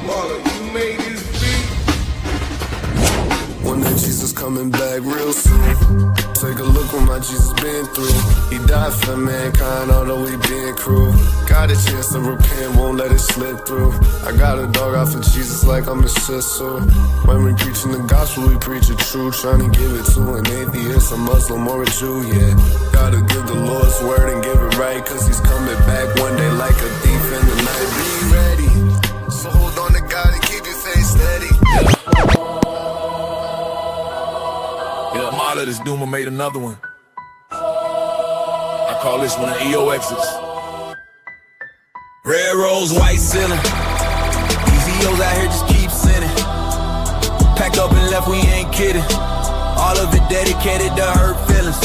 You made this beat. One day Jesus coming back real soon. Take a look what my Jesus been through. He died for mankind, although we been cruel. Got a chance to repent, won't let it slip through. I got a dog out for Jesus like I'm a shih tzu. When we preaching the gospel, we preach the truth. Trying to give it to an atheist, a Muslim, or a Jew, yeah. Gotta give the Lord's word and give it right, cause he's coming back one day like a thief in the night. Be ready, so hold on to God and keep your faith steady. Yeah, Marla, this Duma made another one. I call this one an EO Exits. Red rose, white ceiling. These EOs out here just keep sinning. Packed up and left, we ain't kidding. All of it dedicated to hurt feelings.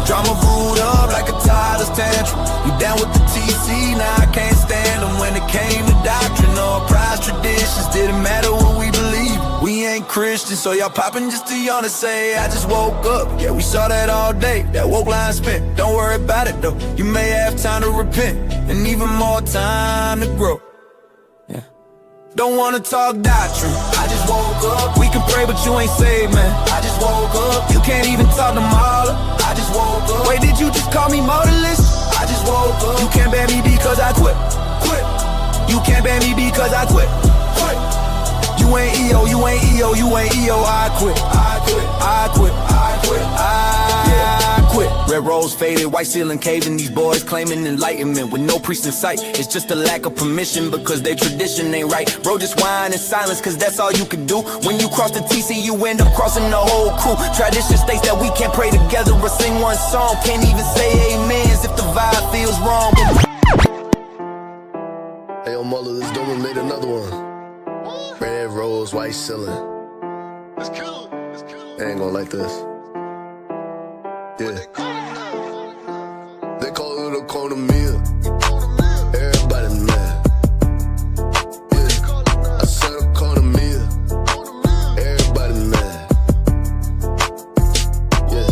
Drama brewed up like a toddler's tantrum. You down with the TC, now I can't stand them. When it came to doctrinal, prize traditions, didn't matter what we believe. We ain't Christians, so y'all popping just to yawn and say, I just woke up. Yeah, we saw that all day, that woke line spent. Don't worry about it though, you may have time to repent, and even more time to grow. Yeah. Don't wanna talk doctrine, I just woke up. We can pray but you ain't saved, man. I just woke up. You can't even talk to Marla, I just woke up. Wait, did you just call me modalist? I just woke up. You can't ban me because I quit. You can't ban me because I quit. You ain't EO, you ain't EO, you ain't EO. I quit. I quit. Red rose faded, white ceiling caving. These boys claiming enlightenment with no priest in sight. It's just a lack of permission because their tradition ain't right. Bro, just whine in silence cause that's all you can do. When you cross the TC, you end up crossing the whole crew. Tradition states that we can't pray together or sing one song. Can't even say amens if the vibe feels wrong. Hey, yo, Mullah, this Duma made another one. Red rose, white ceiling. It's cool. It's cool. They ain't gonna like this. Yeah. They call it a corner meal. Everybody mad. Yeah. I said a corner meal. Everybody mad. Yeah.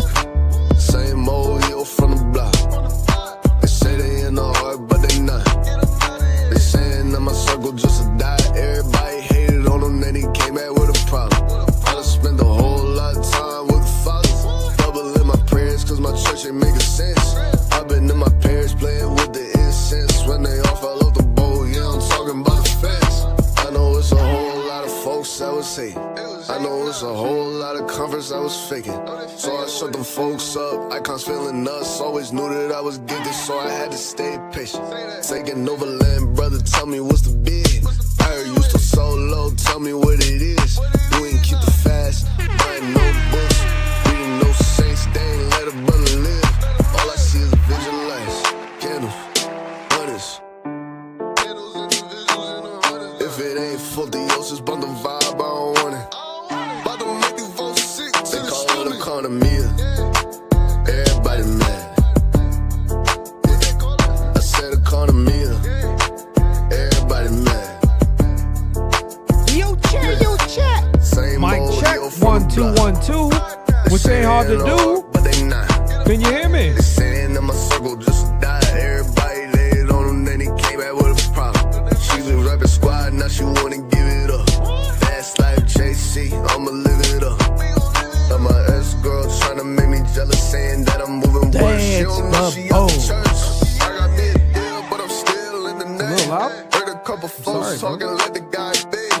Same old yo from the block. They say they in the heart, but they not. They saying that my circle just a die. Everybody hated on him, then he came back with a problem. I done spent a whole lot of time with the father. Doubling my prayers cause my church ain't making sense. I've been in my parents playing with the incense. When they all fell off the boat, yeah, I'm talking about the fence. I know it's a whole lot of folks that was hating. I know it's a whole lot of comforts I was faking. So I shut them folks up, icons feeling us. Always knew that I was gifted, so I had to stay patient. Taking overland, brother, tell me what's the bid. I heard you still solo, tell me what it is. You ain't keep the fast, buying no books, reading no saints, they ain't let a brother live. All I see is vigilance, candles, hunters. If it ain't full theosis, but the vibe, I don't want it. About to make you vote sick. They call it a corner meal. Everybody mad. I said a corner meal. Everybody mad. Yo, check. Same Mic old check. yo from 1 2 the block. 1 2. Which ain't hard to do. But they not. Can you hear me? They saying that my circle just died. Everybody laid on him, then he came back with a problem. She was rapping squad, now she wanna give it up. Fast life JC, I'ma live it up. But my ex-girl tryna make me jealous, saying that I'm moving worse. She don't know she out the church. I got me a deal, but I'm still in the name. Heard a couple folks talking like the guy big.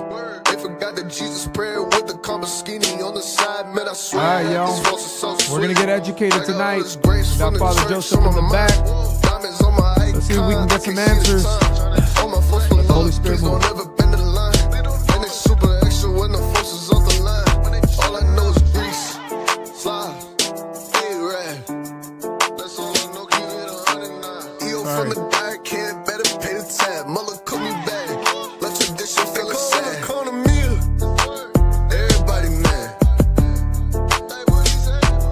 They forgot that Jesus prayer with the Compaskini on the side, man, I swear. Alright, y'all. These folks are so We're gonna get educated tonight. Got Father church, Joseph in the back. Let's see if we can get some answers. The Holy Spirit move. Super extra when the force is on the line. All I know is grease, slide, A-Rap. That's all I know, keep it 109. EO from the diet can't better pay the tab. Mother call me back. Let tradition feel it sad. Corner meal. Everybody mad.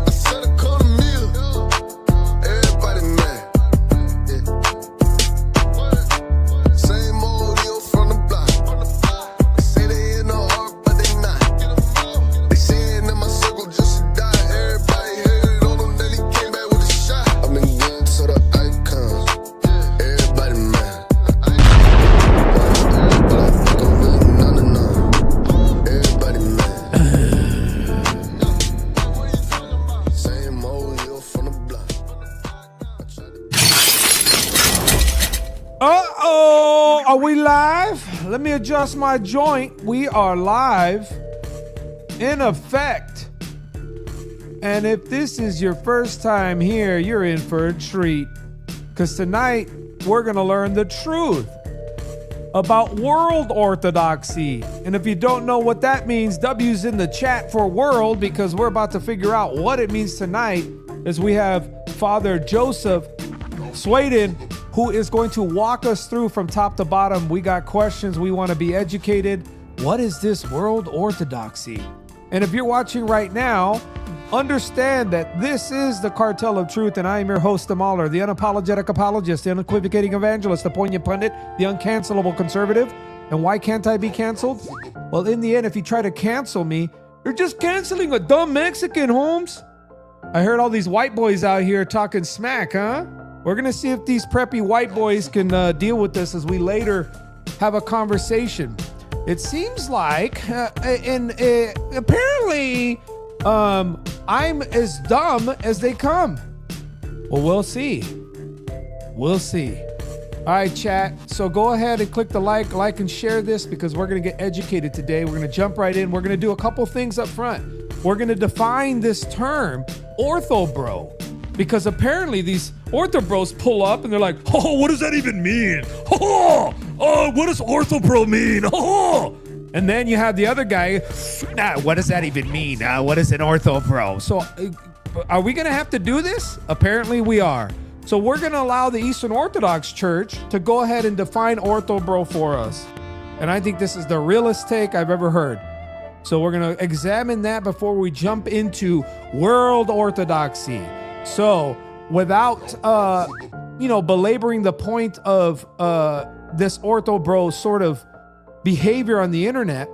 I said a corner meal. Everybody mad. Same old EO from the block. They say they in the heart, but they not. Are we live? Let me adjust my joint. We are live in effect. And if this is your first time here, you're in for a treat. Because tonight, we're going to learn the truth about world orthodoxy. And if you don't know what that means, W's in the chat for world, because we're about to figure out what it means tonight as we have Father Joseph Sweden, who is going to walk us through from top to bottom. We got questions. We want to be educated. What is this world orthodoxy? And if you're watching right now, understand that this is the Cartel of Truth, and I am your host, the Mauler, the unapologetic apologist, the unequivocating evangelist, the poignant pundit, the uncancelable conservative. And why can't I be canceled? Well, in the end, if you try to cancel me, you're just canceling a dumb Mexican, Holmes. I heard all these white boys out here talking smack, huh? We're going to see if these preppy white boys can deal with this as we later have a conversation. It seems like, apparently, I'm as dumb as they come. Well, we'll see. We'll see. All right, chat. So go ahead and click the like and share this, because we're going to get educated today. We're going to jump right in. We're going to do a couple things up front. We're going to define this term, orthobro, because apparently these orthobros pull up and they're like, oh, what does that even mean? Oh, what does orthobro mean? Oh. And then you have the other guy, what does that even mean? What is an orthobro? So are we going to have to do this? Apparently we are. So we're going to allow the Eastern Orthodox Church to go ahead and define orthobro for us. And I think this is the realest take I've ever heard. So we're going to examine that before we jump into world orthodoxy. So without, belaboring the point of this orthobro sort of behavior on the internet,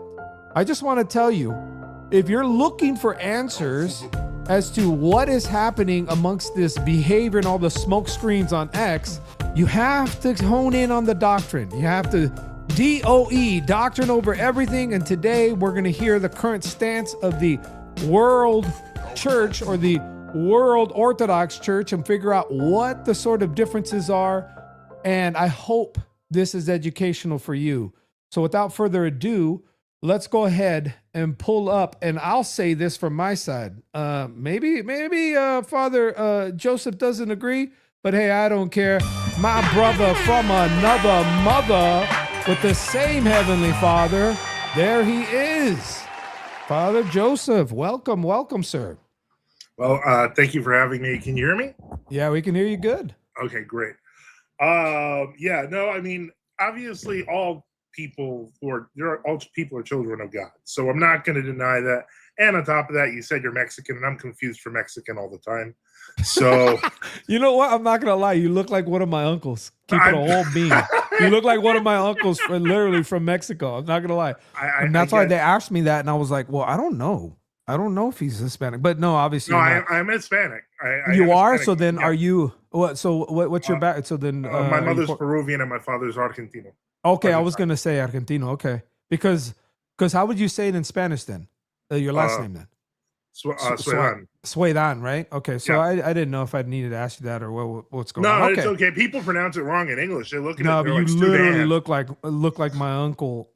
I just want to tell you, if you're looking for answers as to what is happening amongst this behavior and all the smoke screens on X, you have to hone in on the doctrine. You have to DOE, doctrine over everything. And today we're going to hear the current stance of the world church, or the world Orthodox Church, and figure out what the sort of differences are. And I hope this is educational for you. So without further ado, let's go ahead and pull up, and I'll say this from my side. Maybe Father Joseph doesn't agree, but hey, I don't care. My brother from another mother with the same Heavenly Father, there he is. Father Joseph, welcome, sir. Well, thank you for having me. Can you hear me? Yeah, we can hear you good. Okay, great. Obviously all people are children of God. So I'm not going to deny that. And on top of that, you said you're Mexican, and I'm confused for Mexican all the time. So you know what? I'm not going to lie. You look like one of my uncles. Keep it a whole bean. You look like one of my uncles literally from Mexico. I'm not going to lie. And that's why they asked me that. And I was like, well, I don't know. I don't know if he's Hispanic, but no, obviously. No, I'm Hispanic. You are? Hispanic. So then yeah. Are you, what? So what's your back? So then. My mother's Peruvian and my father's Argentino. Okay. I was going to say Argentino. Okay. Because how would you say it in Spanish then? Your last name then? Suedan, right? Okay. So yeah. I didn't know if I needed to ask you that or what's going on. No, it's okay. People pronounce it wrong in English. They look at it. But you literally look like my uncle.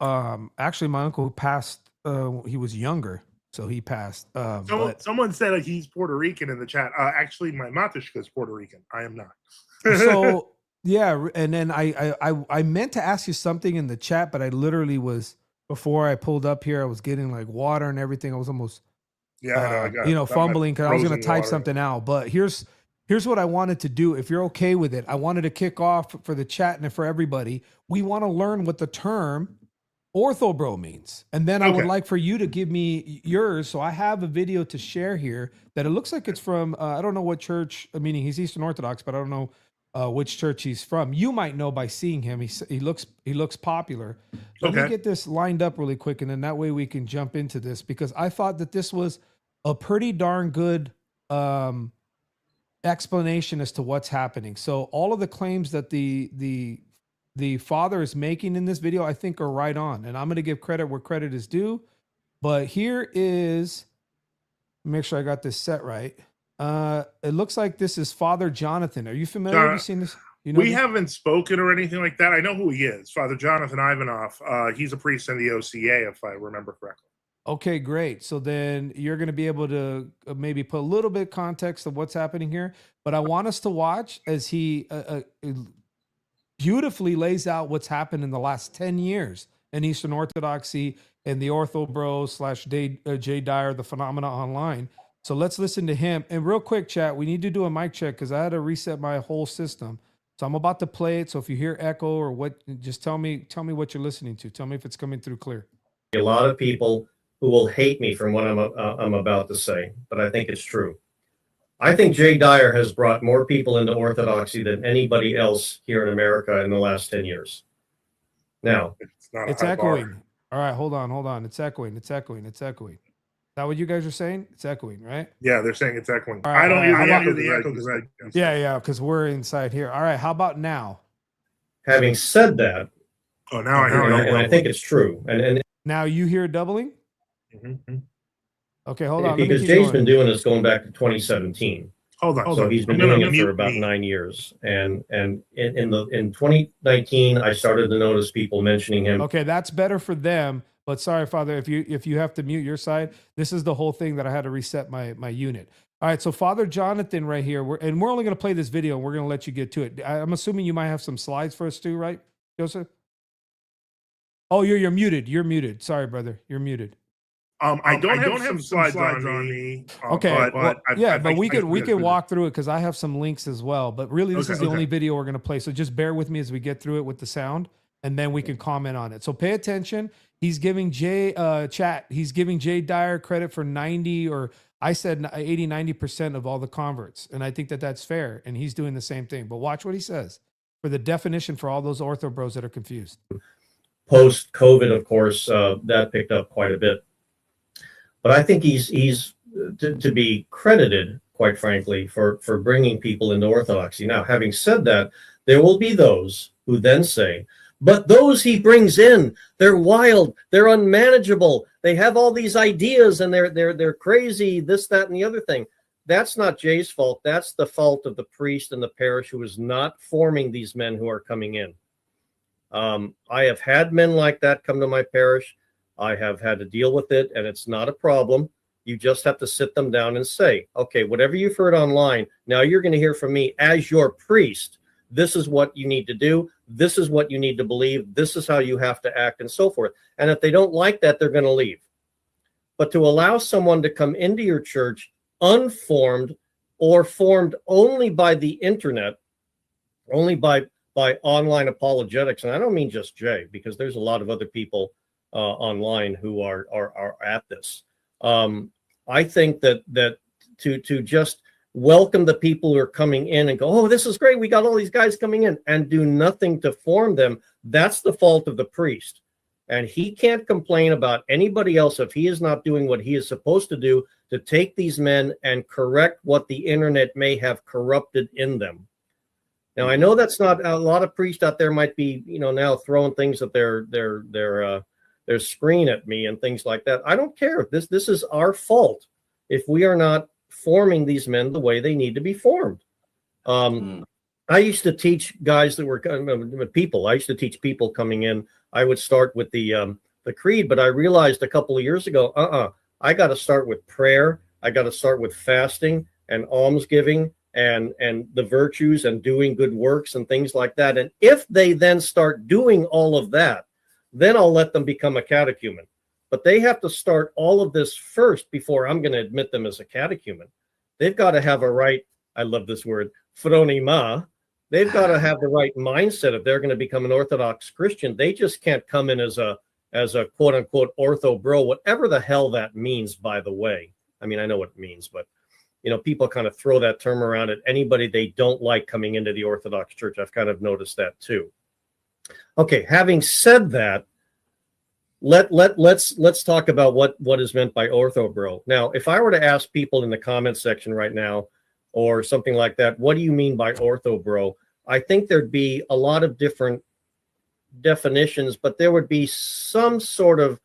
Actually, my uncle passed, he was younger. So he passed. Someone said he's Puerto Rican in the chat. Actually, my Matishka is Puerto Rican. I am not. So yeah, and then I meant to ask you something in the chat, but I literally was, before I pulled up here, I was getting like water and everything. I was almost fumbling because I was going to type something out. But here's what I wanted to do. If you're okay with it, I wanted to kick off for the chat and for everybody. We want to learn what the term orthobro means, and then I would like for you to give me yours. So I have a video to share here that it looks like it's from I don't know what church, meaning he's Eastern Orthodox, but I don't know which church he's from. You might know by seeing him. He looks popular. Let me get this lined up really quick, and then that way we can jump into this, because I thought that this was a pretty darn good explanation as to what's happening. So all of the claims that the father is making in this video, I think, are right on. And I'm going to give credit where credit is due. But here is, make sure I got this set right. It looks like this is Father Jonathan. Are you familiar? Have you seen this? You know We this? haven't spoken or anything like that. I know who he is, Father Jonathan Ivanov. He's a priest in the OCA, if I remember correctly. Okay, great. So then you're going to be able to maybe put a little bit of context of what's happening here. But I want us to watch as he beautifully lays out what's happened in the last 10 years in Eastern Orthodoxy and the Orthobro / Jay Dyer, the phenomena online. So let's listen to him. And real quick, chat, we need to do a mic check because I had to reset my whole system. So I'm about to play it. So if you hear echo or what, just tell me what you're listening to. Tell me if it's coming through clear. A lot of people who will hate me from what I'm about to say, but I think it's true. I think Jay Dyer has brought more people into Orthodoxy than anity else here in America in the last 10 years. Now, It's echoing. All right, hold on. It's echoing. Is that what you guys are saying? It's echoing, right? Yeah, they're saying it's echoing. All right, I don't hear the echo because because Yeah, because we're inside here. All right, how about now? having said that, Oh, now I hear and it. I think it's true, and Now you hear doubling? Mhm. Okay, hold on. because Jay's been doing this going back to 2017. Hold on. So he's been I'm gonna doing it for mute about me. 9 years, and in 2019, I started to notice people mentioning him. Okay, that's better for them. But sorry, Father, if you have to mute your side, this is the whole thing that I had to reset my unit. All right, so Father Jonathan right here, we're only going to play this video, and we're going to let you get to it. I'm assuming you might have some slides for us too, right, Joseph? Oh, you're muted. You're muted. Sorry, brother. You're muted. I don't have some slides on me. Okay, but we can walk through it because I have some links as well. But really, this is the only video we're going to play. So just bear with me as we get through it with the sound, and then we can comment on it. So pay attention. He's giving He's giving Jay Dyer credit for 90 or I said 80, 90% of all the converts, and I think that's fair. And he's doing the same thing. But watch what he says for the definition for all those ortho bros that are confused. Post-COVID, of course, that picked up quite a bit. But I think he's to be credited, quite frankly, for bringing people into Orthodoxy. Now, having said that, there will be those who then say, but those he brings in, they're wild, they're unmanageable, they have all these ideas and they're crazy, this, that, and the other thing. That's not Jay's fault. That's the fault of the priest and the parish who is not forming these men who are coming in. I have had men like that come to my parish. I have had to deal with it, and it's not a problem. You just have to sit them down and say, okay, whatever you've heard online, now you're going to hear from me as your priest. This is what you need to do. This is what you need to believe. This is how you have to act, and so forth. And if they don't like that, they're going to leave. But to allow someone to come into your church unformed or formed only by the internet, only by online apologetics, and I don't mean just Jay, because there's a lot of other people online who are at this. I think that to just welcome the people who are coming in and go, oh, this is great, we got all these guys coming in, and do nothing to form them, that's the fault of the priest. And he can't complain about anybody else if he is not doing what he is supposed to do to take these men and correct what the internet may have corrupted in them. Now, I know that's not a lot of priests out there might be, now throwing things at their screen at me and things like that. I don't care. This is our fault if we are not forming these men the way they need to be formed. I used to teach guys that were people. I used to teach people coming in. I would start with the creed, but I realized a couple of years ago, I got to start with prayer. I got to start with fasting and almsgiving and the virtues and doing good works and things like that. And if they then start doing all of that, then I'll let them become a catechumen. But they have to start all of this first before I'm going to admit them as a catechumen. They've got to have a right, I love this word, phronima. They've got to have the right mindset if they're going to become an Orthodox Christian. They just can't come in as a quote unquote ortho bro, whatever the hell that means, by the way. I mean, I know what it means, but people kind of throw that term around at anybody they don't like coming into the Orthodox Church. I've kind of noticed that too. Okay, having said that, let's talk about what is meant by orthobro. Now, if I were to ask people in the comment section right now or something like that, what do you mean by orthobro? I think there'd be a lot of different definitions, but there would be some sort of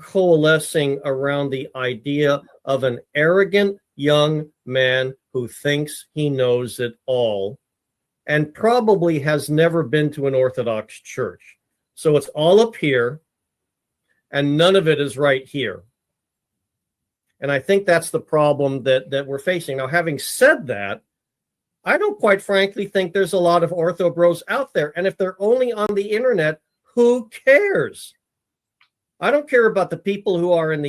coalescing around the idea of an arrogant young man who thinks he knows it all and probably has never been to an Orthodox church. So it's all up here, and none of it is right here. And I think that's the problem that we're facing. Now, having said that, I don't quite frankly think there's a lot of orthobros out there. And if they're only on the internet, who cares? I don't care about the people who are on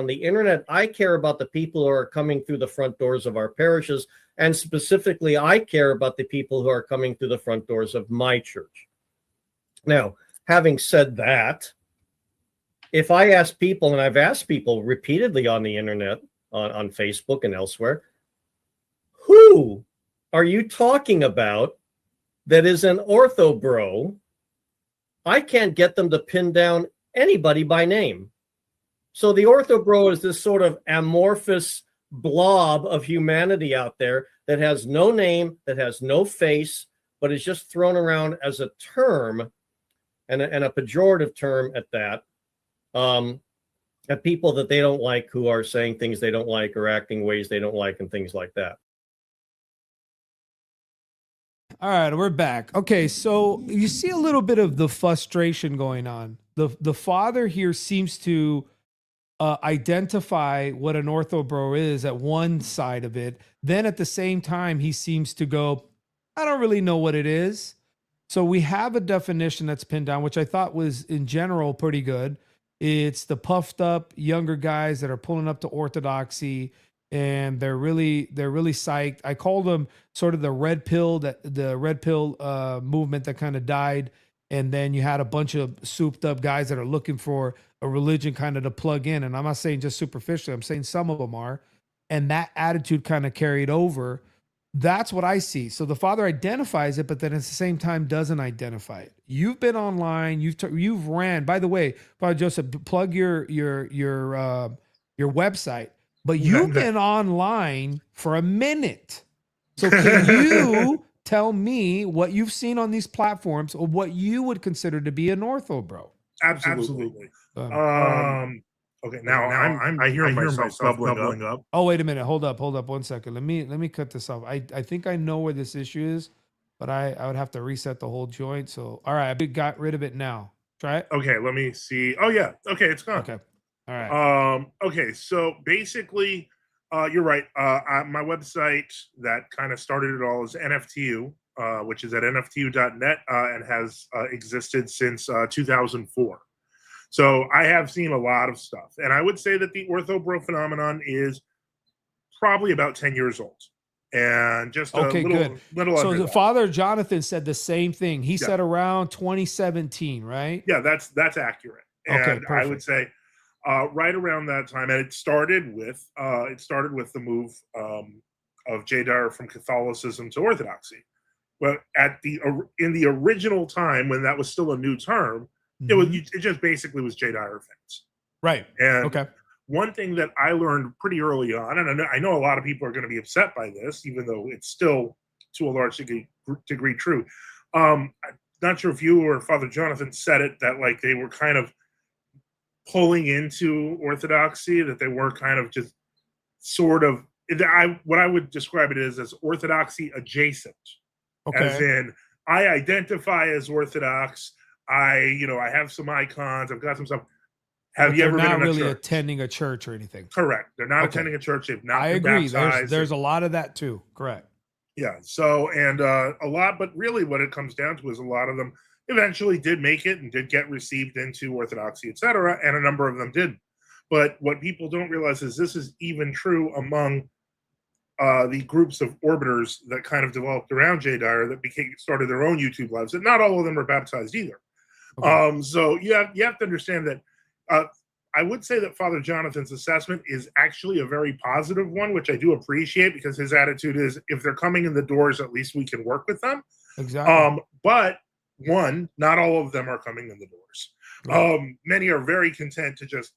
the internet. I care about the people who are coming through the front doors of our parishes. And specifically, I care about the people who are coming through the front doors of my church. Now, having said that, if I ask people, and I've asked people repeatedly on the internet, on Facebook and elsewhere, who are you talking about that is an orthobro? I can't get them to pin down anybody by name. So the orthobro is this sort of amorphous blob of humanity out there that has no name, that has no face, but is just thrown around as a term, and a pejorative term at that, at people that they don't like, who are saying things they don't like or acting ways they don't like and things like that. All right, we're back. Okay, so you see a little bit of the frustration going on. The father here seems to identify what an orthobro is at one side of it. Then at the same time, he seems to go, I don't really know what it is. So we have a definition that's pinned down, which I thought was in general pretty good. It's the puffed up younger guys that are pulling up to orthodoxy, and they're really psyched. I called them sort of the red pill movement that kind of died. And then you had a bunch of souped up guys that are looking for a religion kind of to plug in. And I'm not saying just superficially, I'm saying some of them are. And that attitude kind of carried over. That's what I see. So the father identifies it, but then at the same time doesn't identify it. You've been online. You've ran. By the way, Father Joseph, plug your website. But you've been online for a minute. So can you tell me what you've seen on these platforms or what you would consider to be an orthobro? Absolutely. Okay, now I hear myself bubbling up. Oh, wait a minute. Hold up 1 second. Let me cut this off. I think I know where this issue is, but I would have to reset the whole joint. So, all right, I got rid of it now. Try it. Okay, let me see. Oh yeah. Okay, it's gone. Okay. All right. Okay, so basically, you're right. My website that kind of started it all is NFTU, which is at nftu.net and has existed since 2004. So I have seen a lot of stuff. And I would say that the orthobro phenomenon is probably about 10 years old. And just a little So under the that. Father Jonathan said the same thing. He said around 2017, right? Yeah, that's accurate. And Okay, I would say right around that time, and it started with the move of J. Dyer from Catholicism to Orthodoxy. But in the original time when that was still a new term, it just basically was J. Dyer fans. Right. And one thing that I learned pretty early on, and I know a lot of people are going to be upset by this, even though it's still to a large degree true. I'm not sure if you or Father Jonathan said it, that like they were kind of pulling into orthodoxy, that they were kind of just sort of what I would describe it as orthodoxy adjacent. Okay. As in, I identify as Orthodox. I have some icons. I've got some stuff. Have you ever been in a church? They're not really attending a church or anything. Correct. They're not attending a church. They've not been agree. Baptized. There's a lot of that too. Correct. Yeah. So, and a lot, but really what it comes down to is a lot of them eventually did make it and did get received into Orthodoxy, etc., and a number of them didn't. But what people don't realize is this is even true among the groups of orbiters that kind of developed around J. Dyer that started their own YouTube lives, and not all of them were baptized either. Okay. So you have to understand that I would say that Father Jonathan's assessment is actually a very positive one, which I do appreciate, because his attitude is, if they're coming in the doors, at least we can work with them. Exactly. But not all of them are coming in the doors. Right. Many are very content to just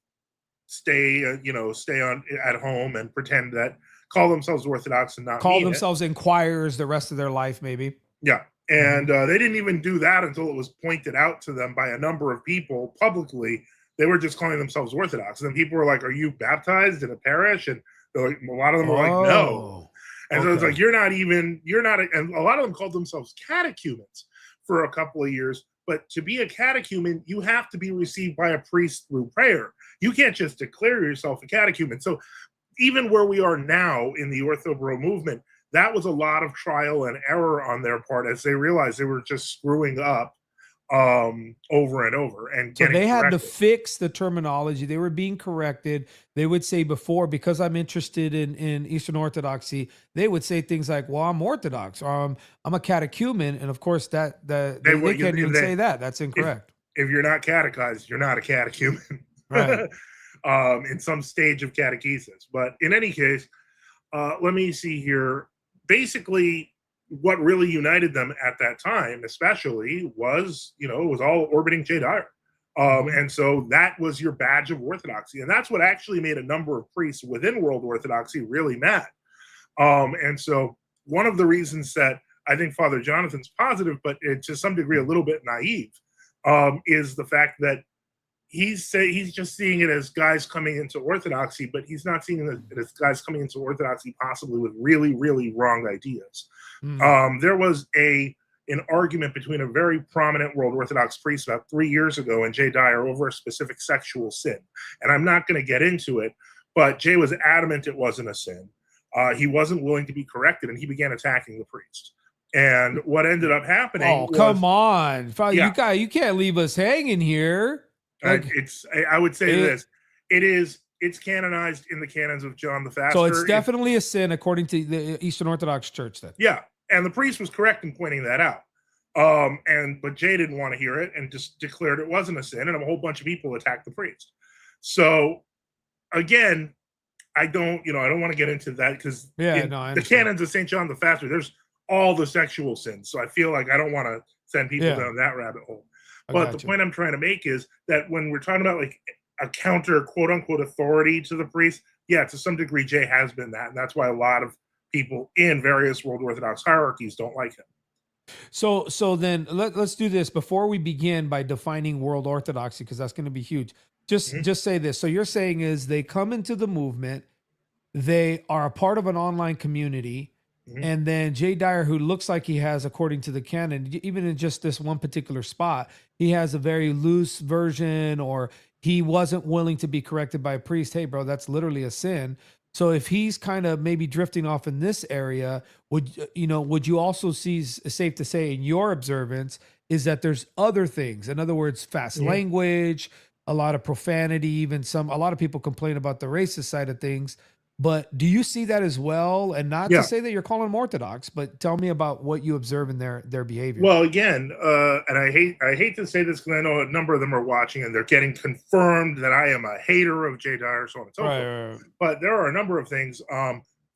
stay on at home and pretend that, call themselves Orthodox and not call themselves inquirers the rest of their life, maybe. Yeah. And they didn't even do that until it was pointed out to them by a number of people publicly. They were just calling themselves Orthodox. And then people were like, are you baptized in a parish? And they're like, a lot of them were like, no. And so it's Okay. like, and a lot of them called themselves catechumens for a couple of years. But to be a catechumen, you have to be received by a priest through prayer. You can't just declare yourself a catechumen. So even where we are now in the Orthobro movement, that was a lot of trial and error on their part as they realized they were just screwing up over and over and So getting they had to corrected. fix the terminology. They were being corrected. They would say before, because I'm interested in Eastern Orthodoxy, they would say things like, "Well, I'm Orthodox," or "I'm a catechumen," and of course they can't even say that. That's incorrect. If you're not catechized, you're not a catechumen. Right. In some stage of catechesis. But in any case, let me see here. Basically, what really united them at that time, especially, was, it was all orbiting J. Dyer. And so that was your badge of orthodoxy. And that's what actually made a number of priests within World Orthodoxy really mad. And so one of the reasons that I think Father Jonathan's positive, but to some degree a little bit naive, is the fact that he's just seeing it as guys coming into orthodoxy, but he's not seeing it as guys coming into orthodoxy possibly with really, really wrong ideas. There was an argument between a very prominent World Orthodox priest about 3 years ago and Jay Dyer over a specific sexual sin. And I'm not going to get into it, but Jay was adamant it wasn't a sin. He wasn't willing to be corrected, and he began attacking the priest. And what ended up happening come on. Yeah. You can't leave us hanging here. Like, I would say this. It's canonized in the canons of John the Faster. So it's definitely a sin according to the Eastern Orthodox Church then. Yeah. And the priest was correct in pointing that out. But Jay didn't want to hear it and just declared it wasn't a sin, and a whole bunch of people attacked the priest. So again, I don't want to get into that because the canons of St. John the Faster, there's all the sexual sins. So I feel like I don't want to send people down that rabbit hole. But the point I'm trying to make is that when we're talking about like a counter quote unquote authority to the priest, yeah, to some degree, Jay has been that. And that's why a lot of people in various World Orthodox hierarchies don't like him. So then let's do this before we begin by defining World Orthodoxy, because that's going to be huge. Just say this. So you're saying is they come into the movement, they are a part of an online community, and then Jay Dyer, who looks like he has, according to the canon, even in just this one particular spot, he has a very loose version, or he wasn't willing to be corrected by a priest. Hey, bro, that's literally a sin. So if he's kind of maybe drifting off in this area, would you also see, safe to say in your observance, is that there's other things? In other words, fast language, a lot of profanity, even a lot of people complain about the racist side of things. But do you see that as well? And not to say that you're calling them Orthodox, but tell me about what you observe in their behavior. Well, again, and I hate to say this because I know a number of them are watching and they're getting confirmed that I am a hater of Jay Dyer, so on and so forth. Right. But there are a number of things.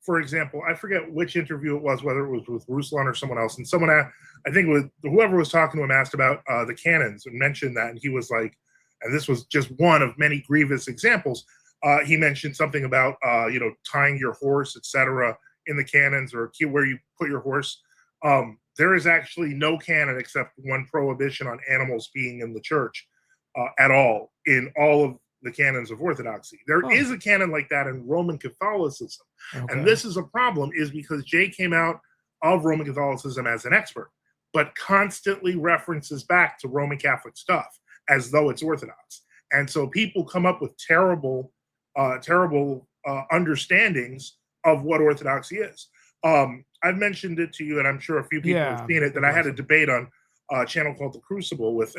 For example, I forget which interview it was, whether it was with Ruslan or someone else, and someone, I think it was whoever was talking to him, asked about the canons and mentioned that, and he was like, and this was just one of many grievous examples. He mentioned something about tying your horse, etc., in the canons, or where you put your horse. There is actually no canon except one prohibition on animals being in the church at all in all of the canons of Orthodoxy. There is a canon like that in Roman Catholicism, and this is a problem, is because Jay came out of Roman Catholicism as an expert, but constantly references back to Roman Catholic stuff as though it's Orthodox, and so people come up with terrible understandings of what Orthodoxy is. I've mentioned it to you, and I'm sure a few people have seen it, that I had a debate on a channel called The Crucible with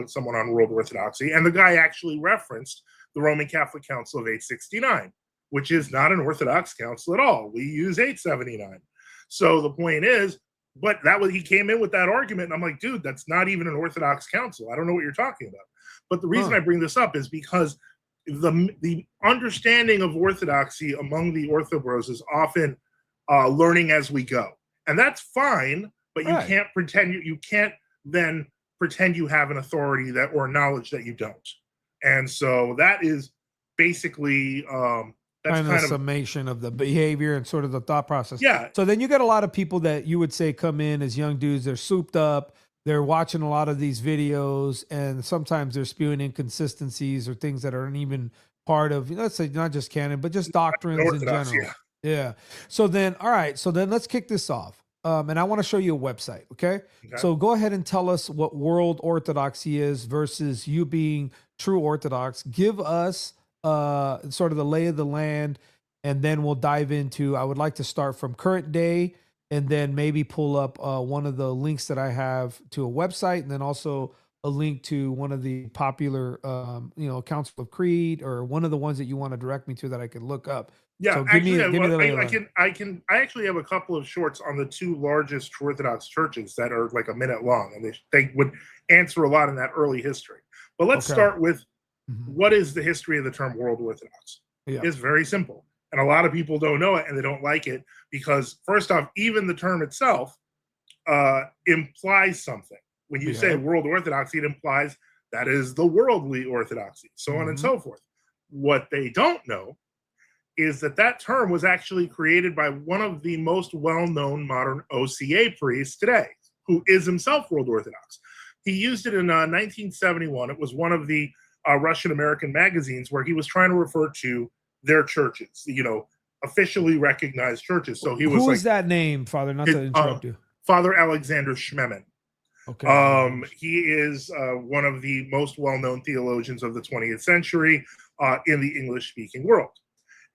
someone on World Orthodoxy, and the guy actually referenced the Roman Catholic Council of 869, which is not an Orthodox council at all. We use 879. So the point is, but he came in with that argument, and I'm like, dude, that's not even an Orthodox council. I don't know what you're talking about. But the reason I bring this up is because the understanding of Orthodoxy among the Orthobros is often learning as we go, and that's fine. But you can't pretend you can't then pretend you have an authority that or knowledge that you don't. And so that is basically that's kind of a summation of the behavior and sort of the thought process. Yeah. So then you got a lot of people that you would say come in as young dudes. They're souped up. They're watching a lot of these videos, and sometimes they're spewing inconsistencies or things that aren't even part of, let's say, not just canon, but just doctrines in general. Yeah. So then, all right. So then let's kick this off. And I want to show you a website. Okay? Okay. So go ahead and tell us what world orthodoxy is versus you being true Orthodox. Give us sort of the lay of the land, and then we'll dive into. I would like to start from current day, and then maybe pull up one of the links that I have to a website, and then also a link to one of the popular, Council of Creed, or one of the ones that you want to direct me to that I can look up. Yeah, So give me the lay of the land. I actually have a couple of shorts on the two largest Orthodox churches that are like a minute long, and they would answer a lot in that early history. But let's Okay. start with Mhm. what is the history of the term world Orthodox? Yeah. It's very simple, and a lot of people don't know it, and they don't like it because, first off, even the term itself implies something. When you say Yeah. world Orthodoxy, it implies that is the worldly Orthodoxy, so on and Mhm. so forth. What they don't know is that that term was actually created by one of the most well-known modern OCA priests today, who is himself world Orthodox. He used it in 1971. It was one of the Russian-American magazines where he was trying to refer to their churches, officially recognized churches. So he was Who like is that name, Father? Not to interrupt you. Father Alexander Schmemann. Okay. He is one of the most well-known theologians of the 20th century in the English-speaking world.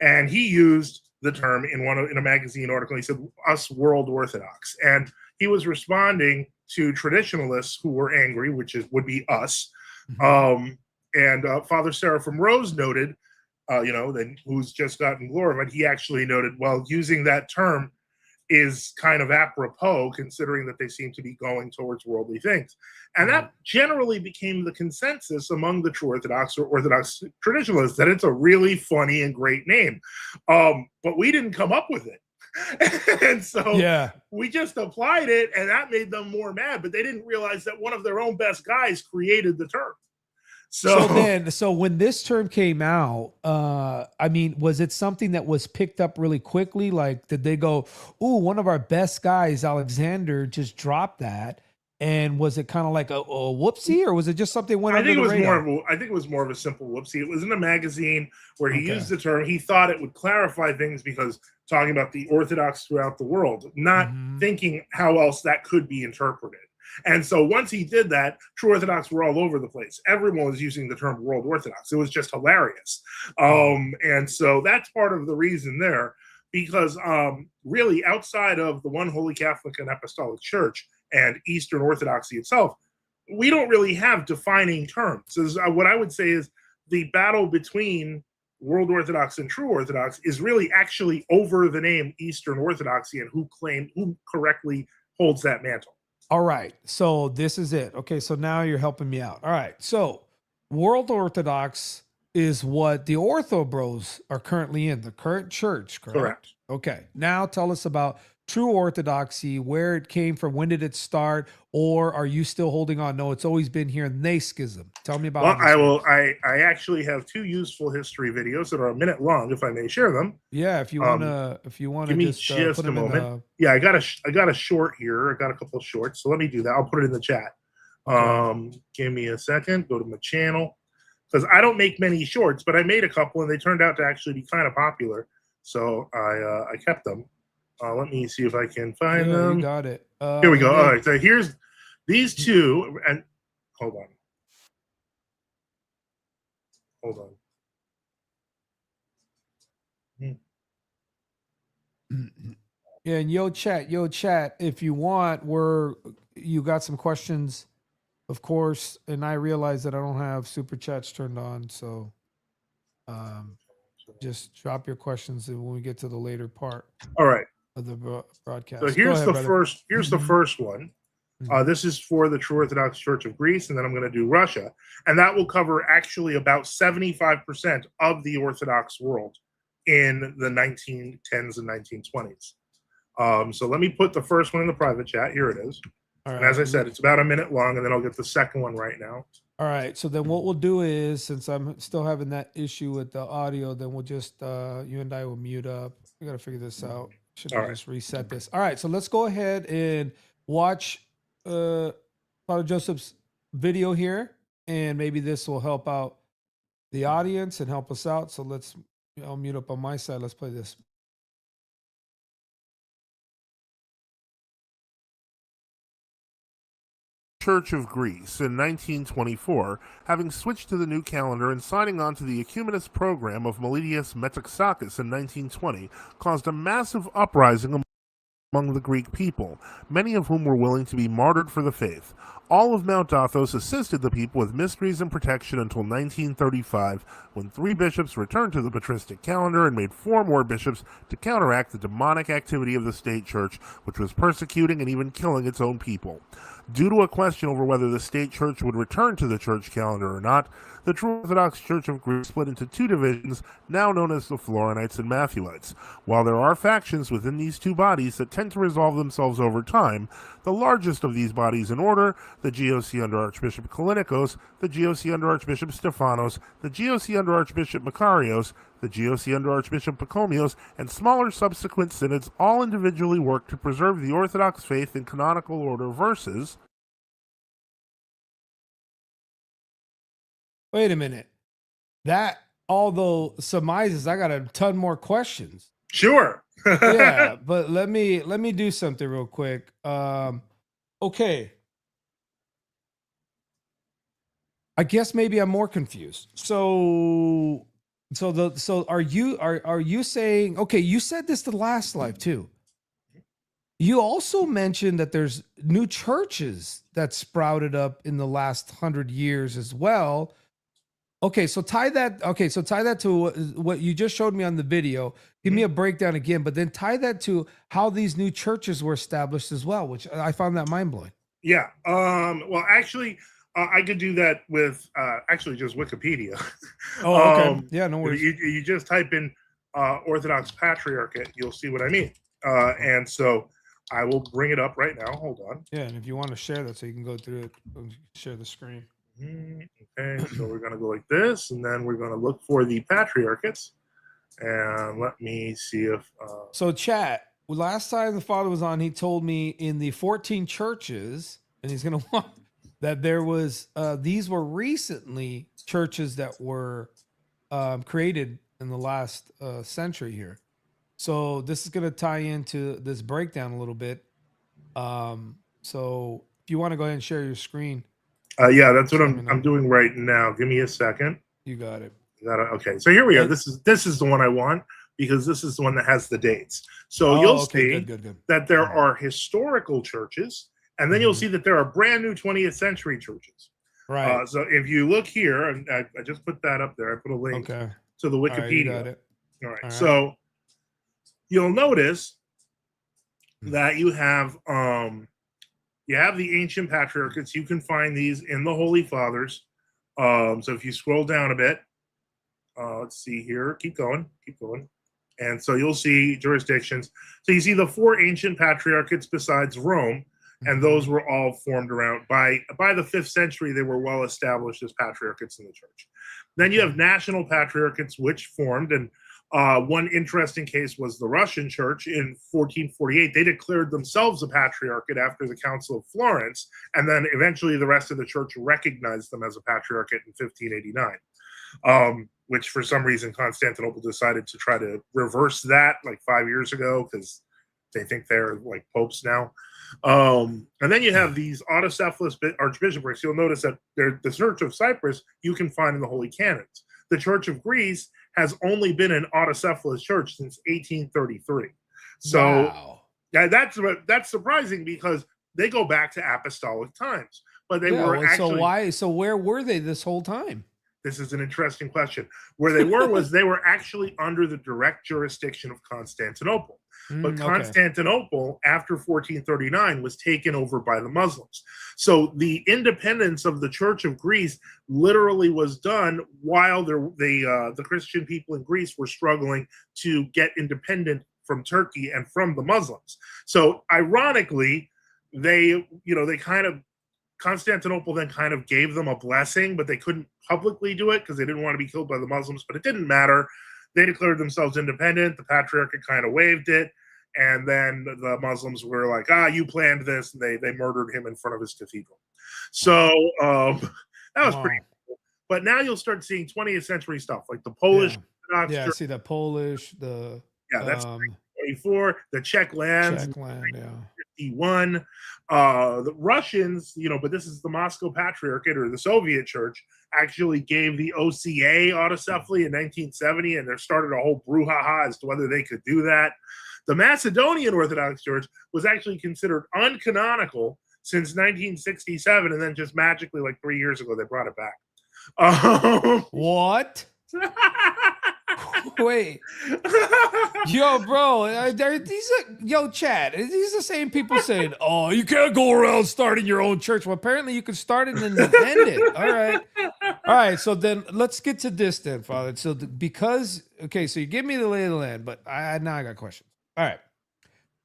And he used the term in a magazine article. He said, "Us world Orthodox," and he was responding to traditionalists who were angry, would be us. And Father Seraphim Rose noted, who's just gotten glorified. He actually noted, well, using that term is kind of apropos, considering that they seem to be going towards worldly things. And that generally became the consensus among the true Orthodox or Orthodox traditionalists, that it's a really funny and great name. But we didn't come up with it. And so Yeah. we just applied it, and that made them more mad. But they didn't realize that one of their own best guys created the term. So when this term came out, was it something that was picked up really quickly? Like, did they go, "Ooh, one of our best guys, Alexander, just dropped that"? And was it kind of like a whoopsie, or was it just something went under the radar? I think it was more of a simple whoopsie. It was in a magazine where he Okay. used the term. He thought it would clarify things because talking about the Orthodox throughout the world, not thinking how else that could be interpreted. And so once he did that, true Orthodox were all over the place. Everyone was using the term world Orthodox. It was just hilarious. And so that's part of the reason there, because really outside of the one Holy Catholic and Apostolic Church and Eastern Orthodoxy itself, we don't really have defining terms. So what I would say is the battle between world Orthodox and true Orthodox is really actually over the name Eastern Orthodoxy and who correctly holds that mantle. All right. So this is it. Okay. So now you're helping me out. All right. So world Orthodox is what the Orthobros are currently in, the current church, correct? Correct. Okay. Now tell us about true Orthodoxy, where it came from, when did it start, or are you still holding on? No, it's always been here in the schism. Tell me about Well, this. I actually have two useful history videos that are a minute long, if I may share them. Yeah, if you wanna Give me just just put a them in moment. Yeah, I got a short here. I got a couple of shorts, so let me do that. I'll put it in the chat. Give me a second. Go to my channel, because I don't make many shorts, but I made a couple, and they turned out to actually be kind of popular. So I kept them. Let me see if I can find them. You got it. Here we go. All right, so here's these two, and hold on. Yeah, and yo chat, if you want, you got some questions, of course, and I realize that I don't have super chats turned on, so just drop your questions when we get to the later part All right. of the broadcast. So here's the brother. first. Here's the first one. This is for the True Orthodox Church of Greece, and then I'm going to do Russia, and that will cover actually about 75% of the Orthodox world in the 1910s and 1920s. So let me put the first one in the private chat. Here it is. All And right. as I said, it's about a minute long, and then I'll get the second one right now. All right. So then what we'll do is, since I'm still having that issue with the audio, then we'll just, you and I will mute up. We got to figure this out. Should All I right. just reset this? All right. So let's go ahead and watch Father Joseph's video here, and maybe this will help out the audience and help us out. So I'll mute up on my side. Let's play this. Church of Greece in 1924, having switched to the new calendar and signing on to the Ecumenist program of Meletius Metaxakis in 1920, caused a massive uprising among the Greek people, many of whom were willing to be martyred for the faith. All of Mount Athos assisted the people with mysteries and protection until 1935, when 3 bishops returned to the patristic calendar and made 4 more bishops to counteract the demonic activity of the state church, which was persecuting and even killing its own people. Due to a question over whether the state church would return to the church calendar or not, the True Orthodox Church of Greece split into 2 divisions, now known as the Florinites and Matthewites. While there are factions within these 2 bodies that tend to resolve themselves over time, the largest of these bodies in order, the GOC under Archbishop Kallinikos, the GOC under Archbishop Stephanos, the GOC under Archbishop Makarios, the GOC under Archbishop Pachomios, and smaller subsequent synods all individually work to preserve the Orthodox faith in canonical order versus... Wait a minute. That, although surmises, I got a ton more questions. Sure. Yeah, but let me do something real quick. Okay. I guess maybe I'm more confused. So are you saying, okay, you said this the last live too. You also mentioned that there's new churches that sprouted up in the last 100 years as well. Okay, so tie that to what you just showed me on the video. Give me a breakdown again, but then tie that to how these new churches were established as well, which I found that mind-blowing. Yeah. Well, actually, I could do that with actually just Wikipedia. Oh, okay. Yeah, no worries. You just type in Orthodox Patriarchate, you'll see what I mean. And so I will bring it up right now. Hold on. Yeah, and if you want to share that so you can go through it, share the screen. Okay, so we're going to go like this, and then we're going to look for the patriarchates. And let me see if... So chat, last time the father was on, he told me in the 14 churches, and he's going to want that there was, these were recently churches that were created in the last century here. So this is going to tie into this breakdown a little bit. So if you want to go ahead and share your screen. Yeah, that's what I'm doing right now. Give me a second. You got it. Okay, so here we are. This is the one I want because this is the one that has the dates. So you'll see that there are historical churches, and then you'll see that there are brand new 20th century churches. Right. So if you look here, and I just put that up there. I put a link to the Wikipedia. All right, All right. So you'll notice that you have the ancient patriarchates. You can find these in the Holy Fathers. So if you scroll down a bit, let's see here. Keep going. And so you'll see jurisdictions. So you see the 4 ancient patriarchates besides Rome, and those were all formed around by the 5th century. They were well established as patriarchates in the church. Then you have national patriarchates, which formed, and one interesting case was the Russian church in 1448. They declared themselves a patriarchate after the Council of Florence, and then eventually the rest of the church recognized them as a patriarchate in 1589, which for some reason Constantinople decided to try to reverse that like 5 years ago because they think they're like popes now. And then you have these autocephalous archbishoprics. You'll notice that the Church of Cyprus you can find in the Holy Canons. The Church of Greece has only been an autocephalous church since 1833. So that's surprising because they go back to apostolic times. But they were actually... So where were they this whole time? This is an interesting question. Where they were was they were actually under the direct jurisdiction of Constantinople. But Constantinople, after 1439, was taken over by the Muslims. So the independence of the Church of Greece literally was done while the Christian people in Greece were struggling to get independent from Turkey and from the Muslims. So ironically, Constantinople then kind of gave them a blessing, but they couldn't publicly do it because they didn't want to be killed by the Muslims, but it didn't matter. They declared themselves independent. The Patriarchate kind of waived it. And then the Muslims were like, you planned this. And they murdered him in front of his cathedral. So that was pretty cool. But now you'll start seeing 20th century stuff like the Polish. I see the Polish, that's 24, the Czech lands. 1951. The Russians, but this is the Moscow Patriarchate or the Soviet Church, actually gave the OCA autocephaly in 1970, and there started a whole brouhaha as to whether they could do that. The Macedonian Orthodox Church was actually considered uncanonical since 1967, and then just magically, like 3 years ago, they brought it back. What? Wait. Yo, bro, Chad, these are the same people saying, oh, you can't go around starting your own church. Well, apparently you can start it and then end it. All right. So then let's get to this then, Father. So so you give me the lay of the land, but now I got questions. All right.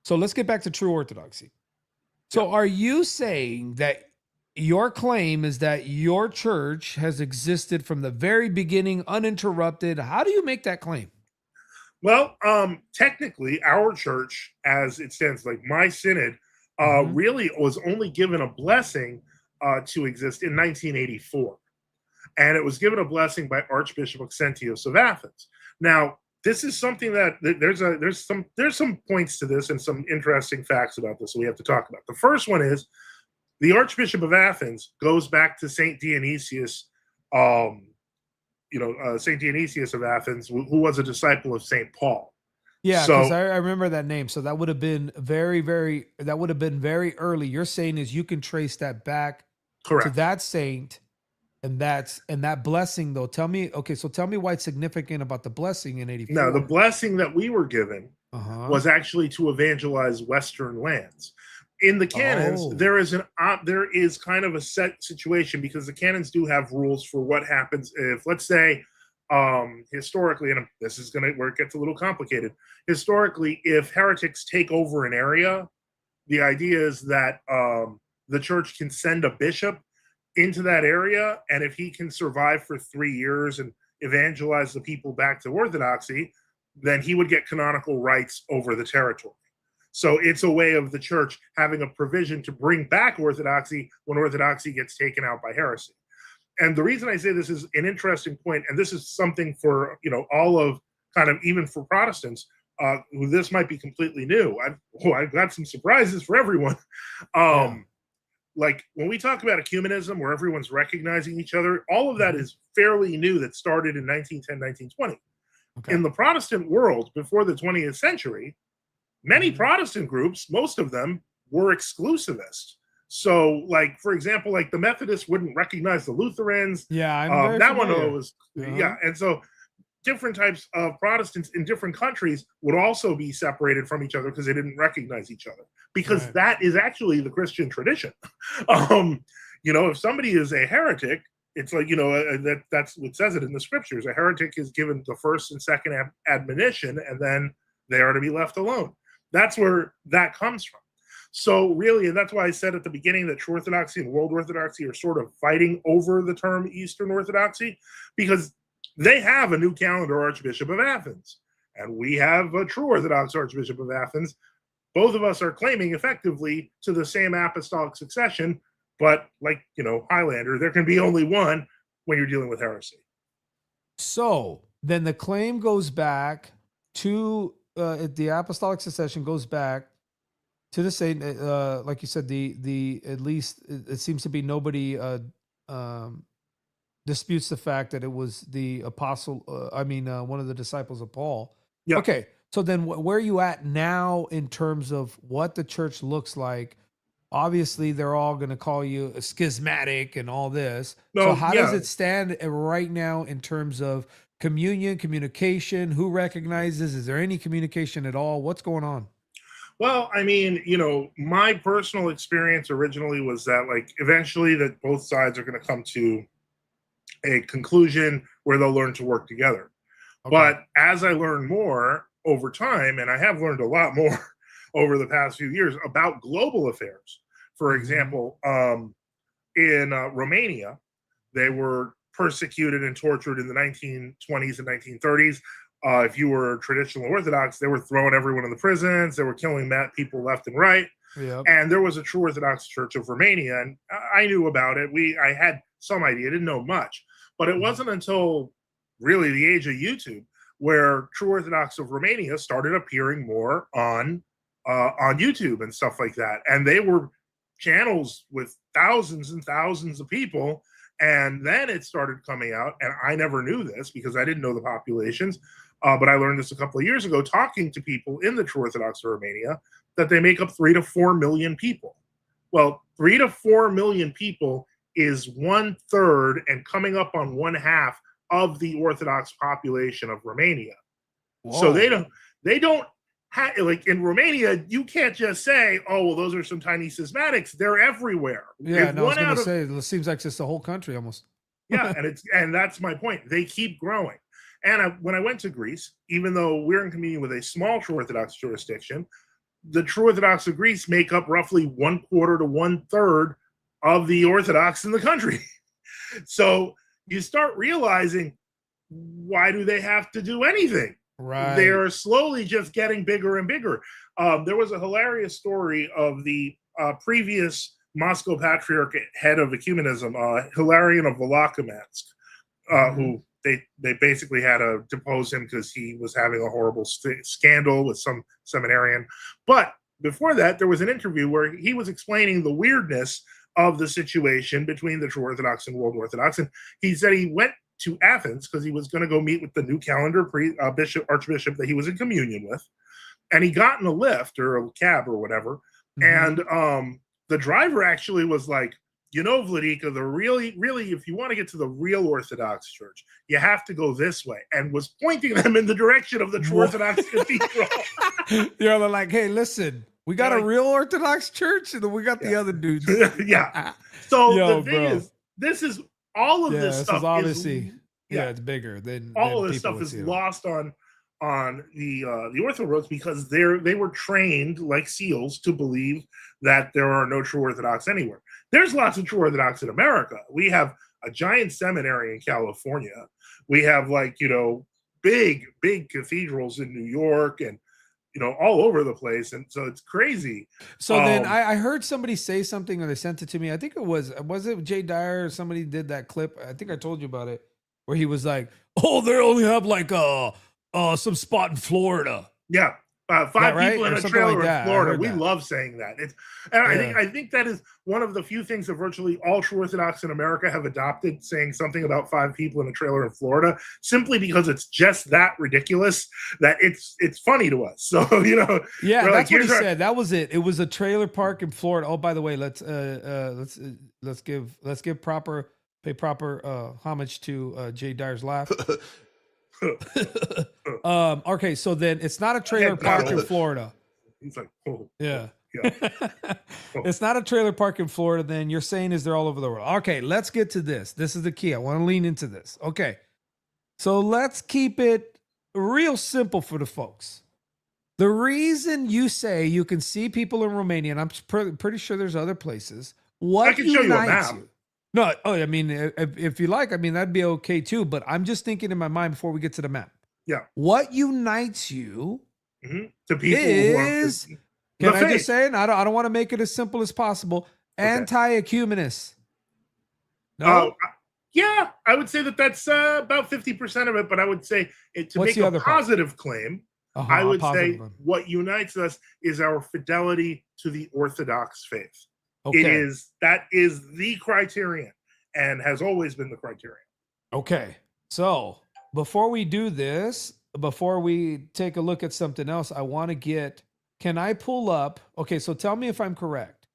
So let's get back to true orthodoxy. So are you saying that your claim is that your church has existed from the very beginning, uninterrupted? How do you make that claim? Well, technically, our church, as it stands, like my synod, really was only given a blessing to exist in 1984. And it was given a blessing by Archbishop Maxentius of Athens. Now, this is something that there's some points to this and some interesting facts about this that we have to talk about. The first one is the Archbishop of Athens goes back to Saint Dionysius, Saint Dionysius of Athens, who was a disciple of Saint Paul. Yeah, because I remember that name. So that would have been very early. You're saying is you can trace that back to that saint. And that blessing though, tell me why it's significant about the blessing in 84. No, the blessing that we were given was actually to evangelize Western lands. In the canons, there is kind of a set situation because the canons do have rules for what happens if, let's say, historically, and this is where it gets a little complicated. Historically, if heretics take over an area, the idea is that the church can send a bishop into that area, and if he can survive for 3 years and evangelize the people back to orthodoxy, then he would get canonical rights over the territory. So it's a way of the church having a provision to bring back orthodoxy when orthodoxy gets taken out by heresy. And the reason I say this is an interesting point, and this is something for all of kind of even for Protestants, who this might be completely new. I've got some surprises for everyone. Like when we talk about ecumenism, where everyone's recognizing each other, all of that is fairly new. That started in 1910, 1920. Okay. In the Protestant world before the 20th century, many Protestant groups, most of them were exclusivist. So, like, for example, like the Methodists wouldn't recognize the Lutherans. Yeah, that one was, and so different types of Protestants in different countries would also be separated from each other because they didn't recognize each other. Because that is actually the Christian tradition. If somebody is a heretic, it's like, that's what says it in the scriptures. A heretic is given the first and second admonition, and then they are to be left alone. That's where that comes from. So really, and that's why I said at the beginning that true orthodoxy and world orthodoxy are sort of fighting over the term Eastern Orthodoxy, because they have a new calendar Archbishop of Athens, and we have a true Orthodox Archbishop of Athens. Both of us are claiming effectively to the same apostolic succession, but like, Highlander, there can be only one when you're dealing with heresy. So then the claim goes back to the apostolic succession goes back to the same, like you said, the at least it seems to be nobody disputes the fact that it was the apostle, one of the disciples of Paul. Yeah. Okay. So then where are you at now in terms of what the church looks like? Obviously, they're all going to call you a schismatic and all this. So how does it stand right now in terms of communion, communication? Who recognizes? Is there any communication at all? What's going on? Well, my personal experience originally was that, like, eventually that both sides are going to come to a conclusion where they'll learn to work together. Okay. But as I learn more over time, and I have learned a lot more over the past few years about global affairs. For example, in Romania, they were persecuted and tortured in the 1920s and 1930s. If you were traditional Orthodox, they were throwing everyone in the prisons. They were killing people left and right. Yep. And there was a true Orthodox Church of Romania, and I knew about it. I had some idea, didn't know much. But it wasn't until really the age of YouTube where true Orthodox of Romania started appearing more on on YouTube and stuff like that. And they were channels with thousands and thousands of people. And then it started coming out, and I never knew this because I didn't know the populations, but I learned this a couple of years ago talking to people in the True Orthodox of Romania, that they make up 3 to 4 million people. Well, 3 to 4 million people is 1/3 and coming up on 1/2 of the Orthodox population of Romania. Whoa. So they don't have, like in Romania, you can't just say, oh, well, those are some tiny schismatics. They're everywhere. Yeah, no, I was going to say, it seems like it's the whole country almost. Yeah, and that's my point. They keep growing. And when I went to Greece, even though we're in communion with a small True Orthodox jurisdiction, the True Orthodox of Greece make up roughly 1/4 to 1/3 of the Orthodox in the country. So you start realizing, why do they have to do anything? Right. They're slowly just getting bigger and bigger. There was a hilarious story of the previous Moscow Patriarch, head of Ecumenism, Hilarion of Volokamensk, who they basically had to depose him because he was having a horrible scandal with some seminarian. But before that, there was an interview where he was explaining the weirdness of the situation between the True Orthodox and World Orthodox. And he said he went to Athens because he was going to go meet with the new calendar archbishop that he was in communion with. And he got in a lift or a cab or whatever. And the driver actually was like, Vladika, really, if you want to get to the real Orthodox Church, you have to go this way, and was pointing them in the direction of the True Orthodox Cathedral. They're like, hey, listen, we got a real Orthodox Church, and then we got the other dudes. Yeah. So the thing is, this is all of this stuff. Is obviously, it's bigger than all of this stuff is lost on the Orthobros because they were trained like SEALs to believe that there are no True Orthodox anywhere. There's lots of True Orthodox in America. We have a giant seminary in California. We have big cathedrals in New York and all over the place, and so it's crazy. So then I heard somebody say something, or they sent it to me. I think it was it Jay Dyer or somebody did that clip. I think I told you about it, where he was like, "Oh, they only have like some spot in Florida." Yeah. 5 people in a trailer in Florida. We love saying that. I think that is one of the few things that virtually all True Orthodox in America have adopted, saying something about 5 people in a trailer in Florida, simply because it's just that ridiculous that it's funny to us. So yeah, that's what he said. That was it. It was a trailer park in Florida. Oh, by the way, let's pay proper homage to Jay Dyer's laugh. Okay, so then it's not a trailer park in Florida. He's like, oh, yeah. It's not a trailer park in Florida. Then you're saying is they're all over the world. Okay, let's get to this. This is the key. I want to lean into this. Okay, so let's keep it real simple for the folks. The reason you say you can see people in Romania, and I'm pretty sure there's other places. What I can show you a map. No, I mean, if you like, I mean, that'd be okay too. But I'm just thinking in my mind before we get to the map. Yeah. What unites you to people is, can I just say it? I don't want to make it as simple as possible. Okay. Anti-ecumenists. No? Yeah, I would say that's about 50% of it. But I would say to make a positive claim, I would say what unites us is our fidelity to the Orthodox faith. Okay. That is the criterion and has always been the criterion. Okay. So before we do this, before we take a look at something else, I want to can I pull up? Okay. So tell me if I'm correct.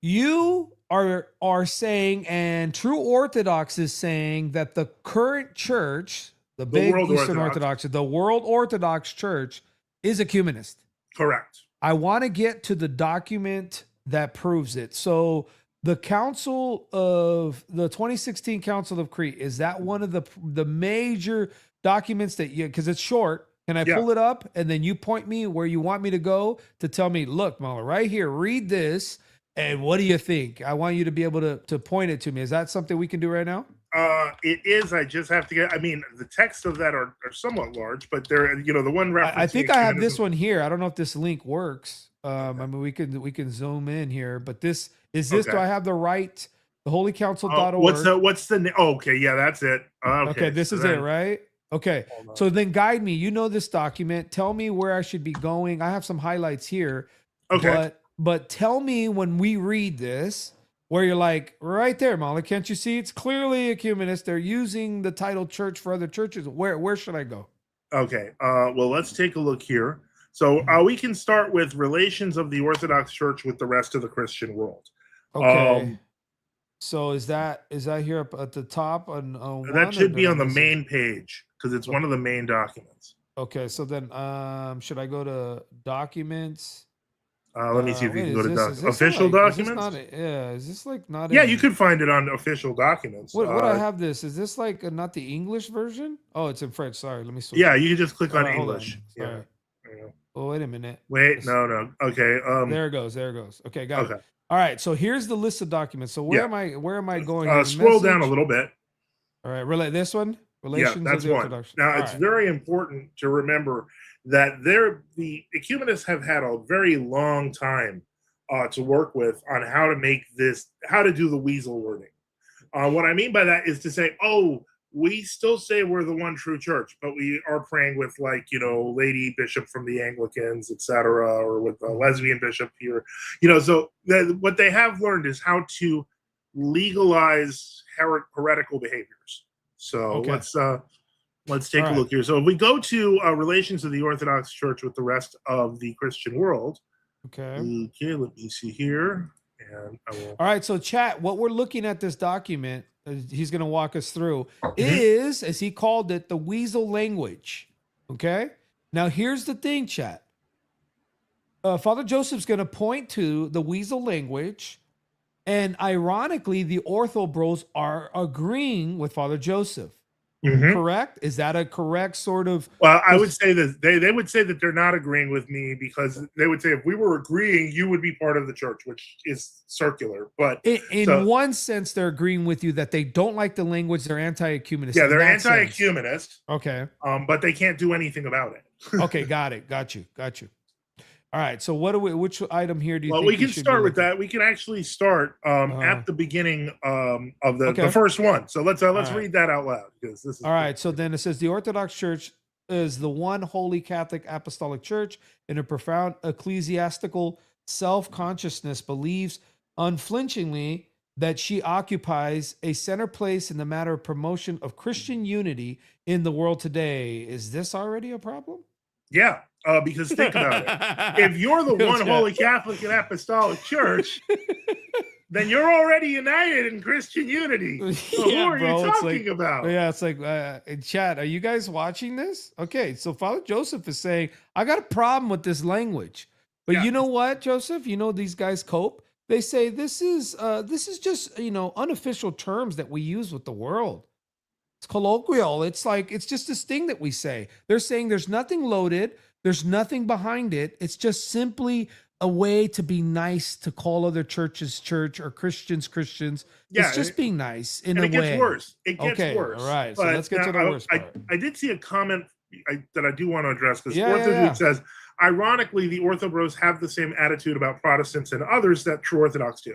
You are saying, and True Orthodox is saying, that the current church, the big Eastern Orthodox, the World Orthodox Church is ecumenist. Correct. I want to get to the document that proves it. So the Council of the 2016 Council of Crete, is that one of the major documents that because it's short. Can I pull it up and then you point me where you want me to go to tell me, look, Mahler, right here, read this. And what do you think? I want you to be able to point it to me. Is that something we can do right now? It is. I just have to the text of that are somewhat large, but they're, the one reference. I think I have this one here. I don't know if this link works. I mean, we can zoom in here, but this is this. Okay. Do I have the right? The holycouncil.org. What's the? Okay, yeah, that's it. Okay, this is it, right? Okay. Hold on. So then guide me. You know this document. Tell me where I should be going. I have some highlights here. Okay. But tell me when we read this, where you're like, right there, Molly, can't you see? It's clearly ecumenist. They're using the title church for other churches. Where should I go? Okay. Well, let's take a look here. So we can start with relations of the Orthodox Church with the rest of the Christian world. Okay. So is that here up at the top on That should be on the main page because it's one of the main documents. Okay. So then should I go to documents? Let me see if you can go to Is official documents. Is this like not? Yeah, you could find it on official documents. What I have this? Is this like not the English version? Oh, it's in French. Sorry, let me switch. Yeah, you can just click on hold English. on. Sorry. Yeah. Oh, wait a minute. Wait, no. Okay. There it goes. Okay, got it. All right. So here's the list of documents. So where am I going? Scroll down a little bit. All right. This one. Relations that's of the one. Orthodox. Now, it's very important to remember that the ecumenists have had a very long time to work with on how to do the weasel wording. What I mean by that is to say, we still say we're the one true church, but we are praying with lady bishop from the Anglicans, etc., or with a lesbian bishop here. So what they have learned is how to legalize heretical behaviors. So let's take a look here. So if we go to relations of the Orthodox Church with the rest of the Christian world. Okay, let me see here. And I will. All right, so chat, what we're looking at this document, he's going to walk us through, is, as he called it, the weasel language. Okay? Now, here's the thing, chat. Father Joseph's going to point to the weasel language, and ironically, the Orthobros are agreeing with Father Joseph. Correct? Is that a correct sort of? Well, I would say that they would say that they're not agreeing with me because they would say if we were agreeing, you would be part of the church, which is circular. But in one sense, they're agreeing with you that they don't like the language. They're anti-ecumenist. Yeah, they're anti-ecumenist. Okay. But they can't do anything about it. Okay, got it. Got you. All right. So which item here do you think we can start with that? We can actually start at the beginning of the first one. So let's read that out loud because this is all right. So then it says the Orthodox Church is the one holy Catholic Apostolic Church in a profound ecclesiastical self-consciousness believes unflinchingly that she occupies a center place in the matter of promotion of Christian unity in the world today. Is this already a problem? Yeah. Because think about it. If you're the one holy Catholic and Apostolic Church, then you're already united in Christian unity. So who are you talking about? Yeah, it's like in chat, are you guys watching this? Okay, so Father Joseph is saying, I got a problem with this language. But you know what, Joseph? You know these guys cope. They say this is just unofficial terms that we use with the world. It's colloquial. It's like it's just this thing that we say. They're saying there's nothing loaded. There's nothing behind it. It's just simply a way to be nice, to call other churches church or Christians Christians. Yeah, it's just being nice in a way. It gets worse. It gets worse. All right. So let's get to the worst part. I did see a comment that I do want to address because Orthodox says, ironically, the Orthobros have the same attitude about Protestants and others that true Orthodox do.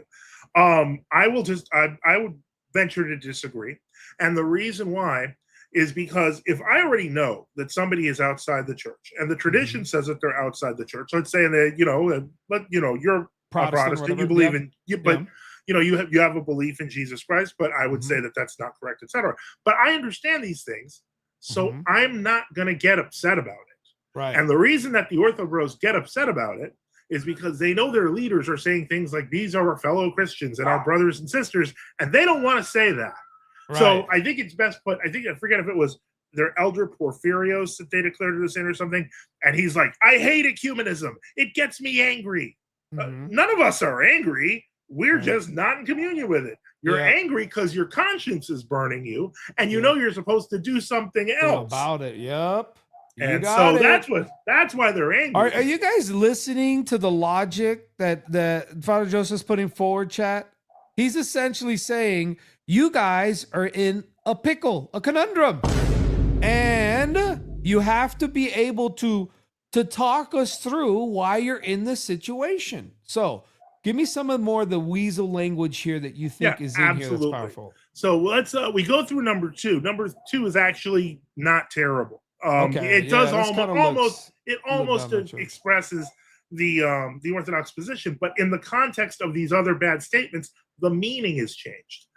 I would venture to disagree. And the reason why is because if I already know that somebody is outside the church and the tradition says that they're outside the church, let's say that, you're a Protestant, you believe in, but you have a belief in Jesus Christ, but I would say that that's not correct, etc. But I understand these things. So I'm not going to get upset about it. Right. And the reason that the Orthobros get upset about it is because they know their leaders are saying things like, these are our fellow Christians and our brothers and sisters, and they don't want to say that. Right. So I think it's best put, I forget if it was their elder Porphyrios that they declared this in or something. And he's like, I hate ecumenism. It gets me angry. None of us are angry. We're just not in communion with it. You're angry because your conscience is burning you and you know you're supposed to do something else about it. Yep. And so that's why they're angry. Are you guys listening to the logic that Father Joseph's putting forward, chat? He's essentially saying, you guys are in a pickle, a conundrum. And you have to be able to talk us through why you're in this situation. So Give me some of more of the weasel language here that you think is in here that's absolutely. powerful. So let's we go through number 2. Number 2 is actually not terrible. Okay, It does this kinda looks almost down the track. expresses the Orthodox position, but in the context of these other bad statements, the meaning is changed.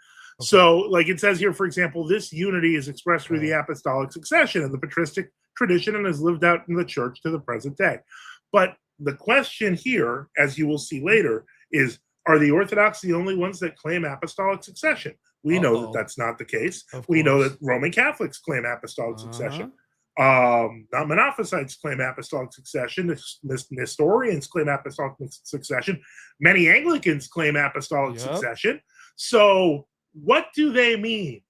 Okay. So, like it says here, for example, this unity is expressed through the apostolic succession and the patristic tradition and is lived out in the church to the present day. But the question here, as you will see later, is, are the Orthodox the only ones that claim apostolic succession? We know that that's not the case. We know that Roman Catholics claim apostolic succession. Non-Monophysites claim apostolic succession. Nestorians claim apostolic succession. Many Anglicans claim apostolic succession. So what do they mean?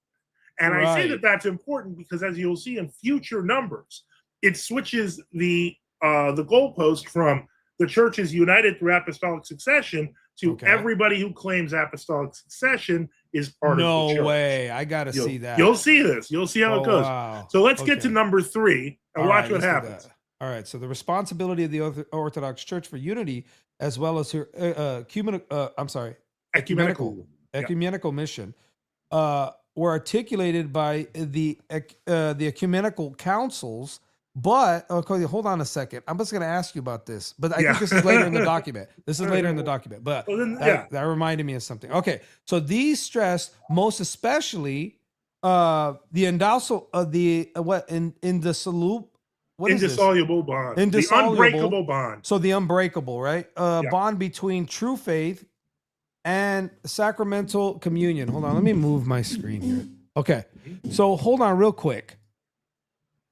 And I say that that's important because, as you'll see in future numbers, it switches the goalpost from the church is united through apostolic succession to everybody who claims apostolic succession is part of the church. No way. I got to see that. You'll see this. You'll see how it goes. Wow. So let's get to number 3 and watch what happens. All right. So the responsibility of the Orthodox Church for unity, as well as her ecumenical mission, were articulated by the ecumenical councils. But okay, hold on a second. I'm just going to ask you about this, but I think this is later in the document. But that reminded me of something. Okay, so these stress most especially the indissoluble bond, the unbreakable bond. So the unbreakable, right? Bond between true faith and sacramental communion. Hold on, let me move my screen here. Okay, so hold on real quick.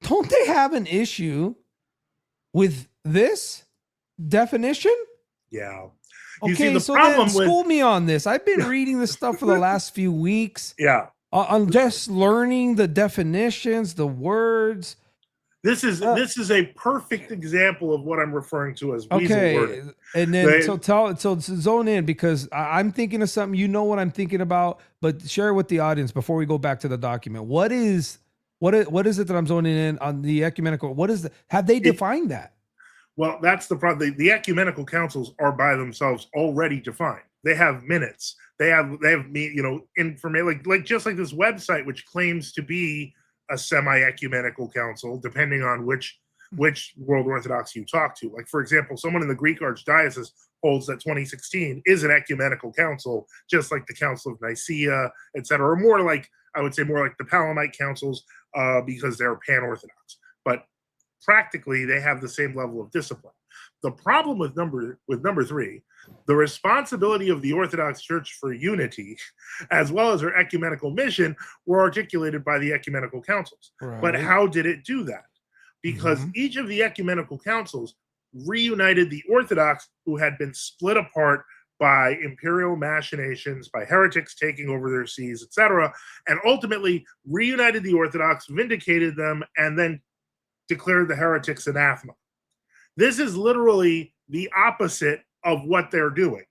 Don't they have an issue with this definition? Yeah. Okay, so then school me on this. I've been reading this stuff for the last few weeks. Yeah. I'm just learning the definitions, the words. This is a perfect example of what I'm referring to as weasel wording. And then so zone in, because I'm thinking of something. You know what I'm thinking about, but share it with the audience before we go back to the document. What is it that I'm zoning in on the ecumenical? Have they defined that? Well, that's the problem. The ecumenical councils are by themselves already defined. They have minutes. They have information like just like this website, which claims to be a semi-ecumenical council, depending on which World Orthodox you talk to. Like, for example, someone in the Greek Archdiocese holds that 2016 is an ecumenical council, just like the Council of Nicaea, etc., or more like, I would say, more like the Palamite councils, because they're pan-Orthodox. But practically, they have the same level of discipline. The problem with number 3, the responsibility of the Orthodox Church for unity, as well as her ecumenical mission, were articulated by the ecumenical councils. Right. But how did it do that? Because each of the ecumenical councils reunited the Orthodox who had been split apart by imperial machinations, by heretics taking over their sees, etc., and ultimately reunited the Orthodox, vindicated them, and then declared the heretics anathema. This is literally the opposite of what they're doing,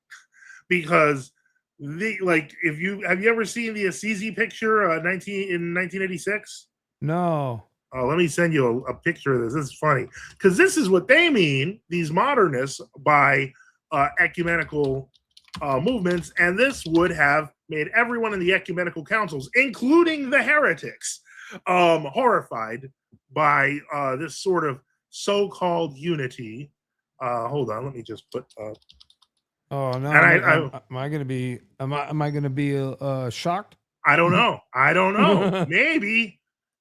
because have you ever seen the Assisi picture in 1986? No. Oh, let me send you a picture of this. This is funny because this is what they mean, these modernists, by ecumenical movements, and this would have made everyone in the ecumenical councils, including the heretics, horrified by this sort of so-called unity. Hold on, let me just put. Oh no! Am I going to be shocked? I don't know.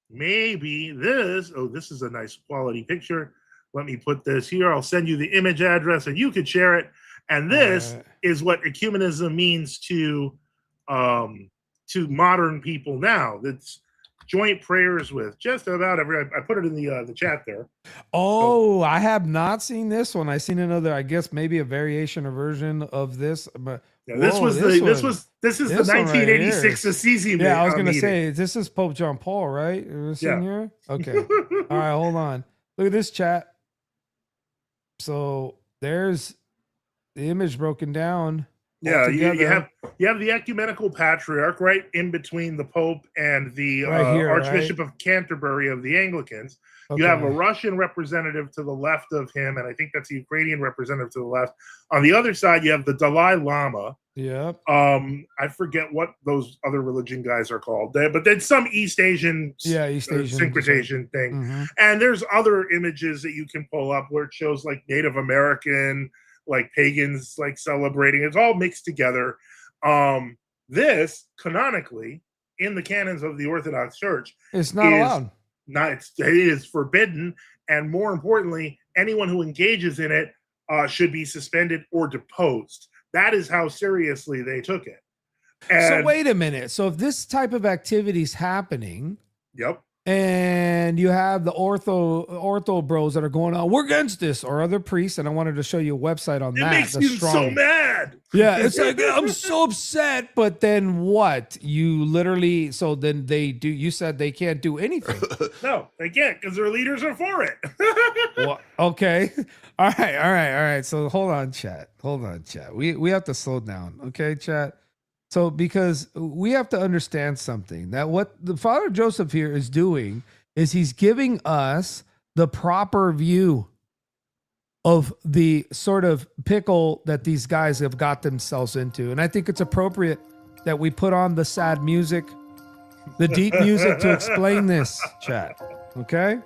Maybe this. Oh, this is a nice quality picture. Let me put this here. I'll send you the image address, and you could share it. And this is what ecumenism means to modern people now. That's joint prayers with just about every. I put it in the chat there. Oh, I have not seen this one. I've seen another. I guess maybe a variation or version of this. But this is the 1986 right Assisi. Yeah, I was gonna say this is Pope John Paul, right? Here. Okay. All right, hold on. Look at this chat. So there's the image broken down. Yeah, you have the ecumenical patriarch right in between the Pope and the Archbishop of Canterbury of the Anglicans. You have a Okay. Russian representative to the left of him, and I think that's a Ukrainian representative to the left. On the other side, you have the Dalai Lama. Yep. I forget what those other religion guys are called, but there's some East Asian, East Asian syncretation thing. Mm-hmm. And there's other images that you can pull up where it shows like Native American, like pagans, like celebrating. It's all mixed together. This canonically in the canons of the Orthodox Church, It's not allowed. it is forbidden, and more importantly, anyone who engages in it should be suspended or deposed. That is how seriously they took it. So wait a minute. So if this type of activity is happening, Yep. and you have the ortho bros that are going on, we're against this, or other priests, and I wanted to show you a website on It that. makes me so mad. Yeah, it's like I'm so upset, but then what? You literally, so then they do. You said they can't do anything. No, they can't because their leaders are for it. Well, okay, all right. So hold on, chat. We have to slow down, okay, chat. So because we have to understand something, that what the Father Joseph here is doing is he's giving us the proper view of the sort of pickle that these guys have got themselves into. And I think it's appropriate that we put on the sad music, the deep music to explain this, chat. Okay?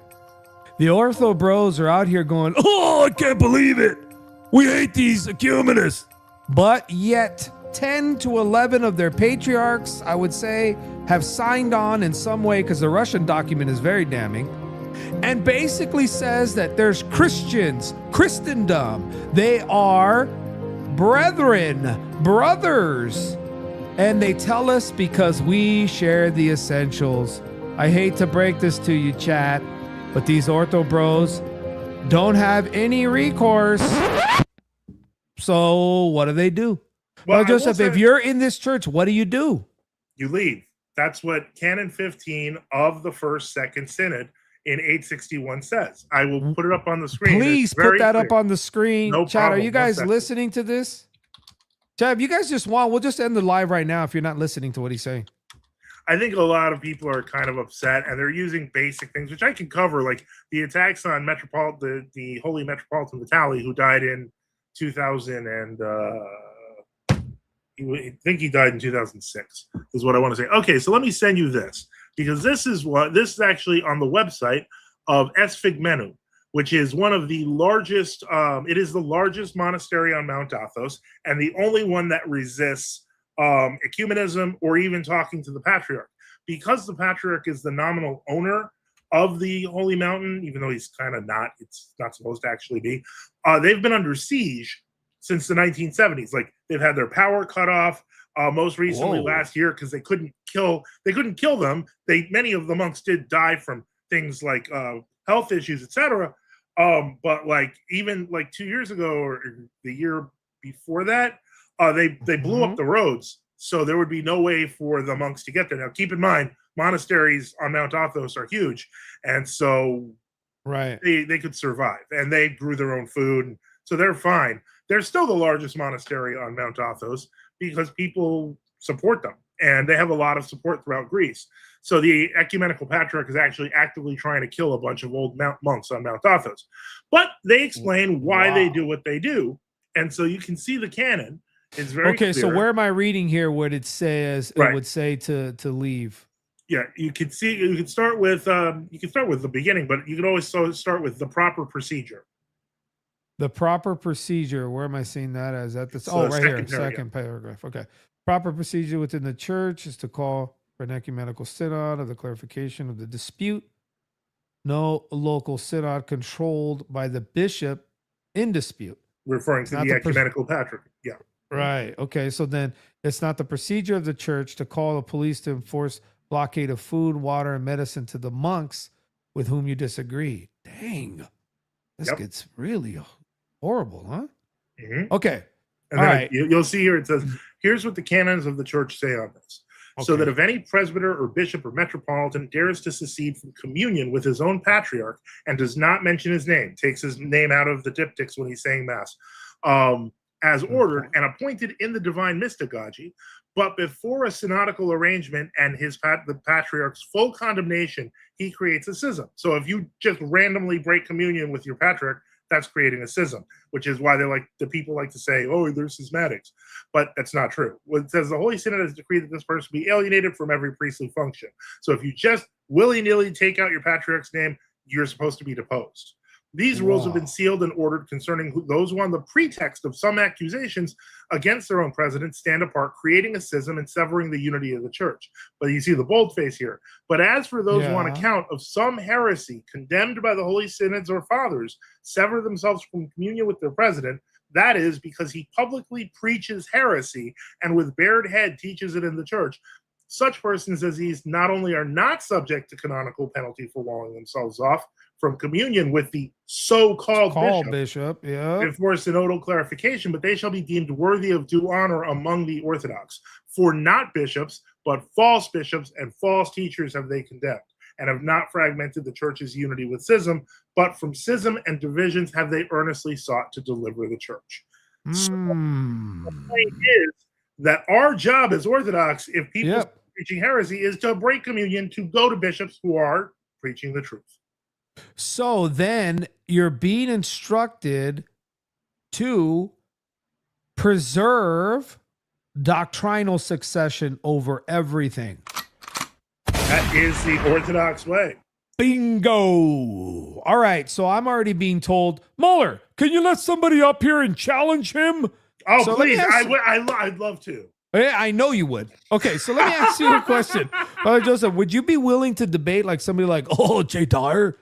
The Ortho bros are out here going, oh, I can't believe it. We hate these ecumenists. But yet 10 to 11 of their patriarchs, I would say, have signed on in some way, because the Russian document is very damning, and basically says that there's Christians, Christendom. They are brethren, brothers. And they tell us because we share the essentials. I hate to break this to you, chat, but these ortho bros don't have any recourse. So what do? Well, Joseph, if you're in this church, what do? You leave. That's what Canon 15 of the First Second Synod in 861 says. I will put it up on the screen. Please put that up on the screen. No Chat, problem. are you guys listening to this? Chat, if you guys just want, we'll just end the live right now if you're not listening to what he's saying. I think a lot of people are kind of upset, and they're using basic things, which I can cover, like the attacks on the Holy Metropolitan Vitaly, who died in 2000 and I think he died in 2006 is what I want to say. Okay, so let me send you this, because this is actually on the website of Esphigmenou, which is one of the largest, it is the largest monastery on Mount Athos, and the only one that resists ecumenism or even talking to the patriarch. Because the patriarch is the nominal owner of the Holy Mountain, even though he's kind of not, it's not supposed to actually be, they've been under siege since the 1970s. Like, they've had their power cut off. Most recently last year, because they couldn't kill them. Many of the monks did die from things like health issues, etc. But like even like 2 years ago or the year before that, they blew up the roads, so there would be no way for the monks to get there. Now, keep in mind, monasteries on Mount Athos are huge, and so they could survive, and they grew their own food, and so they're fine. They're still the largest monastery on Mount Athos because people support them, and they have a lot of support throughout Greece. So the ecumenical patriarch is actually actively trying to kill a bunch of old monks on Mount Athos. But they explain why they do what they do, and so you can see the canon is very clear. So where am I reading here what it says? It would say to leave. Yeah, you can see. You can start with the beginning, but you can always start with the proper procedure. The proper procedure. Where am I seeing that as? At this? Right here, second paragraph. Okay. Proper procedure within the church is to call for an ecumenical synod of the clarification of the dispute. No local synod controlled by the bishop in dispute. Referring to the ecumenical patriarch. Yeah. Right. Okay. So then it's not the procedure of the church to call the police to enforce blockade of food, water, and medicine to the monks with whom you disagree. Dang. This gets really horrible, huh? Mm-hmm. Okay. And then you'll see here, it says, here's what the canons of the church say on this. Okay. So that if any presbyter or bishop or metropolitan dares to secede from communion with his own patriarch and does not mention his name, takes his name out of the diptychs when he's saying mass, as ordered and appointed in the divine mystagogy But before a synodical arrangement and the patriarch's full condemnation, he creates a schism. So if you just randomly break communion with your patriarch, that's creating a schism, which is why the people like to say, oh, they're schismatics. But that's not true. It says the Holy Synod has decreed that this person be alienated from every priestly function. So if you just willy-nilly take out your patriarch's name, you're supposed to be deposed. These rules have been sealed and ordered concerning those who, on the pretext of some accusations against their own president, stand apart, creating a schism and severing the unity of the church. But you see the boldface here. But as for those who, on account of some heresy condemned by the Holy Synods or Fathers, sever themselves from communion with their president, that is because he publicly preaches heresy and with bared head teaches it in the church. Such persons as these not only are not subject to canonical penalty for walling themselves off from communion with the so-called bishop, and for synodal clarification, but they shall be deemed worthy of due honor among the Orthodox. For not bishops, but false bishops and false teachers have they condemned, and have not fragmented the church's unity with schism, but from schism and divisions have they earnestly sought to deliver the church. So the point is that our job as Orthodox, if people are preaching heresy, is to break communion, to go to bishops who are preaching the truth. So then you're being instructed to preserve doctrinal succession over everything. That is the Orthodox way. Bingo. All right. So I'm already being told, Mueller, can you let somebody up here and challenge him? Oh, so please. I'd love to. Yeah, I know you would. Okay, so let me ask you a question. Joseph, would you be willing to debate like somebody like, Jay Dyer?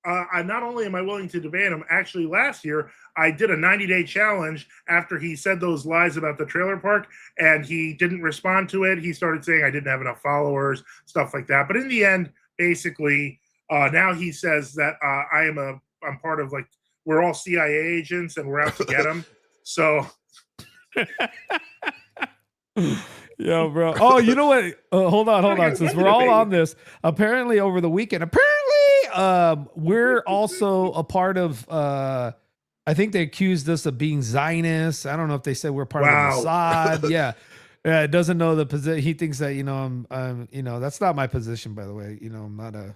Not only am I willing to debate him, actually last year I did a 90-day challenge after he said those lies about the trailer park, and he didn't respond to it. He started saying I didn't have enough followers, stuff like that. But in the end, basically, now he says that I'm part of, like, we're all CIA agents and we're out to get him. So... Yo, bro. Oh, you know what? Hold on. Since we're all on this, apparently over the weekend, we're also a part of, I think they accused us of being Zionists. I don't know if they said we're part of the Mossad. Yeah. It doesn't know the position. He thinks that, I'm that's not my position, by the way. I'm not a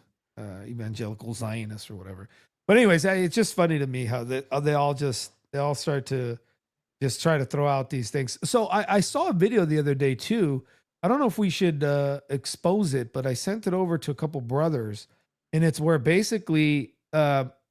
evangelical Zionist or whatever. But anyways, it's just funny to me how they all start to just try to throw out these things. So I saw a video the other day too. I don't know if we should expose it, but I sent it over to a couple brothers, and it's where basically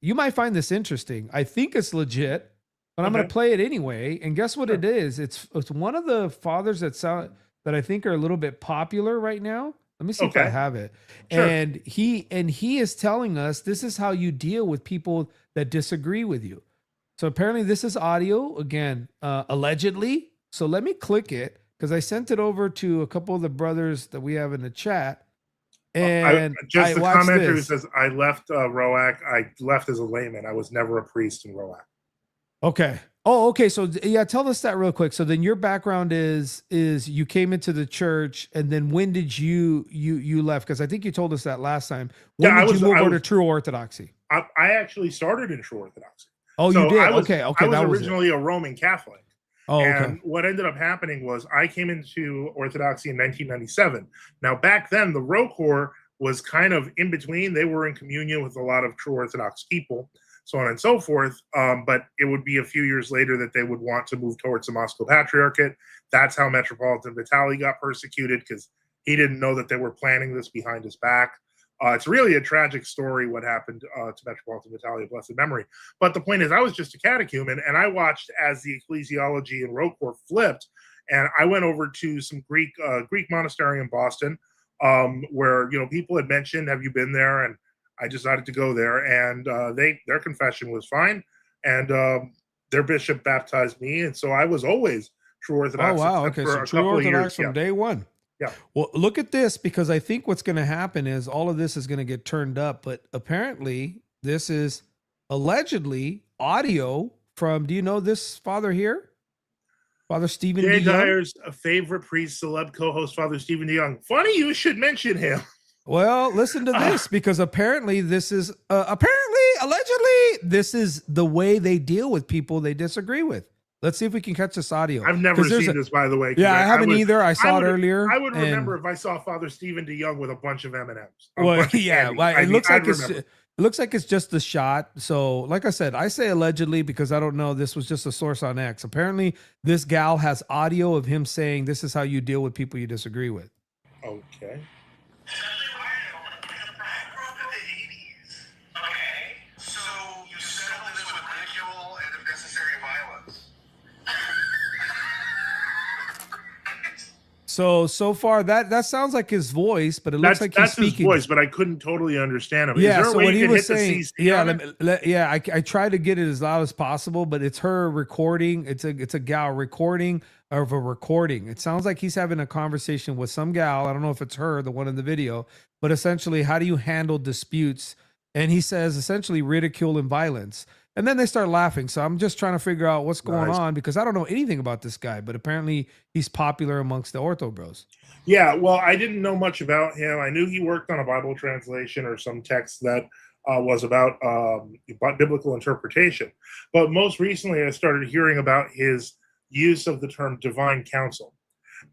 you might find this interesting. I think it's legit, but I'm going to play it anyway. And guess what it is? It's one of the fathers that I think are a little bit popular right now. Let me see if I have it. Sure. And he is telling us this is how you deal with people that disagree with you. So apparently this is audio, again, allegedly. So let me click it because I sent it over to a couple of the brothers that we have in the chat. And the commenter who says, I left ROAC. I left as a layman. I was never a priest in ROAC. Okay. Oh, okay. So yeah, tell us that real quick. So then your background is you came into the church, and then when did you left? Because I think you told us that last time. When did you move over to True Orthodoxy? I actually started in True Orthodoxy. Oh, so you did? Okay. I was originally a Roman Catholic. Oh, okay. And what ended up happening was I came into Orthodoxy in 1997. Now, back then, the Row Corps was kind of in between. They were in communion with a lot of true Orthodox people, so on and so forth. But it would be a few years later that they would want to move towards the Moscow Patriarchate. That's how Metropolitan Vitaly got persecuted, because he didn't know that they were planning this behind his back. It's really a tragic story what happened to Metropolitan Vitaly of blessed memory. But the point is, I was just a catechumen, and I watched as the ecclesiology and Row Corps flipped. And I went over to some Greek monastery in Boston, where people had mentioned, "Have you been there?" And I decided to go there, and their confession was fine, and their bishop baptized me, and so I was always True Orthodox. Oh wow! Okay, so True Orthodox from day one. Yeah. Well, look at this, because I think what's going to happen is all of this is going to get turned up, but apparently this is allegedly audio from, do you know this father here? Father Stephen Jay DeYoung? Dyer's favorite priest, celeb co-host, Father Stephen DeYoung. Funny you should mention him. Well, listen to this, because apparently this is, allegedly, this is the way they deal with people they disagree with. Let's see if we can catch this audio. I've never 'Cause there's seen a- this, by the way. 'cause Yeah, I haven't either. I saw it would- earlier. I would and- remember if I saw Father Stephen DeYoung with a bunch of M&Ms. a Well, bunch of yeah, candy. well, I it mean, looks like I'd it's. remember. It looks like it's just a shot. So, like I said, I say allegedly because I don't know. This was just a source on X. Apparently, this gal has audio of him saying, "This is how you deal with people you disagree with." Okay. So you settle this with ridicule and, if necessary, violence. So far that sounds like his voice, but it looks like he's That's his speaking. voice, but I couldn't totally understand him. Yeah, Is there a so way what you he can was hit saying, the CC yeah, on it? yeah, I tried to get it as loud as possible, but it's her recording. It's a gal recording of a recording. It sounds like he's having a conversation with some gal. I don't know if it's her, the one in the video, but essentially, how do you handle disputes? And he says essentially ridicule and violence. And then they start laughing. So I'm just trying to figure out what's going Nice. on because I don't know anything about this guy, but apparently he's popular amongst the Ortho Bros. Yeah, well, I didn't know much about him. I knew he worked on a Bible translation or some text that was about biblical interpretation. But most recently, I started hearing about his use of the term divine counsel.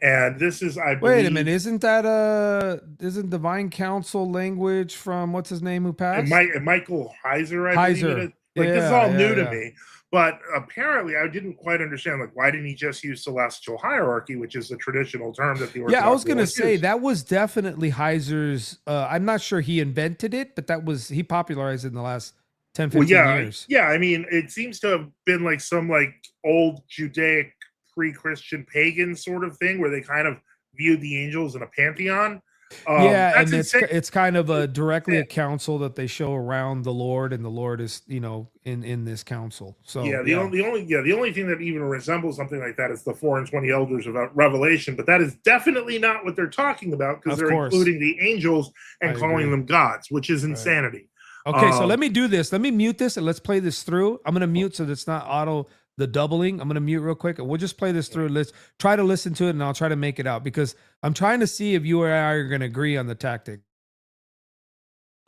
And this is, I believe, Wait a minute, isn't divine counsel language from what's his name who passed? Michael Heiser, I believe Heiser. it is. Like, this is Yeah, all new yeah. to me. But apparently, I didn't quite understand. Like, why didn't he just use celestial hierarchy, which is the traditional term that the Orthodox Yeah, I was gonna world say use? that was definitely Heiser's. I'm not sure he invented it, but he popularized it in the last 10, 15 years. Yeah. I mean, it seems to have been like some like old Judaic pre-Christian pagan sort of thing where they kind of viewed the angels in a pantheon. Yeah, that's and insane. it's kind of a directly a council that they show around the Lord, and the Lord is in this council. So The only thing that even resembles something like that is the 4 and 20 elders of Revelation, but that is definitely not what they're talking about because Of they're course. including the angels and I calling agree. them gods, which is insanity. Okay, so Um, let me do this. Let me mute this and let's play this through. I'm gonna mute so that it's not auto the doubling. I'm gonna mute real quick and we'll just play this through. Let's try to listen to it and I'll try to make it out because I'm trying to see if you or I are gonna agree on the tactic.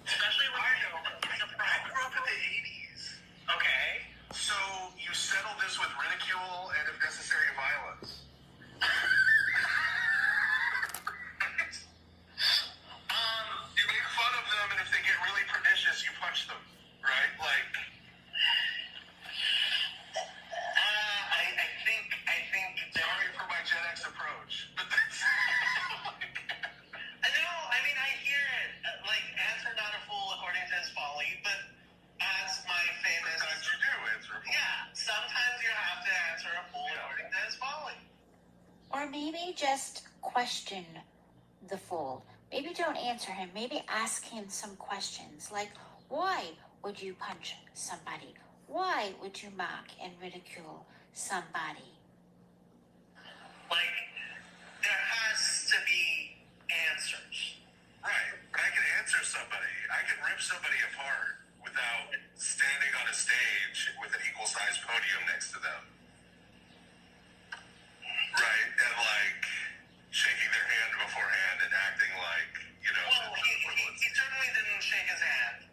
Especially when I grew up in the 80s. Okay. So you settle this with ridicule and, if necessary, violence. You make fun of them, and if they get really pernicious, you punch them, right? Like, I think. Sorry for my Gen X approach, but that's. I know. I mean, I hear it. Like, answer not a fool according to his folly, but as my famous. Sometimes you do answer a fool. Yeah. Sometimes you have to answer a fool according to his folly. Or maybe just question the fool. Maybe don't answer him. Maybe ask him some questions like, why would you punch somebody? Why would you mock and ridicule somebody? Like, there has to be answers. Right. I can answer somebody. I can rip somebody apart without standing on a stage with an equal-sized podium next to them. Right. And, like, shaking their hand beforehand and acting like, you know. Well, he certainly didn't shake his hand.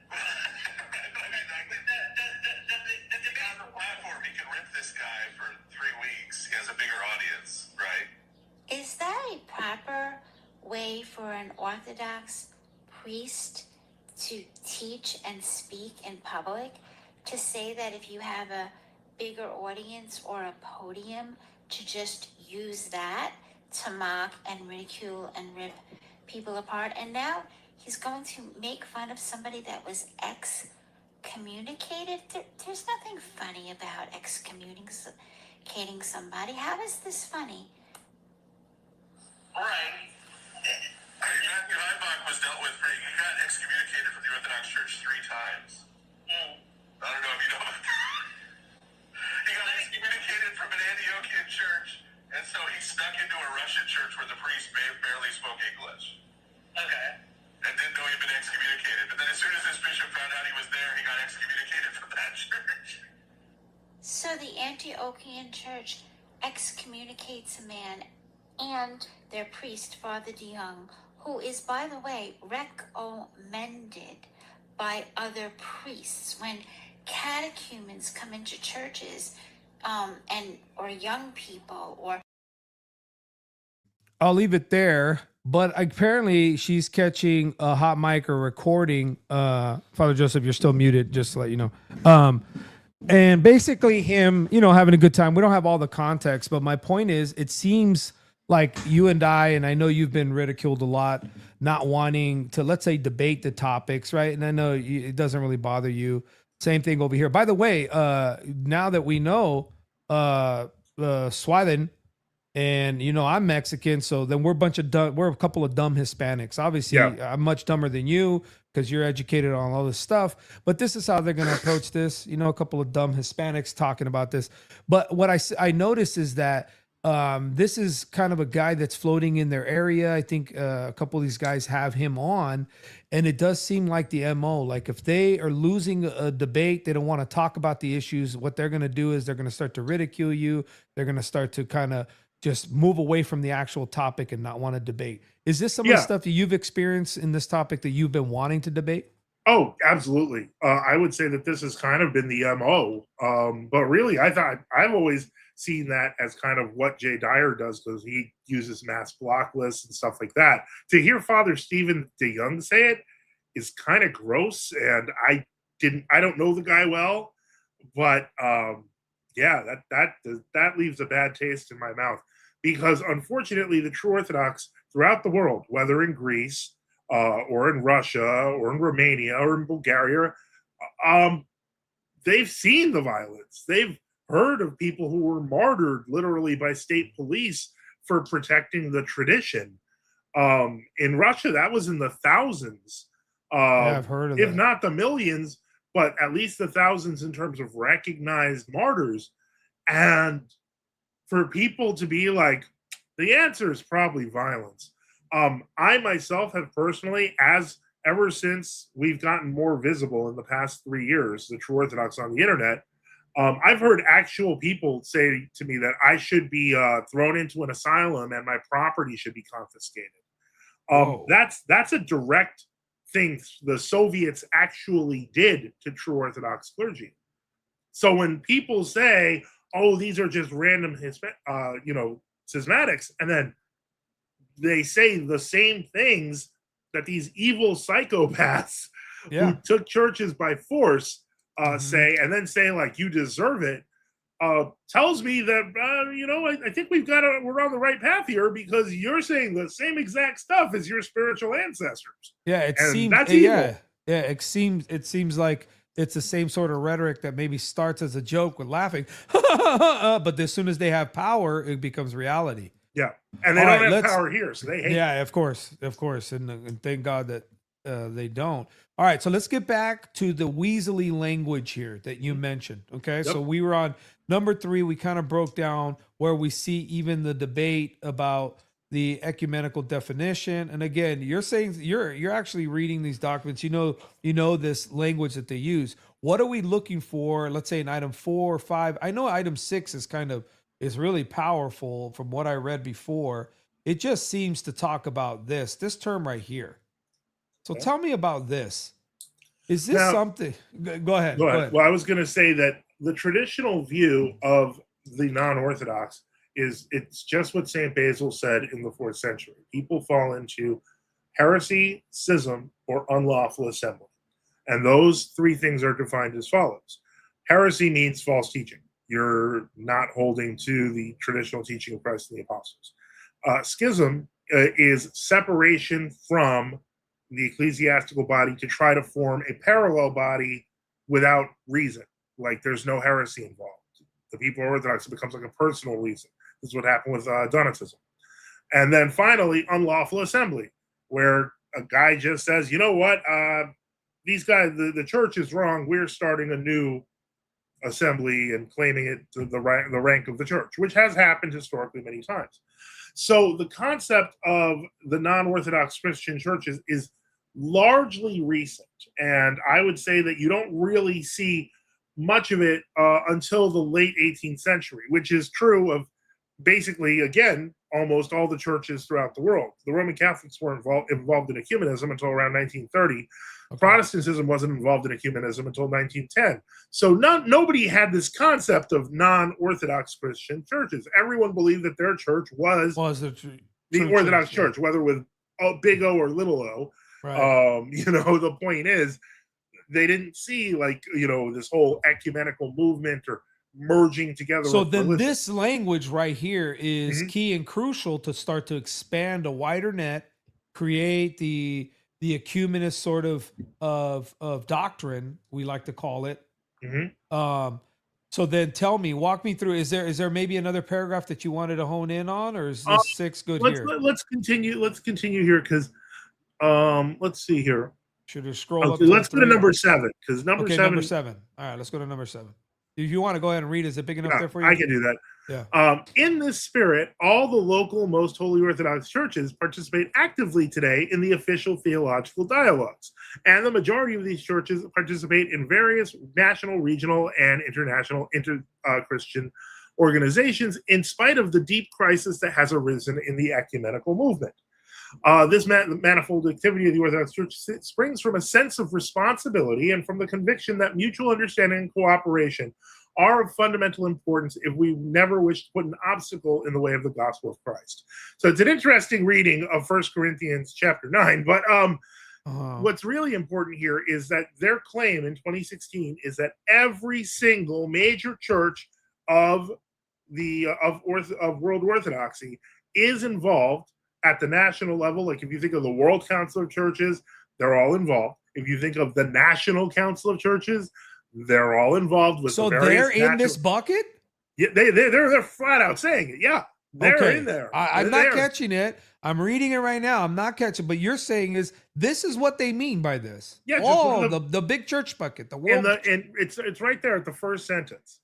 The debate on the platform, he can rip this guy for 3 weeks. He has a bigger audience, right? Is that a proper way for an Orthodox priest to teach and speak in public? To say that if you have a bigger audience or a podium, to just use that to mock and ridicule and rip people apart? And now he's going to make fun of somebody that was excommunicated. There's nothing funny about excommunicating somebody. How is this funny? Right. I mean, Matthew Heibach was dealt with he got excommunicated from the Orthodox Church 3 times. I don't know if you know about that. He got excommunicated from an Antiochian church, and so he snuck into a Russian church where the priest barely spoke English. Okay. And didn't know he'd been excommunicated. But then as soon as his bishop found out he was there, he got excommunicated from that church. So the Antiochian church excommunicates a man and their priest, Father DeYoung, who is, by the way, recommended by other priests. When catechumens come into churches, or young people, or I'll leave it there. But apparently she's catching a hot mic or recording. Father Joseph, you're still muted, just to let you know. And basically him, having a good time. We don't have all the context, but my point is, it seems like you and I know you've been ridiculed a lot, not wanting to, let's say, debate the topics, right? And I know it doesn't really bother you. Same thing over here. By the way, now that we know Swathen, and I'm Mexican, so then we're a couple of dumb Hispanics. Obviously, Yeah. I'm much dumber than you because you're educated on all this stuff. But this is how they're going to approach this. A couple of dumb Hispanics talking about this. But what I notice is that this is kind of a guy that's floating in their area. I think a couple of these guys have him on, and it does seem like the MO. Like if they are losing a debate, they don't want to talk about the issues. What they're going to do is they're going to start to ridicule you. They're going to start to kind of just move away from the actual topic and not want to debate. Is this some of the stuff that you've experienced in this topic that you've been wanting to debate? Oh, absolutely. I would say that this has kind of been the MO. But really, I've always seen that as kind of what Jay Dyer does, because he uses mass block lists and stuff like that. To hear Father Stephen DeYoung say it is kind of gross. And I don't know the guy well, but that leaves a bad taste in my mouth, because unfortunately the true Orthodox throughout the world, whether in Greece or in Russia or in Romania or in Bulgaria, they've seen the violence. They've heard of people who were martyred literally by state police for protecting the tradition. In Russia, that was in the thousands. I've heard of if that. not the millions, but at least the thousands in terms of recognized martyrs. And for people to be like, the answer is probably violence. I myself have personally, ever since we've gotten more visible in the past 3 years, the true Orthodox on the internet, I've heard actual people say to me that I should be thrown into an asylum and my property should be confiscated. That's a direct thing the Soviets actually did to true Orthodox clergy. So when people say, "Oh, these are just random schismatics," and then they say the same things that these evil psychopaths who took churches by force say, and then say like you deserve it, tells me that I think we're on the right path here, because you're saying the same exact stuff as your spiritual ancestors. Yeah, it seems that's evil. Yeah, it seems like it's the same sort of rhetoric that maybe starts as a joke with laughing, but as soon as they have power, it becomes reality. Yeah, and they don't have power here, so they hate. Yeah, of course, and thank God that they don't. All right, so let's get back to the weaselly language here that you mentioned. Okay, so we were on number 3. We kind of broke down where we see even the debate about the ecumenical definition. And again, you're saying you're actually reading these documents. You know this language that they use. What are we looking for? Let's say in item 4 or 5. I know item 6 is really powerful from what I read before. It just seems to talk about this term right here. So tell me about this. Is this something? Go ahead. Well, I was going to say that the traditional view of the non-Orthodox is it's just what St. Basil said in the 4th century. People fall into heresy, schism, or unlawful assembly. And those 3 things are defined as follows. Heresy means false teaching. You're not holding to the traditional teaching of Christ and the apostles. Schism is separation from the ecclesiastical body to try to form a parallel body without reason. Like there's no heresy involved. The people are Orthodox, it becomes like a personal reason. This is what happened with Donatism. And then finally, unlawful assembly, where a guy just says, you know what, these guys, the church is wrong. We're starting a new assembly and claiming it to the rank of the church, which has happened historically many times. So the concept of the non-Orthodox Christian churches is largely recent. And I would say that you don't really see much of it until the late 18th century, which is true of basically, again, almost all the churches throughout the world. The Roman Catholics weren't involved in ecumenism until around 1930. Okay. Protestantism wasn't involved in ecumenism until 1910. So nobody had this concept of non-Orthodox Christian churches. Everyone believed that their church was the Orthodox church, whether with big O or little o. Right. The point is, they didn't see this whole ecumenical movement or merging together. So then this language right here is key and crucial to start to expand a wider net, create the ecumenist sort of doctrine, we like to call it. So then tell me, walk me through, is there maybe another paragraph that you wanted to hone in on, or is this 6 good here? Let's continue here, because let's see here. Should I scroll up? Let's go to number 7, because number 7. All right, let's go to number 7. If you want to go ahead and read, is it big enough there for you? I can do that. Yeah. In this spirit, all the local most holy Orthodox churches participate actively today in the official theological dialogues, and the majority of these churches participate in various national, regional, and international Christian organizations, in spite of the deep crisis that has arisen in the ecumenical movement. This manifold activity of the Orthodox Church springs from a sense of responsibility and from the conviction that mutual understanding and cooperation are of fundamental importance if we never wish to put an obstacle in the way of the gospel of Christ. So it's an interesting reading of 1 Corinthians chapter 9, but what's really important here is that their claim in 2016 is that every single major church of world Orthodoxy is involved at the national level. Like if you think of the World Council of Churches, they're all involved. If you think of the National Council of Churches, they're all involved with. So they're in this bucket? Yeah, they're flat out saying it. Yeah, they're in there. I'm not catching it. I'm reading it right now. I'm not catching. But you're saying this is what they mean by this. Yeah. The big church bucket. The world. And it's right there at the first sentence.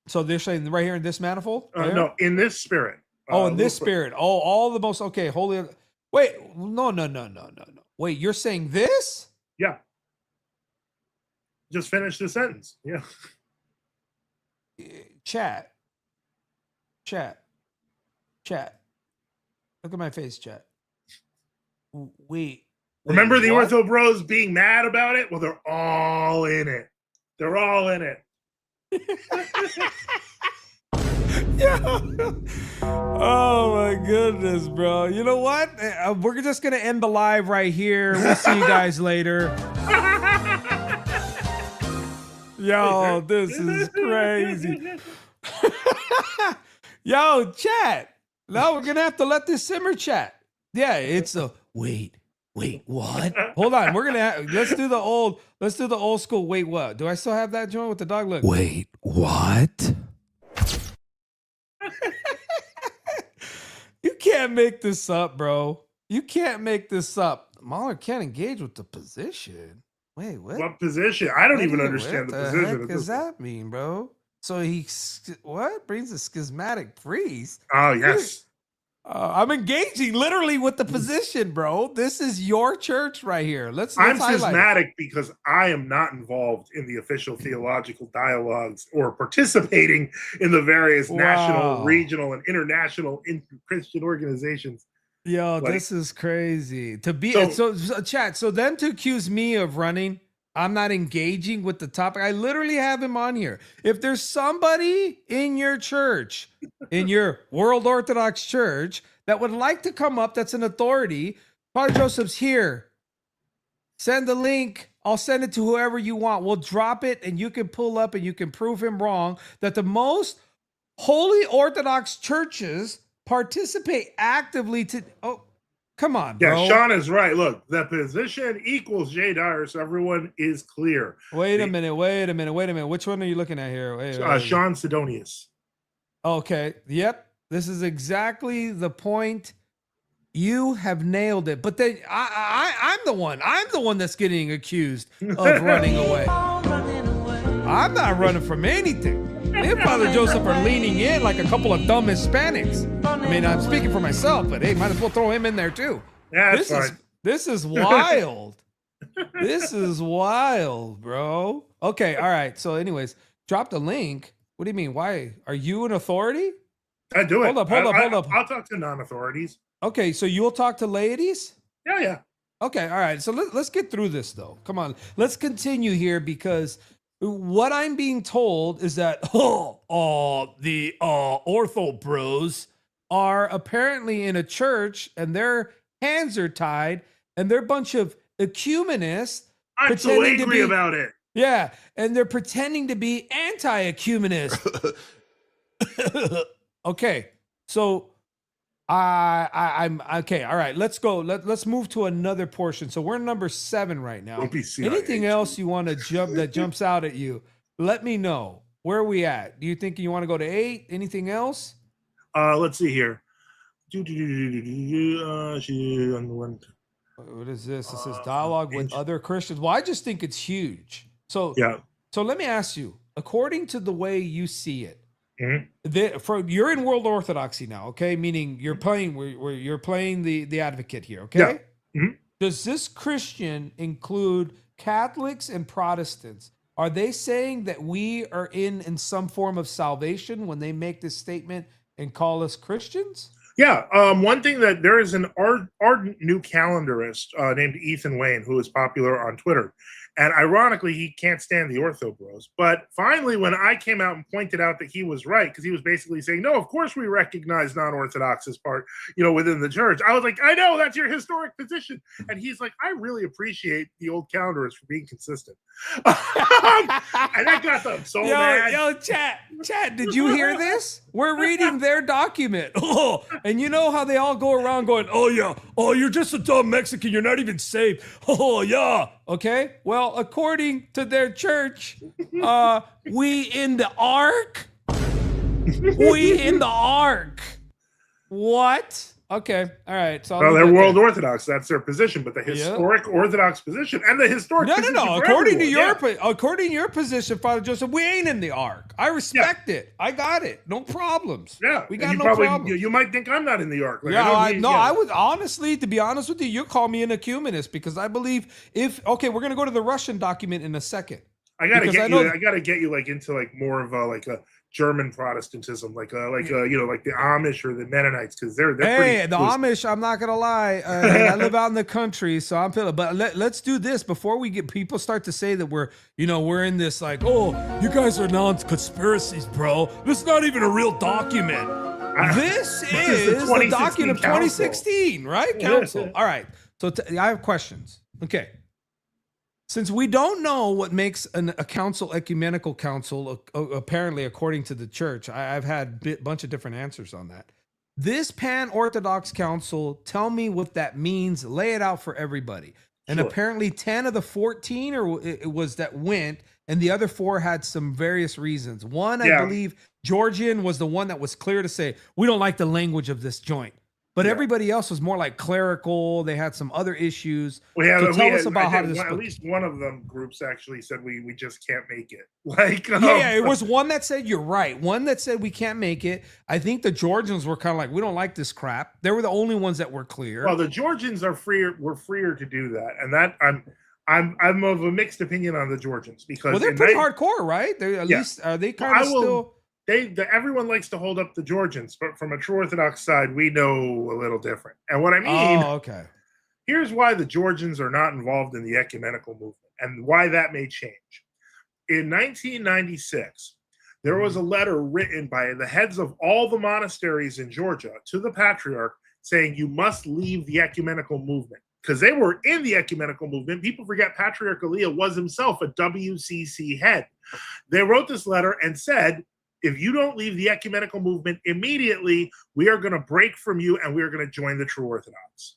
So they're saying right here in this manifold. Right no, in this spirit. In this spirit. All the most holy. Wait, no. Wait, you're saying this? Yeah. Just finish the sentence. Yeah. Chat. Look at my face, chat. Wait. Remember the Ortho Bros being mad about it? Well, they're all in it. They're all in it. Yeah. Oh my goodness, bro. You know what? We're just gonna end the live right here. We'll see you guys later. Yo, this is crazy. Yo, chat. Now we're gonna have to let this simmer, chat. Yeah, it's a wait, what? Hold on. We're gonna let's do the old school. Wait, what? Do I still have that joint with the dog look? Wait, what? You can't make this up, bro. You can't make this up. Mahler can't engage with the position. Wait, what? What position? I don't even understand the position. What does that mean, bro? So he brings a schismatic priest? Oh, yes. I'm engaging literally with the position, bro. This is your church right here. I'm schismatic because I am not involved in the official theological dialogues or participating in the various national, regional, and international Christian organizations. Yo, this is crazy. To be so chat. So then to accuse me of running, I'm not engaging with the topic. I literally have him on here. If there's somebody in your church, in your World Orthodox Church, that would like to come up, that's an authority, Father Joseph's here. Send the link. I'll send it to whoever you want. We'll drop it and you can pull up and you can prove him wrong that the most holy Orthodox churches participate actively to... Oh, come on, bro. Yeah, Sean is right. Look, the position equals J. Dyer, so everyone is clear. Wait a minute. Which one are you looking at here? Wait. Sean Sidonius. Okay. Yep. This is exactly the point. You have nailed it. But then I'm the one that's getting accused of running away. I'm not running from anything. Me and Father Joseph are leaning in like a couple of dumb Hispanics. I mean, I'm speaking for myself, but hey, might as well throw him in there too. Yeah, that's fine. This is wild. This is wild, bro. Okay, all right. So anyways, drop the link. What do you mean? Why? Are you an authority? I do it. Hold up. I'll talk to non-authorities. Okay, so you'll talk to laities? Yeah. Okay, all right. So let's get through this though. Come on, let's continue here because what I'm being told is that the Orthobros are apparently in a church and their hands are tied and they're a bunch of ecumenists. I'm so angry about it. Yeah, and they're pretending to be anti-ecumenist. Okay, so I'm okay. All right, let's go. Let's move to another portion. So we're number 7 right now. Don't be CIA. Anything else you want to jumps out at you? Let me know. Where are we at? Do you think you want to go to 8? Anything else? Let's see here. What is this? It says dialogue with other Christians. Well, I just think it's huge. So yeah. So let me ask you, according to the way you see it, mm-hmm. You're in World Orthodoxy now, okay? Meaning you're playing you're playing the advocate here, okay? Yeah. Mm-hmm. Does this Christian include Catholics and Protestants? Are they saying that we are in some form of salvation when they make this statement and call us Christians? Yeah. One thing that there is an ardent new calendarist named Ethan Wayne who is popular on Twitter. And ironically, he can't stand the Orthobros. But finally, when I came out and pointed out that he was right, because he was basically saying, no, of course we recognize non-Orthodox as part, within the church. I was like, I know, that's your historic position. And he's like, I really appreciate the old calendarists for being consistent. And that got them so mad. Yo, chat, did you hear this? We're reading their document. Oh, and you know how they all go around going, oh, yeah, oh, you're just a dumb Mexican. You're not even saved. Oh, yeah. Okay, well, according to their church, we in the ark. We in the ark. What? Okay, all right. So they're World Orthodox. That's their position, but the historic Orthodox position and the historic position no. According to your position, Father Joseph, we ain't in the ark. I respect it. I got it. No problems. Yeah, we got no problems. You might think I'm not in the ark. Like, I would honestly, to be honest with you, you call me an ecumenist because I believe we're gonna go to the Russian document in a second. I gotta get you like into like more of a German Protestantism, like the Amish or the Mennonites, because they're pretty the Amish. I'm not gonna lie, I live out in the country, so I'm feeling. But let's do this before we get people start to say that we're in this like, oh, you guys are non-conspiracies, bro. This is not even a real document. This is the document of 2016, right? Council. All right. So I have questions. Okay. Since we don't know what makes a council, ecumenical council, apparently according to the church, I've had a bunch of different answers on that. This pan-Orthodox council, tell me what that means. Lay it out for everybody. And apparently 10 of the 14 it was that went, and the other 4 had some various reasons. One, I believe, Georgian was the one that was clear to say, we don't like the language of this joint. But everybody else was more like clerical. They had some other issues. Tell us about how this. At least one of them groups actually said we just can't make it. It was one that said you're right. One that said we can't make it. I think the Georgians were kind of like, we don't like this crap. They were the only ones that were clear. Well, the Georgians were freer to do that, and that I'm of a mixed opinion on the Georgians because they're pretty hardcore, right? They're at least are they kind of still. Everyone likes to hold up the Georgians, but from a true Orthodox side, we know a little different. And what I mean, here's why the Georgians are not involved in the ecumenical movement and why that may change. In 1996, there was a letter written by the heads of all the monasteries in Georgia to the patriarch saying you must leave the ecumenical movement because they were in the ecumenical movement. People forget Patriarch Elia was himself a WCC head. They wrote this letter and said, if you don't leave the ecumenical movement immediately, we are going to break from you and we are going to join the true Orthodox.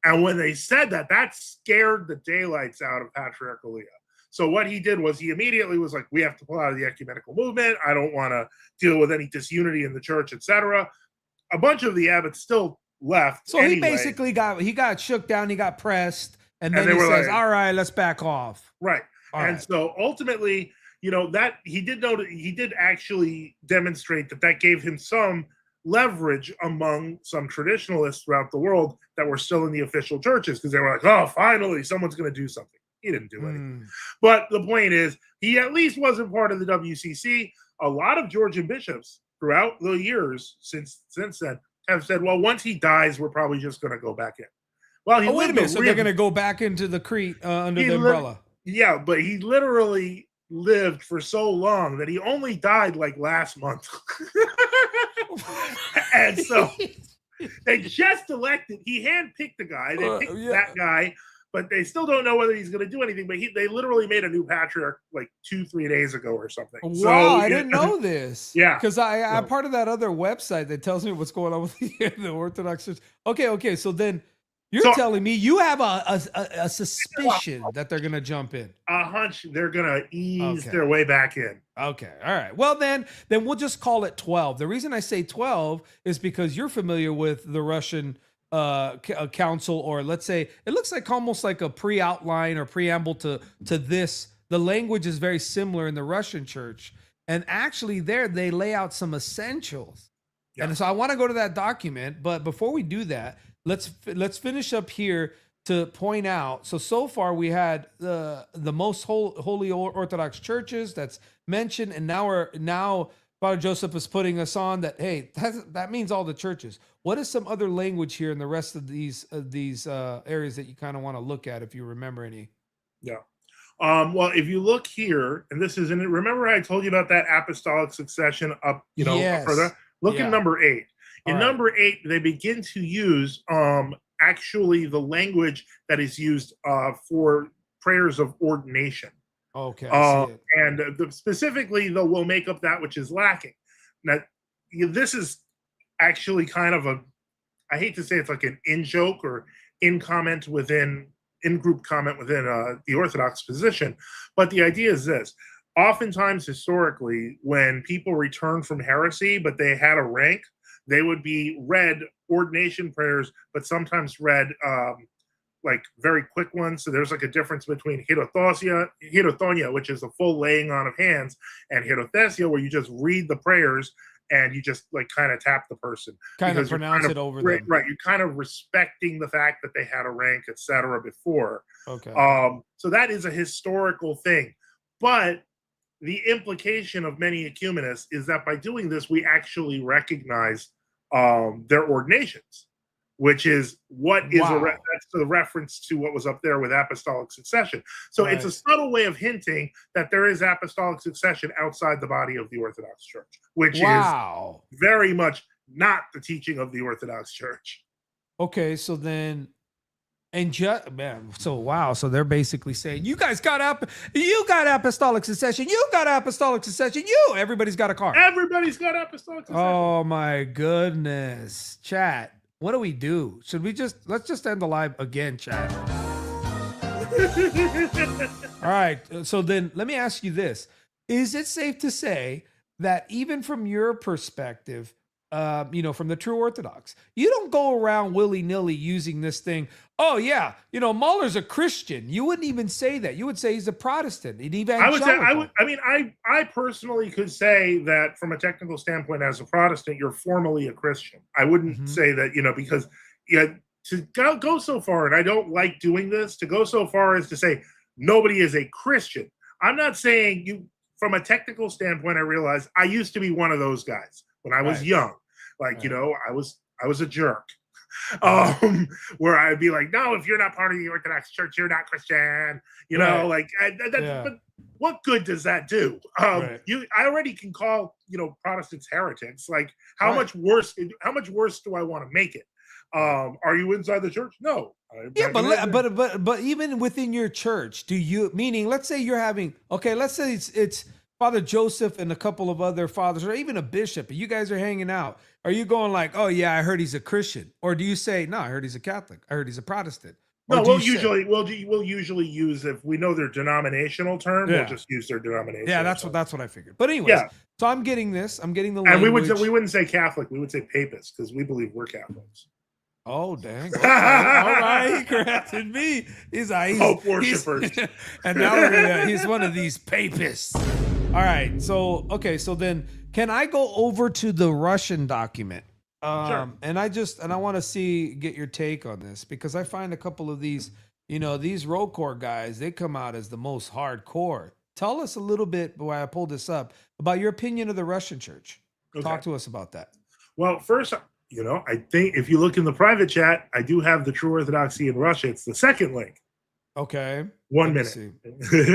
And when they said that, that scared the daylights out of Patriarch Elia. So what he did was he immediately was like, we have to pull out of the ecumenical movement. I don't want to deal with any disunity in the church, etc. A bunch of the abbots still left. So he basically got shook down, he got pressed, and then he says, all right, let's back off. Right. So ultimately, that he did actually demonstrate that gave him some leverage among some traditionalists throughout the world that were still in the official churches because they were like, oh, finally, someone's going to do something. He didn't do anything. But the point is, he at least wasn't part of the WCC. A lot of Georgian bishops throughout the years since then have said, well, once he dies, we're probably just going to go back in. Well, he Oh, wait a lived minute. So they're really- going to go back into the Crete under he the li- umbrella. Yeah, but he literally lived for so long that he only died like last month. And so they just elected, he handpicked the guy, they picked Yeah. that guy, but they still don't know whether he's going to do anything. But they literally made a new patriarch like 2-3 days ago or something. Wow, So, I didn't know this. Yeah. Because I'm So- part of that other website that tells me what's going on with the Orthodox Church. Okay. So then you're So- telling me you have a suspicion that they're going to jump in. a hunch they're going to ease Okay. their way back in. Okay. All right. Well, then we'll just call it 12. The reason I say 12 is because you're familiar with the Russian council, or let's say it looks like almost like a pre-outline or preamble to this. The language is very similar in the Russian church. And actually there they lay out some essentials. Yeah. And so I want to go to that document, but before we do that, let's finish up here to point out. So far we had the most holy Orthodox churches that's mentioned, and now Father Joseph is putting us on that. Hey, that means all the churches. What is some other language here in the rest of these areas that you kind of want to look at, if you remember any? Yeah. Well, if you look here, and this is in it, remember I told you about that apostolic succession up, Yes. up further? Look Yeah. at number 8. In All right. number 8, they begin to use actually the language that is used for prayers of ordination. Okay, I see it. And specifically, though, will make up that which is lacking. Now, this is actually kind of I hate to say it's like an in-joke or in-group comment within the Orthodox position, but the idea is this. Oftentimes, historically, when people return from heresy, but they had a rank, they would be read ordination prayers, but sometimes read like very quick ones. So there's like a difference between hierotonia, which is a full laying on of hands, and hierothesia, where you just read the prayers and you just like kind of tap the person. Kind of because you're pronounce it over right, them. right. You're kind of respecting the fact that they had a rank, etc. before. Okay. So that is a historical thing. But the implication of many ecumenists is that by doing this, we actually recognize their ordinations, which is what is that's the reference to what was up there with apostolic succession. So it's a subtle way of hinting that there is apostolic succession outside the body of the Orthodox Church, which is very much not the teaching of the Orthodox Church. Okay, so then, so they're basically saying, you guys got apostolic succession, everybody's got a car. Everybody's got apostolic succession. Oh my goodness. Chat, what do we do? Should we let's just end the live again, chat. All right, so then let me ask you this. Is it safe to say that even from your perspective, from the true Orthodox, you don't go around willy-nilly using this thing? Oh yeah, Muller's a Christian. You wouldn't even say that. You would say he's a Protestant, an evangelical. I personally could say that from a technical standpoint, as a Protestant, you're formally a Christian. I wouldn't say that, because to go so far, and I don't like doing this, to go so far as to say nobody is a Christian. I'm not saying you, from a technical standpoint, I realize I used to be one of those guys when I was young. Like, I was a jerk. Where I'd be like, no, if you're not part of the Orthodox Church, you're not Christian. But what good does that do? I already can call Protestants heretics. Like, how much worse do I want to make it? Are you inside the church? No. Yeah, but even within your church, meaning, let's say you're having, let's say it's Father Joseph and a couple of other fathers, or even a bishop, and you guys are hanging out. Are you going like, oh yeah, I heard he's a Christian? Or do you say, no, I heard he's a Catholic. I heard he's a Protestant. No, we'll usually use, if we know their denominational term, we'll just use their denomination. Yeah, that's what I figured. But anyways, so I'm getting this. I'm getting the language. And we wouldn't say Catholic, we would say Papist, because we believe we're Catholics. Oh dang! Okay. All right, he corrected me. He's hope worshippers, and now he's one of these papists. All right, so then can I go over to the Russian document? Sure. And I want to get your take on this, because I find a couple of these, these ROCOR guys, they come out as the most hardcore. Tell us a little bit, while I pulled this up, about your opinion of the Russian church. Talk to us about that. Well, first, I think if you look in the private chat, I do have the True Orthodoxy in Russia. It's the second link. Okay. 1 minute.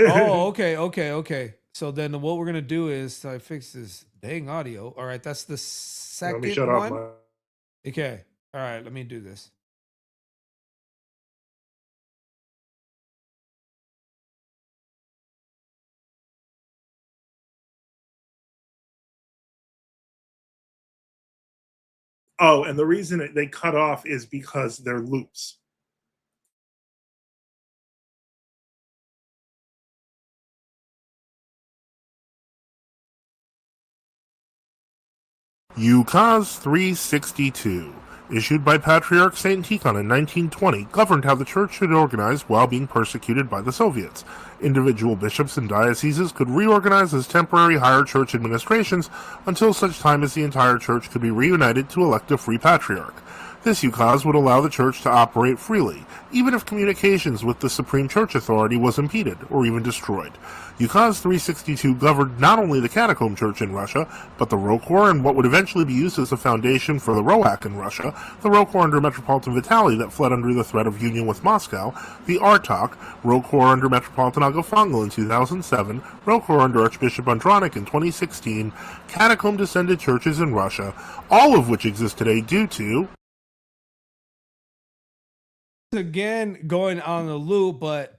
Oh, okay. So then what we're gonna do is I fix this dang audio. All right, that's the second Let me shut one. off Okay. All right, let me do this. Oh, and the reason they cut off is because they're loops. Ukaz 362, issued by Patriarch Saint Tikhon in 1920, governed how the church should organize while being persecuted by the Soviets. Individual bishops and dioceses could reorganize as temporary higher church administrations until such time as the entire church could be reunited to elect a free patriarch. This ukaz would allow the church to operate freely, even if communications with the Supreme Church Authority was impeded or even destroyed. Ukaz 362 governed not only the Catacomb Church in Russia, but the Rokor and what would eventually be used as a foundation for the Roak in Russia, the Rokor under Metropolitan Vitaly that fled under the threat of union with Moscow, the Artok, Rokor under Metropolitan Agafangel in 2007, Rokor under Archbishop Andronik in 2016, catacomb-descended churches in Russia, all of which exist today due to... Again, going on the loop, but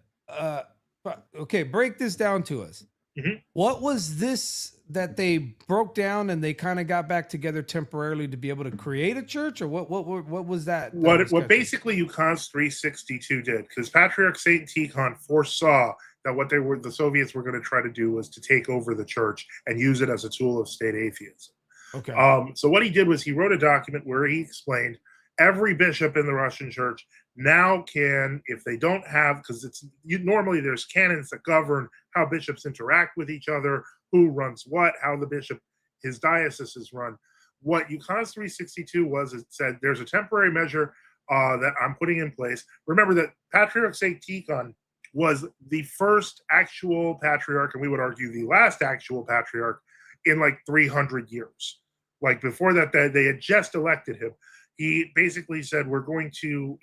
okay, break this down to us. Mhm. What was this that they broke down and they kind of got back together temporarily to be able to create a church, or what was that? What basically Ukaz 362 did, because Patriarch Saint Tikhon foresaw that what the Soviets were going to try to do was to take over the church and use it as a tool of state atheism. Okay. So what he did was he wrote a document where he explained every bishop in the Russian church now can, if they don't have, because normally there's canons that govern how bishops interact with each other, who runs what, how the bishop, his diocese is run. What Ukaz 362 was, it said there's a temporary measure that I'm putting in place. Remember that Patriarch Saint Tikhon was the first actual patriarch, and we would argue the last actual patriarch in like 300 years. Like before that, they had just elected him. He basically said, he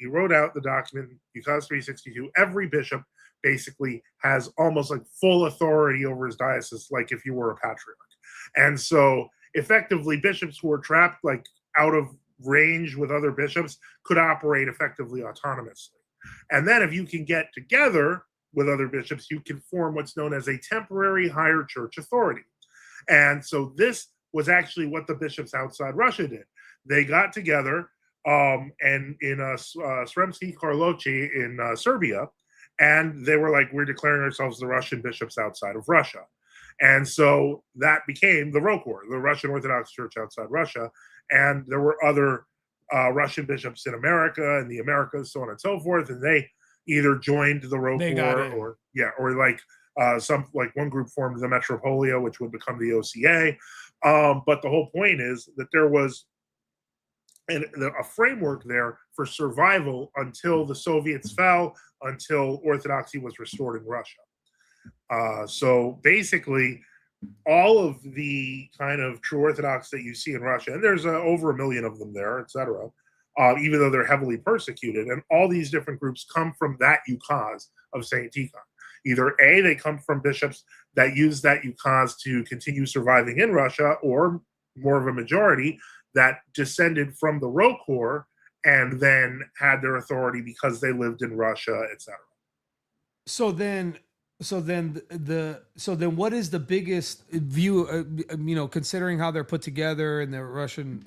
wrote out the document, Ukaz 362, every bishop basically has almost like full authority over his diocese, like if you were a patriarch. And so effectively, bishops who were trapped like out of range with other bishops could operate effectively autonomously. And then if you can get together with other bishops, you can form what's known as a temporary higher church authority. And so this was actually what the bishops outside Russia did. They got together and in Sremski Karlovci in Serbia, and they were like, we're declaring ourselves the Russian bishops outside of Russia. And so that became the Rokor, the Russian Orthodox Church outside Russia. And there were other Russian bishops in America and the Americas, so on and so forth. And they either joined the Rokor or like one group formed the Metropolia, which would become the OCA. But the whole point is that there was a framework there for survival until the Soviets fell, until Orthodoxy was restored in Russia. So basically, all of the kind of true Orthodox that you see in Russia, and there's over 1 million of them there, etc., even though they're heavily persecuted, and all these different groups come from that ukaz of Saint Tikhon. Either A, they come from bishops that use that ukaz to continue surviving in Russia, or more of a majority that descended from the Rokor and then had their authority because they lived in Russia, etc. So then what is the biggest view, considering how they're put together and the Russian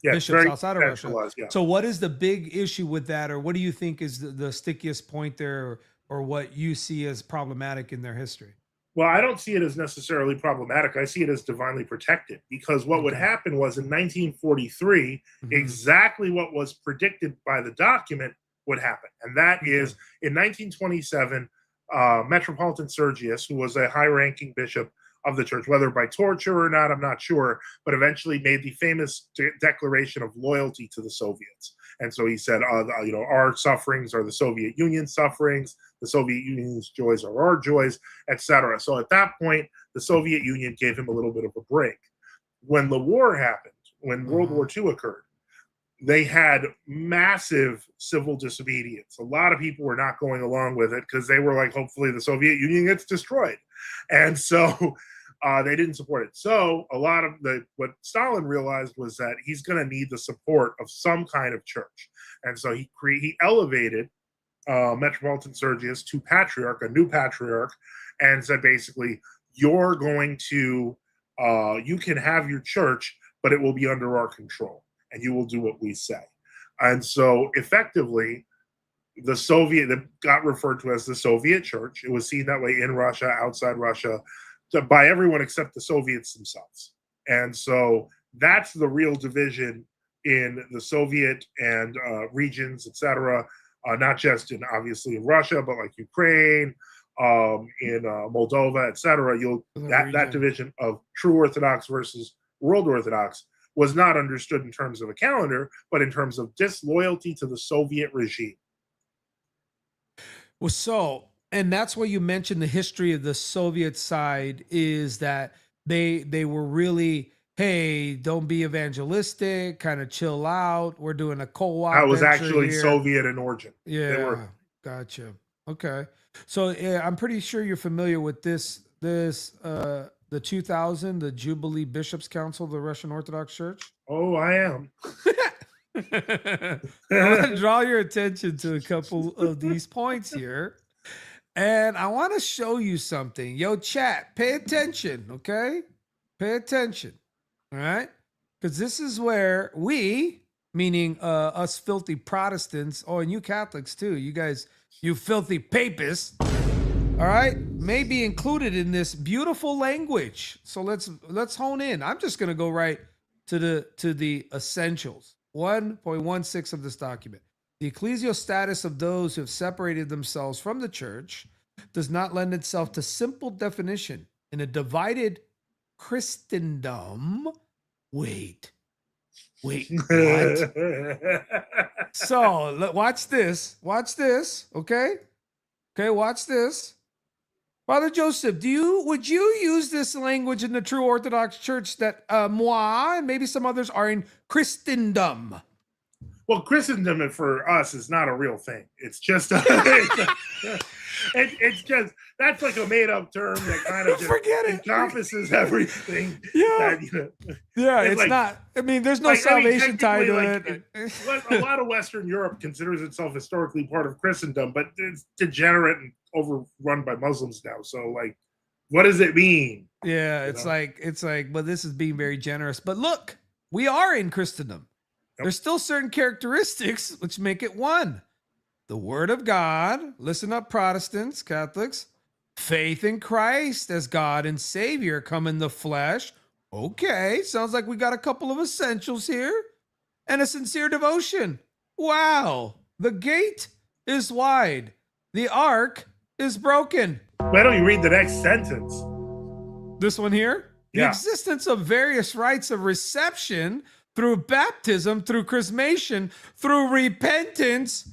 bishops outside of Russia? Yeah. So what is the big issue with that, or what do you think is the stickiest point there, or what you see as problematic in their history? Well, I don't see it as necessarily problematic. I see it as divinely protected, because what would happen was in 1943, exactly what was predicted by the document would happen. And that is in 1927, Metropolitan Sergius, who was a high-ranking bishop of the church, whether by torture or not, I'm not sure, but eventually made the famous declaration of loyalty to the Soviets. And so he said, our sufferings are the Soviet Union's sufferings, the Soviet Union's joys are our joys, etc. So at that point, the Soviet Union gave him a little bit of a break. when the war happened, when World War II occurred, they had massive civil disobedience. A lot of people were not going along with it because they were like, hopefully the Soviet Union gets destroyed. And so they didn't support it. So a lot of what Stalin realized was that he's going to need the support of some kind of church. And so he elevated Metropolitan Sergius to patriarch, a new patriarch, and said basically, you're going to, you can have your church, but it will be under our control, and you will do what we say. And so effectively, the Soviet, that got referred to as the Soviet Church, it was seen that way in Russia, outside Russia, by everyone except the Soviets themselves. And so that's the real division in the Soviet and regions, etc., not just in, obviously, in Russia, but like Ukraine, in Moldova, etc. That division of true Orthodox versus world Orthodox was not understood in terms of a calendar, but in terms of disloyalty to the Soviet regime. Well, so, and that's where you mentioned the history of the Soviet side is that they were really, hey, don't be evangelistic, kind of chill out. We're doing a co-op. That was actually here. Soviet in origin. Yeah, gotcha. Okay, so I'm pretty sure you're familiar with this the 2000, the Jubilee Bishops' Council of the Russian Orthodox Church. Oh, I am. I want to draw your attention to a couple of these points here. And I want to show you something. Yo, chat, pay attention, okay? Pay attention, all right? Because this is where we, meaning us filthy Protestants, and you Catholics too, you guys, you filthy papists, all right, may be included in this beautiful language. So let's hone in. I'm just going to go right to the essentials. 1.16 of this document. The ecclesial status of those who have separated themselves from the church does not lend itself to simple definition. In a divided Christendom, wait, what? So watch this, okay? Okay, watch this. Father Joseph, would you use this language in the true Orthodox Church that moi and maybe some others are in Christendom? Well, Christendom for us is not a real thing. It's just it's just that's like a made up term that kind of just encompasses everything. Yeah, it's like, not. I mean, there's no salvation tied to it. A lot of Western Europe considers itself historically part of Christendom, but it's degenerate and overrun by Muslims now. So, like, what does it mean? Yeah, it's like, well, this is being very generous. But look, we are in Christendom. Yep. There's still certain characteristics which make it one. The Word of God, listen up, Protestants, Catholics, faith in Christ as God and Savior come in the flesh. Okay, sounds like we got a couple of essentials here. And a sincere devotion. Wow, the gate is wide. The ark is broken. Why don't you read the next sentence? This one here? The Yeah. existence of various rites of reception through baptism, through chrismation, through repentance.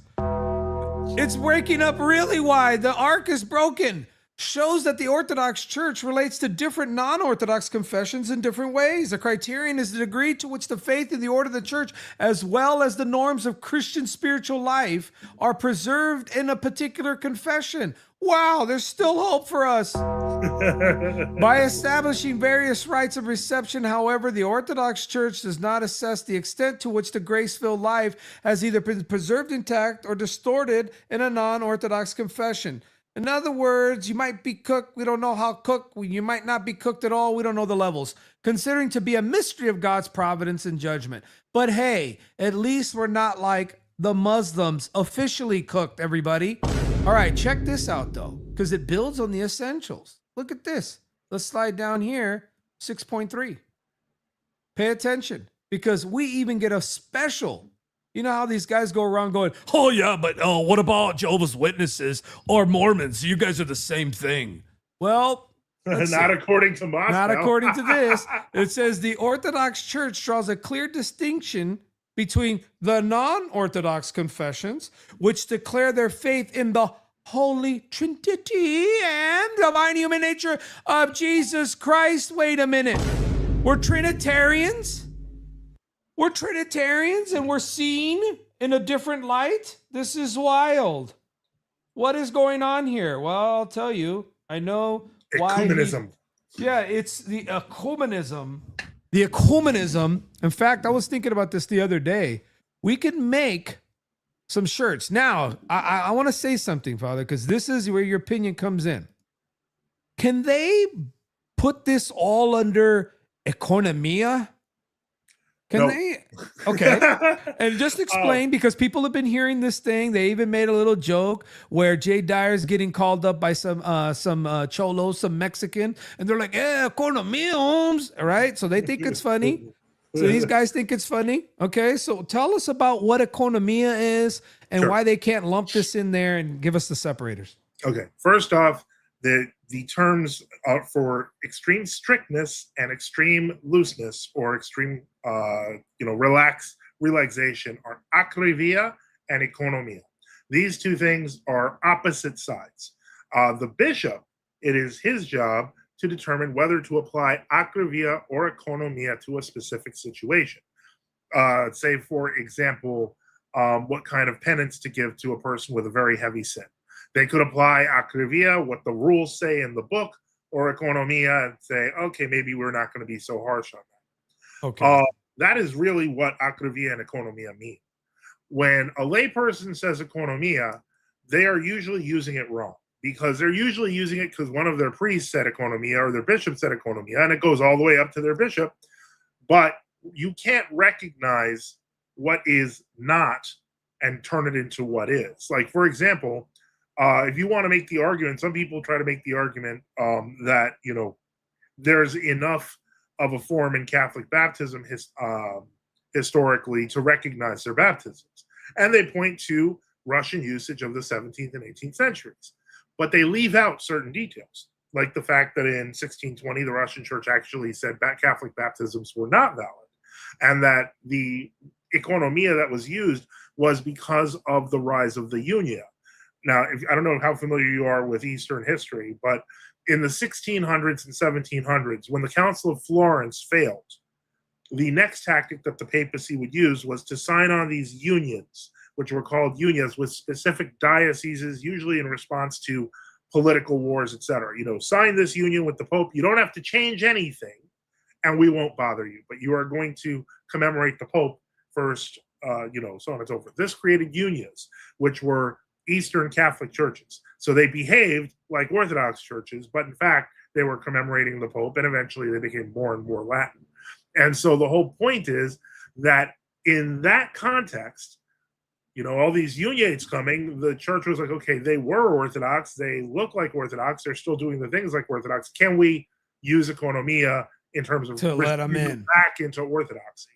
It's breaking up really wide. The ark is broken. Shows that the Orthodox Church relates to different non-Orthodox confessions in different ways. The criterion is the degree to which the faith in the order of the Church, as well as the norms of Christian spiritual life, are preserved in a particular confession. Wow, there's still hope for us. By establishing various rites of reception, however, the Orthodox Church does not assess the extent to which the grace-filled life has either been preserved intact or distorted in a non-Orthodox confession. In other words, you might be cooked. We don't know how cooked. You might not be cooked at all. We don't know the levels. Considering to be a mystery of God's providence and judgment. But hey, at least we're not like the Muslims officially cooked, everybody. All right, check this out, though, because it builds on the essentials. Look at this. Let's slide down here, 6.3. Pay attention, because we even get a special. You know how these guys go around going, oh, yeah, but what about Jehovah's Witnesses or Mormons? You guys are the same thing. Well, not according to Moscow. Not according to this. It says the Orthodox Church draws a clear distinction between the non-Orthodox confessions, which declare their faith in the Holy Trinity and divine human nature of Jesus Christ. Wait a minute. We're Trinitarians. We're Trinitarians and we're seen in a different light. This is wild. What is going on here? Well, I'll tell you. I know why. Ecumenism. Yeah, it's the ecumenism. The ecumenism. In fact, I was thinking about this the other day. We can make some shirts. Now, I want to say something, Father, because this is where your opinion comes in. Can they put this all under economia? Can No. they? Okay. And just explain, because people have been hearing this thing. They even made a little joke where Jay Dyer's getting called up by some cholos, some Mexican, and they're like, economia, Holmes. All right. So they think it's funny. So these guys think it's funny. Okay. So tell us about what economia is and Sure. why they can't lump this in there and give us the separators. Okay. First off, the terms for extreme strictness and extreme looseness or extreme relaxation are akrivia and economia. These two things are opposite sides. The bishop, it is his job to determine whether to apply akrivia or economia to a specific situation. Say, for example, what kind of penance to give to a person with a very heavy sin. They could apply akrivia, what the rules say in the book, or economia and say, okay, maybe we're not going to be so harsh on that. Okay. That is really what akrivia and economia mean. When a layperson says economia, they are usually using it wrong, because they're usually using it because one of their priests said economia or their bishop said economia, and it goes all the way up to their bishop. But you can't recognize what is not and turn it into what is. Like, for example, if you want to make the argument, some people try to make the argument that, there's enough of a form in Catholic baptism historically to recognize their baptisms. And they point to Russian usage of the 17th and 18th centuries. But they leave out certain details, like the fact that in 1620, the Russian church actually said Catholic baptisms were not valid, and that the economia that was used was because of the rise of the Unia. Now, I don't know how familiar you are with Eastern history, but in the 1600s and 1700s, when the Council of Florence failed, the next tactic that the papacy would use was to sign on these unions, which were called unias, with specific dioceses, usually in response to political wars, etc. Sign this union with the Pope. You don't have to change anything, and we won't bother you, but you are going to commemorate the Pope first, so on and so forth. This created unions, which were Eastern Catholic churches. So they behaved like Orthodox churches, but in fact, they were commemorating the Pope, and eventually they became more and more Latin. And so the whole point is that in that context, all these unions coming, the church was like, okay, they were Orthodox, they look like Orthodox, they're still doing the things like Orthodox. Can we use economia in terms of to let them in back into Orthodoxy?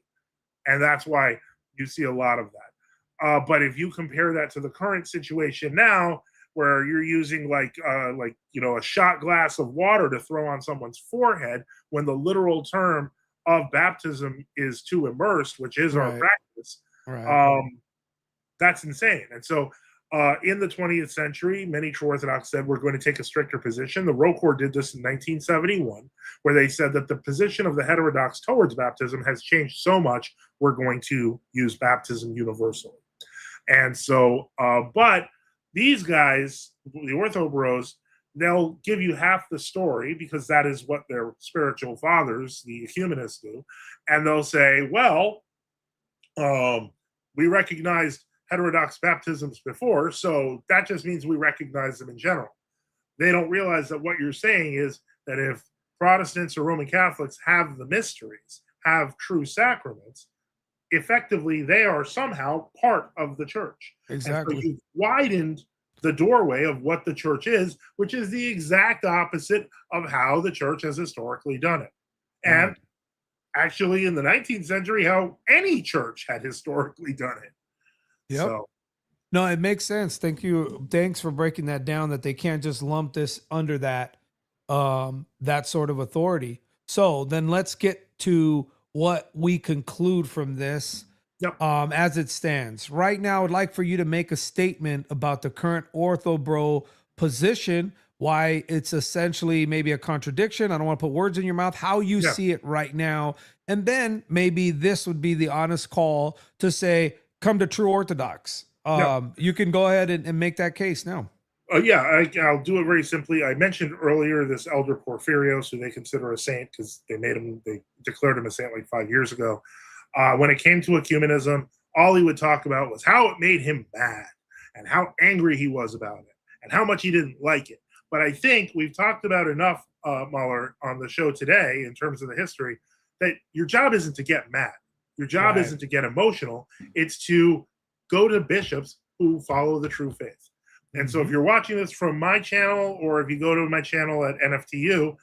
And that's why you see a lot of that. But if you compare that to the current situation now, where you're using a shot glass of water to throw on someone's forehead, when the literal term of baptism is to immerse, which is our practice, that's insane. And so in the 20th century, many true Orthodox said we're going to take a stricter position. The ROCOR did this in 1971, where they said that the position of the heterodox towards baptism has changed so much, we're going to use baptism universally. And so, but these guys, the Orthobros, they'll give you half the story, because that is what their spiritual fathers, the ecumenists, do. And they'll say, well, we recognized heterodox baptisms before, so that just means we recognize them in general. They don't realize that what you're saying is that if Protestants or Roman Catholics have the mysteries, have true sacraments, effectively they are somehow part of the church. Exactly. And so you've widened the doorway of what the church is, which is the exact opposite of how the church has historically done it. And actually in the 19th century, how any church had historically done it. Yep. So, no, it makes sense. Thank you. Thanks for breaking that down, that they can't just lump this under that sort of authority. So then let's get to what we conclude from this. Yep. As it stands right now. I'd like for you to make a statement about the current Orthobro position why it's essentially maybe a contradiction. I don't want to put words in your mouth, how you Yeah. see it right now. And then maybe this would be the honest call to say, come to True Orthodox. You can go ahead and make that case now. I'll do it very simply. I mentioned earlier this elder Porphyrios, who they consider a saint because they declared him a saint like 5 years ago. When it came to ecumenism, all he would talk about was how it made him mad and how angry he was about it and how much he didn't like it. But I think we've talked about enough, Muller, on the show today in terms of the history, that your job isn't to get mad. Your job isn't to get emotional. It's to go to bishops who follow the true faith. And so if you're watching this from my channel, or if you go to my channel at NFTU,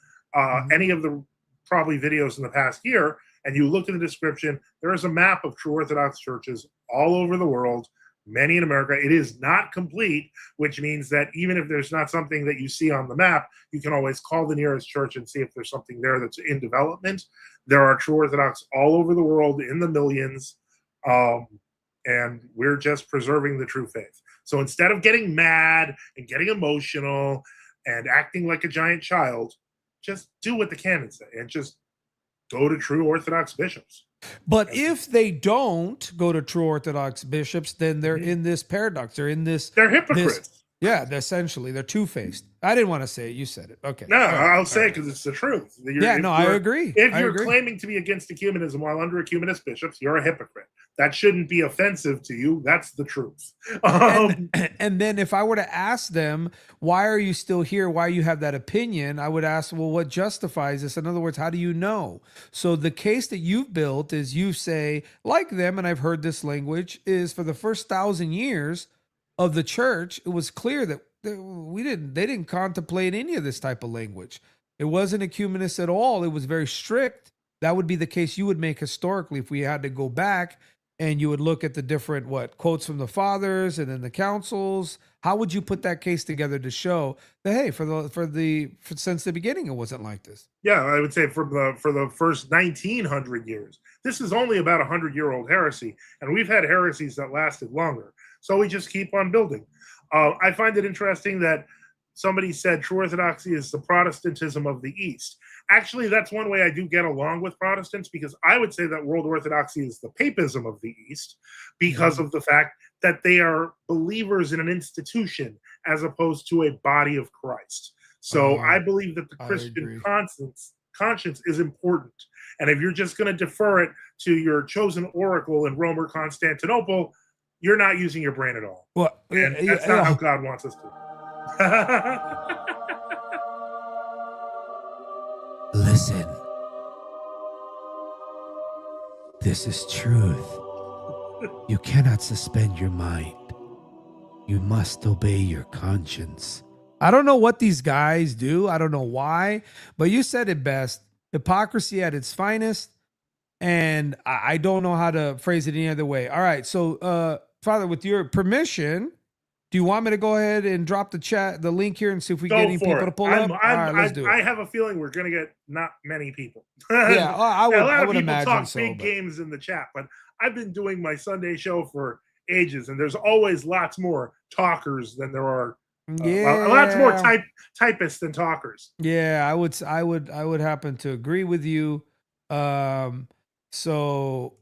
any of the probably videos in the past year, and you look in the description, there is a map of true Orthodox churches all over the world, many in America. It is not complete, which means that even if there's not something that you see on the map, you can always call the nearest church and see if there's something there that's in development. There are true Orthodox all over the world in the millions, and we're just preserving the true faith. So instead of getting mad and getting emotional and acting like a giant child, just do what the canons say and just go to true Orthodox bishops. But if they don't go to true Orthodox bishops, then they're in this paradox. They're hypocrites. They're two-faced. I didn't want to say it. You said it. Okay. No, I'll say it because it's the truth. I agree. If you're claiming to be against ecumenism while under ecumenist bishops, you're a hypocrite. That shouldn't be offensive to you. That's the truth. And then if I were to ask them, why are you still here? Why you have that opinion? I would ask, well, what justifies this? In other words, how do you know? So the case that you've built is you say, like them, and I've heard this language, is for the first 1,000 years of the church, it was clear that they didn't contemplate any of this type of language. It wasn't ecumenist at all. It was very strict. That would be the case you would make historically if we had to go back and you would look at the different quotes from the fathers and then the councils. How would you put that case together to show that, hey, since the beginning it wasn't like this? Yeah, I would say for the first 1900 years, this is only about 100-year-old heresy, and we've had heresies that lasted longer. So we just keep on building. I find it interesting that somebody said true Orthodoxy is the Protestantism of the East. Actually, that's one way I do get along with Protestants, because I would say that World Orthodoxy is the papism of the East because of the fact that they are believers in an institution as opposed to a body of Christ. So I believe that the Christian conscience is important. And if you're just going to defer it to your chosen oracle in Rome or Constantinople, you're not using your brain at all. Well, and that's not how God wants us to. Listen. This is truth. You cannot suspend your mind. You must obey your conscience. I don't know what these guys do. I don't know why, but you said it best. Hypocrisy at its finest. And I don't know how to phrase it any other way. All right. So, Father, with your permission, do you want me to go ahead and drop the link here and see if we get any people to pull up? All right, let's do it. I have a feeling we're going to get not many people. Yeah, I would, a lot I of would people imagine talk so. big games in the chat, but I've been doing my Sunday show for ages, and there's always lots more talkers than there are. Lots more typists than talkers. Yeah, I would happen to agree with you. So,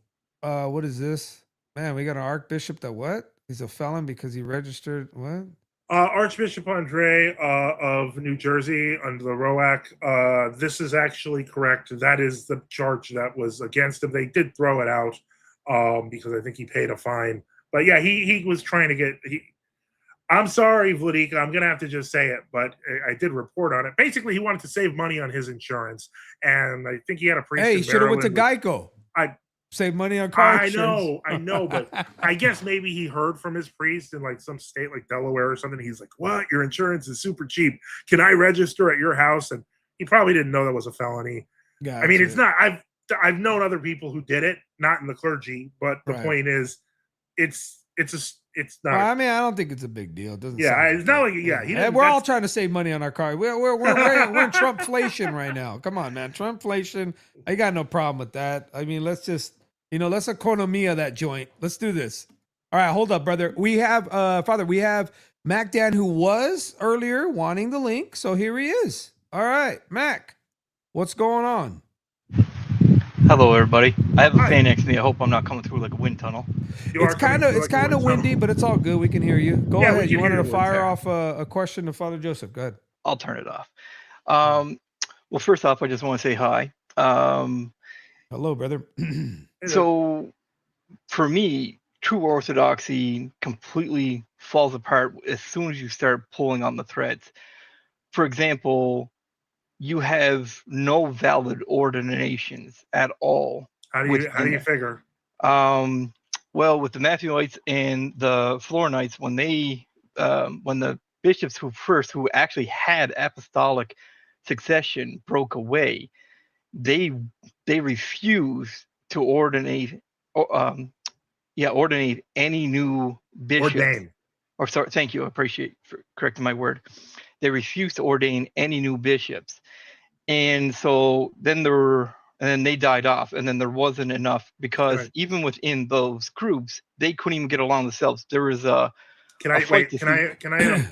what is this? Man, we got an archbishop that what? He's a felon because he registered what? Archbishop Andre of New Jersey under the ROAC. This is actually correct. That is the charge that was against him. They did throw it out because I think he paid a fine. But yeah, he was trying to get. I'm sorry, Vladika. I'm gonna have to just say it, but I did report on it. Basically, he wanted to save money on his insurance, and I think he had a priest. Hey, he should have went to Geico. Save money on car insurance. I know, but I guess maybe he heard from his priest in like some state like Delaware or something. He's like, "What? Your insurance is super cheap. Can I register at your house?" And he probably didn't know that was a felony. Gotcha. I mean, it's not. I've known other people who did it, not in the clergy, but the point is, it's not. I mean, I don't think it's a big deal. It doesn't. Yeah, it's not like we're all trying to save money on our car. We're in Trumpflation right now. Come on, man, Trumpflation. I got no problem with that. I mean, let's just let's economia that joint. Let's do this. All right, hold up, brother. We have Father, we have Mac Dan, who was earlier wanting the link. So here he is. All right, Mac, what's going on? Hello, everybody. I have a Hi. fan next to me. I hope I'm not coming through like a wind tunnel. It's kind of windy, but it's all good. We can hear you. Go Yeah, we ahead. can You wanted hear to you. fire off a question to Father Joseph. Go ahead. I'll turn it off. Well, first off, I just want to say hi. Hello, brother. So, for me, true orthodoxy completely falls apart as soon as you start pulling on the threads. For example, you have no valid ordinations at all. How do you figure? Well, with the Matthewites and the Floronites, when the bishops who actually had apostolic succession broke away, they refused to ordinate any new bishop. Ordain. Or sorry, thank you. I appreciate for correcting my word. They refused to ordain any new bishops, and so then they died off, and then there wasn't enough because even within those groups, they couldn't even get along themselves. There was a Can I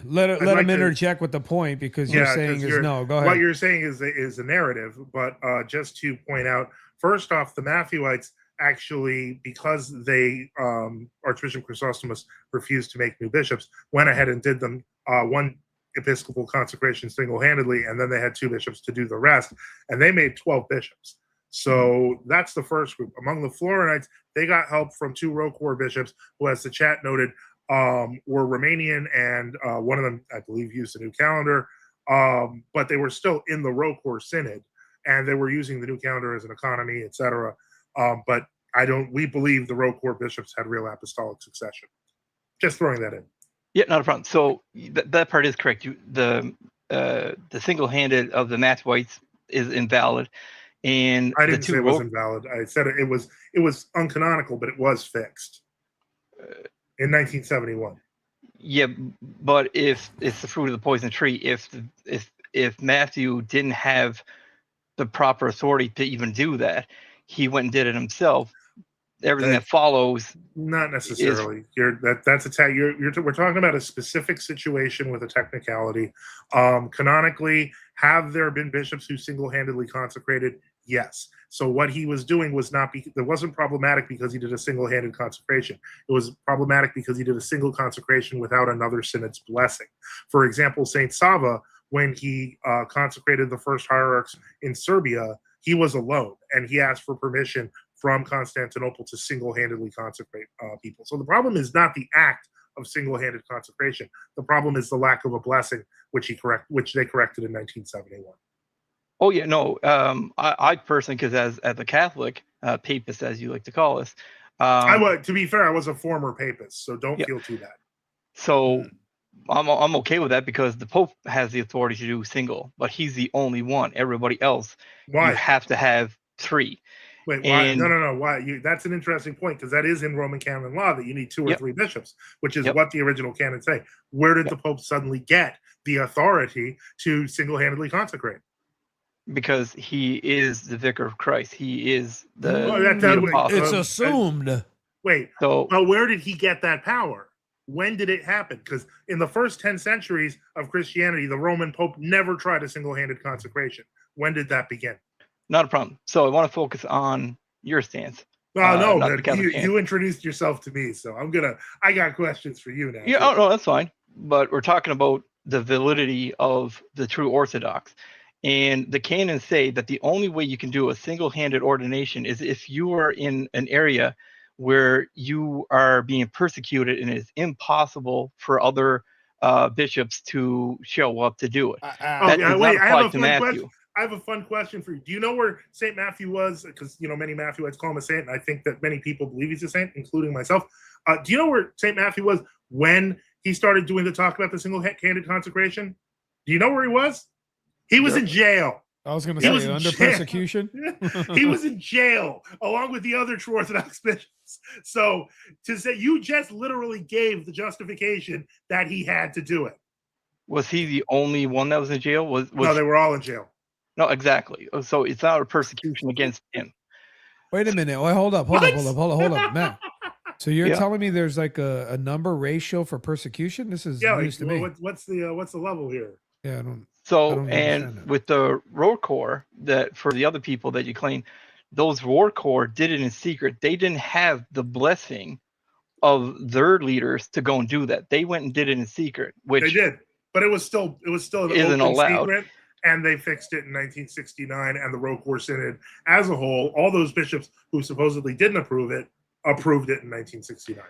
let him interject with the point because you're saying is no. Go ahead. What you're saying is a narrative, but just to point out, first off, the Matthewites actually, because they Archbishop Chrysostomus refused to make new bishops, went ahead and did them one episcopal consecration single-handedly, and then they had 2 bishops to do the rest, and they made 12 bishops. So that's the first group. Among the Floronites, they got help from 2 Roquefort bishops who, as the chat noted, were Romanian, and one of them, I believe, used a new calendar, but they were still in the Roquefort Synod, and they were using the new calendar as an economy, etc. But we believe the Roquefort bishops had real apostolic succession. Just throwing that in. Yeah, not a problem. So that part is correct. The single-handed of the Matthewites is invalid, and I didn't say it was invalid. I said it was uncanonical, but it was fixed in 1971. Yeah, but if it's the fruit of the poison tree, if Matthew didn't have the proper authority to even do that, he went and did it himself. Everything that follows, not necessarily. We're talking about a specific situation with a technicality. Canonically, have there been bishops who single-handedly consecrated? Yes. So what he was doing was it wasn't problematic because he did a single-handed consecration. It was problematic because he did a single consecration without another synod's blessing. For example, Saint Sava, when he consecrated the first hierarchs in Serbia, he was alone, and he asked for permission from Constantinople to single-handedly consecrate people. So the problem is not the act of single-handed consecration. The problem is the lack of a blessing, which they corrected in 1971. Oh yeah, no. I personally, because as a Catholic papist, as you like to call us, to be fair, I was a former papist, so don't feel too bad. So I'm okay with that because the Pope has the authority to do single, but he's the only one. Everybody else, why? You have to have 3. Wait, why? No. Why? That's an interesting point because that is in Roman canon law that you need 2 or 3 bishops, which is what the original canon say. Where did the Pope suddenly get the authority to single-handedly consecrate? Because he is the vicar of Christ. He is the apostle. It's assumed. Wait, so where did he get that power? When did it happen? Because in the first 10 centuries of Christianity, the Roman Pope never tried a single-handed consecration. When did that begin? Not a problem. So I want to focus on your stance. No, you introduced yourself to me, so I got questions for you now. Yeah, no, that's fine. But we're talking about the validity of the true Orthodox. And the canons say that the only way you can do a single-handed ordination is if you are in an area where you are being persecuted and it's impossible for other bishops to show up to do it. That does not apply to Matthew. I have a fun question for you. Do you know where St. Matthew was? Because, many Matthewites call him a saint, and I think that many people believe he's a saint, including myself. Do you know where St. Matthew was when he started doing the talk about the single-handed consecration? Do you know where he was? He was in jail. I was going to say, under persecution? He was in jail, along with the other true Orthodox bishops. So, to say, you just literally gave the justification that he had to do it. Was he the only one that was in jail? No, they were all in jail. No, exactly. So it's not a persecution against him. Wait a minute. Wait, hold up, Matt. So you're Yeah. telling me there's like a number ratio for persecution? This is Yeah, news to me. what's the level here? Yeah, I don't So, understand and that. with the roll corps, that for the other people that you claim, those war corps did it in secret. They didn't have the blessing of their leaders to go and do that. They went and did it in secret, which They did, but it was still an isn't open allowed. secret, and they fixed it in 1969. And the Roe Corps Synod, as a whole, all those bishops who supposedly didn't approve it, approved it in 1969.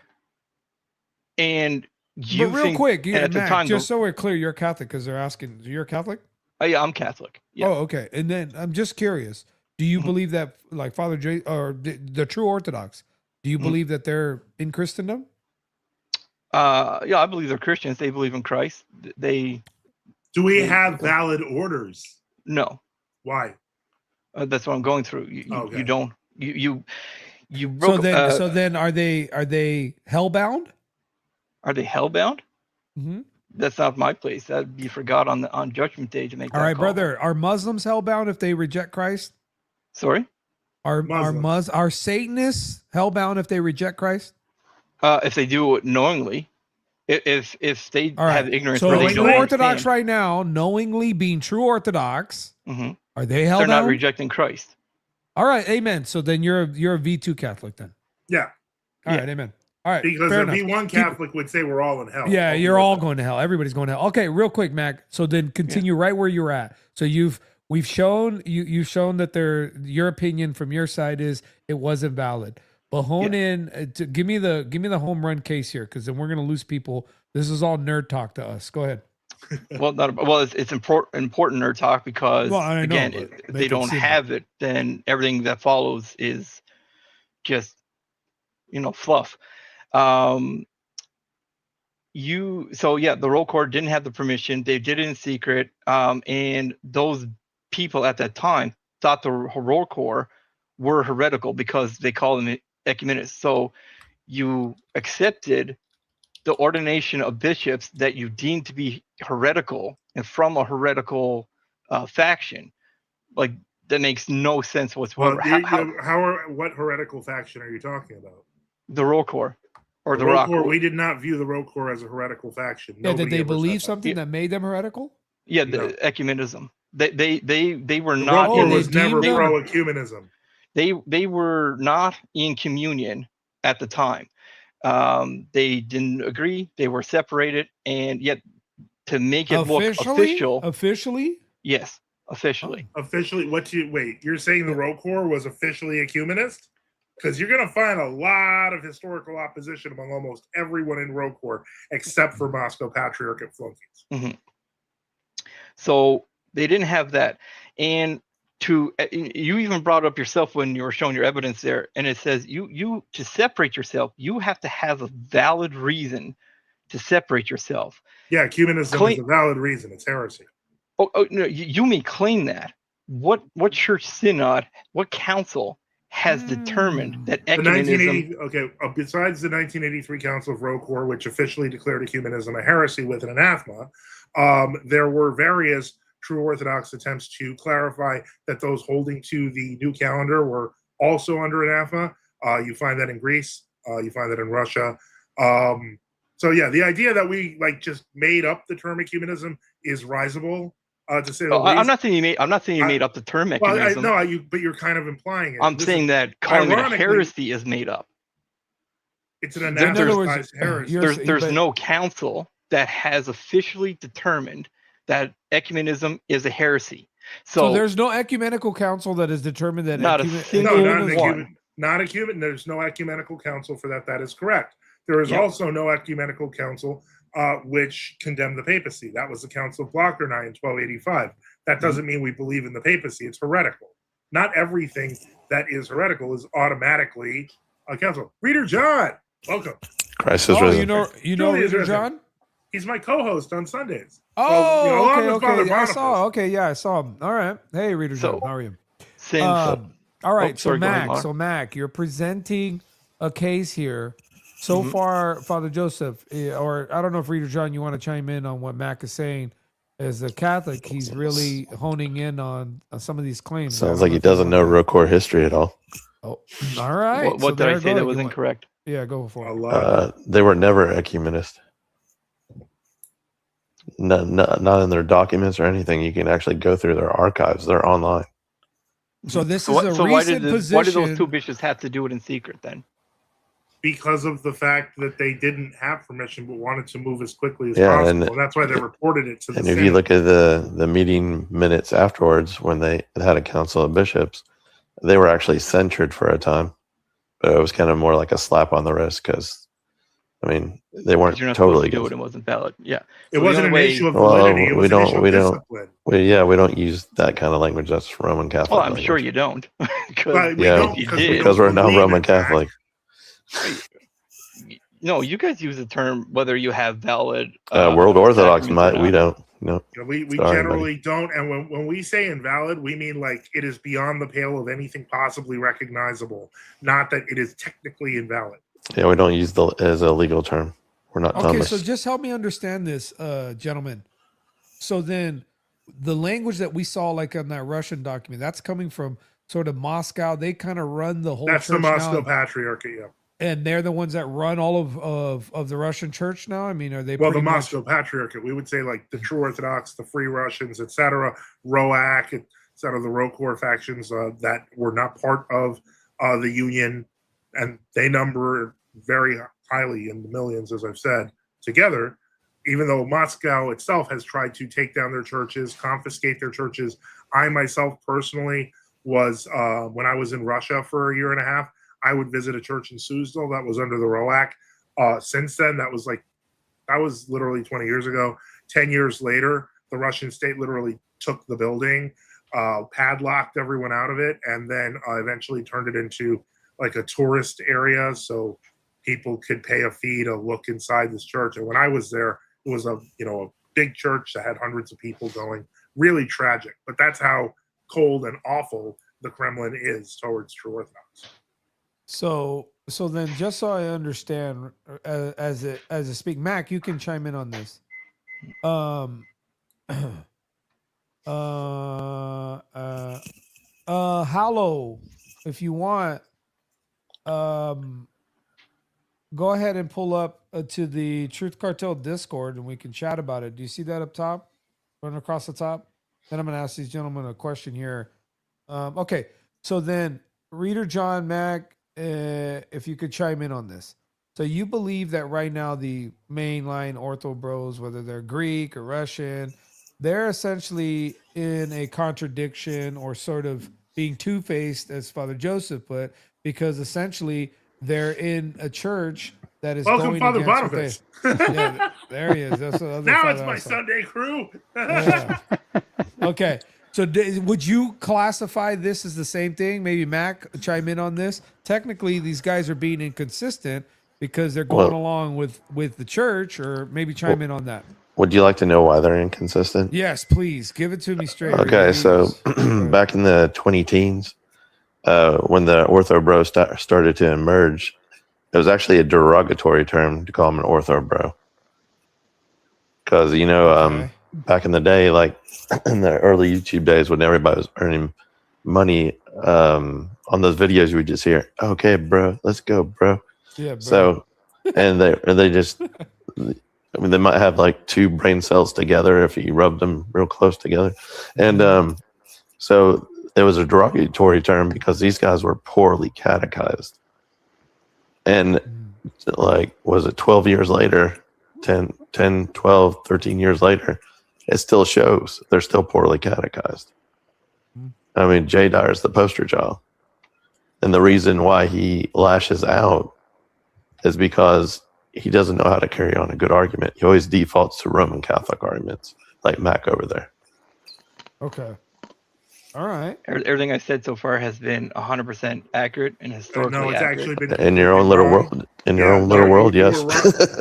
And you But real think, quick, and at the Mac, time, just so we're clear, you're Catholic because they're asking. You're Catholic? oh yeah, I'm Catholic. Yeah. Oh, okay. And then I'm just curious. Do you Mhm. believe that, like Father J, or the true Orthodox? Do you Mhm. believe that they're in Christendom? Yeah, I believe they're Christians. They believe in Christ. They Do we have valid orders? no. Why? That's what I'm going through. Okay. You don't. You broke. So then, are they hellbound? Are they hellbound? Mm-hmm. That's not my place. That'd be for God on Judgment Day to make. All that right, call. brother. Are Muslims hellbound if they reject Christ? Sorry. Are Satanists hellbound if they reject Christ? If they do it knowingly, if they All right. have ignorance, So where they true don't Orthodox understand, right now, knowingly being true Orthodox, mhm, are they hellbound? they're not rejecting Christ. All right, amen. So then you're a V2 Catholic then. Yeah, All Yeah. right, amen. All right, because fair a enough. V1 Catholic would say we're all in hell. Yeah, you're all going to hell. Everybody's going to hell. Okay, real quick, Mac. So then continue right where you're at. So you've shown that your opinion from your side is it wasn't valid. But hone in to give me the home run case here, because then we're gonna lose people. This is all nerd talk to us. Go ahead. It's important nerd talk because Well, I know, again, but if make they it don't simple. have it, then everything that follows is just fluff. The roll corps didn't have the permission. They did it in secret, and those people at that time thought the roll corps were heretical because they call them ecumenists. So you accepted the ordination of bishops that you deemed to be heretical and from a heretical faction. Like, that makes no sense whatsoever. What heretical faction are you talking about? The roll corps or the Roll rock Corps, we did not view the Roll Corps as a heretical faction. Yeah, did Nobody they ever believe said that. something that made them heretical? Yeah, No. the ecumenism. They were The not Roll Corps in was it. never deemed them- pro ecumenism. They were not in communion at the time. They didn't agree. They were separated, and yet to make it look official. Officially? Yes, officially. Officially, wait? You're saying the Roll Corps was officially ecumenist? Because you're going to find a lot of historical opposition among almost everyone in Roll Corps except for Moscow Patriarchate flunkies. Mm-hmm. So they didn't have that, and you even brought up yourself when you were showing your evidence there, and it says you to separate yourself, you have to have a valid reason to separate yourself. Yeah, ecumenism is a valid reason. It's heresy. Oh no, you may claim that. What church synod, what council has determined that The ecumenism? Besides the 1983 Council of Roll Corps, which officially declared ecumenism a heresy with an anathema, there were various true Orthodox attempts to clarify that those holding to the new calendar were also under anathema. You find that in Greece. You find that in Russia. So yeah, the idea that we just made up the term ecumenism is risible. To say the least. I'm not saying you made up the term ecumenism. But you're kind of implying it. I'm saying that calling it a heresy is made up. It's an anathematized heresy. There's no council that has officially determined that ecumenism is a heresy. So there's no ecumenical council that has determined that. Not a single one. There's no ecumenical council for that. That is correct. There is also no ecumenical council which condemned the papacy. That was the Council of Doctrinal in 1285. That doesn't mean we believe in the papacy. It's heretical. Not everything that is heretical is automatically a council. Reader John, welcome. Christ is risen. You know Reader John? He's my co-host on Sundays. Oh, okay. I saw him. All right. Hey, Reader John, how are you? All right. So Mac, you're presenting a case here. So far, Father Joseph, or I don't know if Reader John, you want to chime in on what Mac is saying. As a Catholic, he's really honing in on some of these claims. Sounds like he doesn't know Roe Corps history at all. Oh, all right. What did I say that was incorrect? Yeah, go for A it. lot. They were never ecumenist. Not in their documents or anything. You can actually go through their archives. They're online. So this So, is a why did recent why did those two position. bishops have to do it in secret then? Because of the fact that they didn't have permission but wanted to move as quickly as Yeah, possible. and- And that's why they reported it to the And if Senate. you look at the meeting minutes afterwards, when they had a council of bishops, they were actually censured for a time. But it was kind of more like a slap on the wrist because, I mean, they weren't You're not totally supposed to do it. good. It wasn't valid. Yeah. It So the wasn't only an way- issue of Well, validity. It we was an don't- issue of we don't- discipline. We don't use that kind of language. That's Roman Catholic. Well, I'm language. sure you don't. 'Cause But we Yeah, don't you because did. we because don't we're not believe Roman in that. Catholic. No, you guys use the term whether you have valid. World Orthodox sacraments or might. not. We don't. No. You know, we Sorry, generally don't. And when we say invalid, we mean like it is beyond the pale of anything possibly recognizable, not that it is technically invalid. Yeah, we don't use the as a legal term. We're not Okay, Thomas. so just help me understand this, gentlemen. So then the language that we saw like on that Russian document, that's coming from sort of Moscow. They kind of run the whole That's the church Moscow now, Patriarchate, yeah. and they're the ones that run all of the Russian church now. I mean, are they Well, the pretty much- Moscow Patriarchate, we would say like the True Orthodox, the Free Russians, etc., ROAC, etc., the ROCOR factions that were not part of the Union, and they number very highly in the millions, as I've said, together, even though Moscow itself has tried to take down their churches, confiscate their churches. I myself personally was, when I was in Russia for a year and a half, I would visit a church in Suzdal that was under the ROAC. Since then, that was literally 20 years ago. 10 years later, the Russian state literally took the building, padlocked everyone out of it, and then eventually turned it into like a tourist area so people could pay a fee to look inside this church. And when I was there, it was a big church that had hundreds of people going. Really tragic, but that's how cold and awful the Kremlin is towards True Orthodox. So then, just so I understand, as a speak, Mac, you can chime in on this. Hallow, if you want, go ahead and pull up to the Truth Cartel Discord, and we can chat about it. Do you see that up top, running across the top? Then I'm going to ask these gentlemen a question here. Okay, so then, Reader John, Mac, if you could chime in on this. So you believe that right now the mainline Orthobros, whether they're Greek or Russian, they're essentially in a contradiction or sort of being two-faced, as Father Joseph put, because essentially they're in a church that is Welcome, going Father against what Boniface. yeah, there he is. That's the other Now Father it's my I saw. Sunday crew. Yeah. Okay. So would you classify this as the same thing? Maybe Mac chime in on this. Technically, these guys are being inconsistent because they're going along with the church, or maybe chime in on that. Would you like to know why they're inconsistent? Yes, please give it to me straight. Okay, so back in the 2010s, when the Orthobro started to emerge, it was actually a derogatory term to call them an Orthobro. Because, back in the day, like in the early YouTube days when everybody was earning money on those videos, you would just hear, okay, bro, let's go, bro. Yeah, bro. So, and they just, they might have like two brain cells together if you rub them real close together. And so it was a derogatory term because these guys were poorly catechized. And like, was it 12 years later, 10, 12, 13 years later, it still shows they're still poorly catechized. I mean, Jay Dyer's the poster child. And the reason why he lashes out is because he doesn't know how to carry on a good argument. He always defaults to Roman Catholic arguments, like Mac over there. Okay. All right. Everything I said so far has been 100% accurate and historically No, it's accurate. actually been In your own little wrong. world, yes.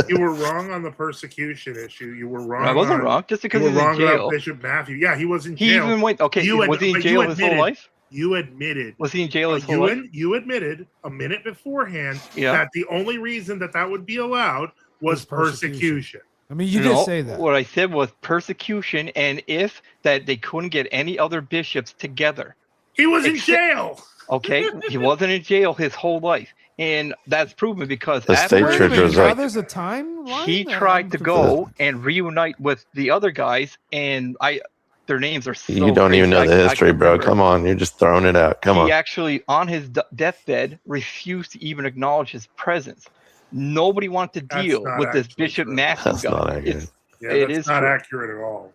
You were wrong on the persecution issue. You were wrong. I wasn't on, wrong. Just because you he's were in wrong jail. about Bishop Matthew. Yeah, he was in He jail. even went. Okay, was he in but jail his whole life? You admitted. Was he in jail his whole life? You admitted a minute beforehand Yeah. that the only reason that would be allowed was persecution. I mean, you did say that. What I said was persecution, and if that they couldn't get any other bishops together. He was in jail. Okay, he wasn't in jail his whole life. And that's proven because The state Wait a church minute, was now like, there's a timeline? he I'm tried to confused. go and reunite with the other guys, and their names are so you don't even crazy, know the I history, can't bro. remember. Come on, you're just throwing it out. Come He on. actually, on his deathbed, refused to even acknowledge his presence. Nobody wanted to That's deal not with this actually Bishop true. Matthew That's guy. not accurate. It's, Yeah, it that's is not true. accurate at all.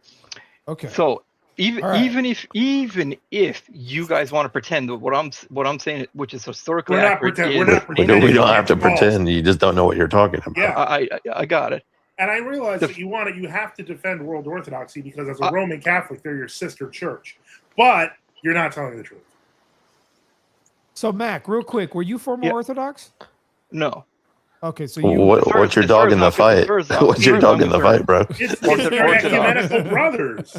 Okay. So even All right. even if you guys want to pretend that what I'm saying, which is historically We're not accurate, pretend- is we're not We pretending. don't have to It's false. pretend. You just don't know what you're talking about. Yeah. I got it. And I realize The- that you have to defend world orthodoxy because as a Uh, Roman Catholic, they're your sister church. But you're not telling the truth. So Mac, real quick, were you former Yeah. Orthodox? No. Okay, so you What's your as far dog as in the I'm- fight? as far as I'm- What's as your far as dog I'm in the concerned- fight, bro? It's Orthodox. your ecumenical brothers.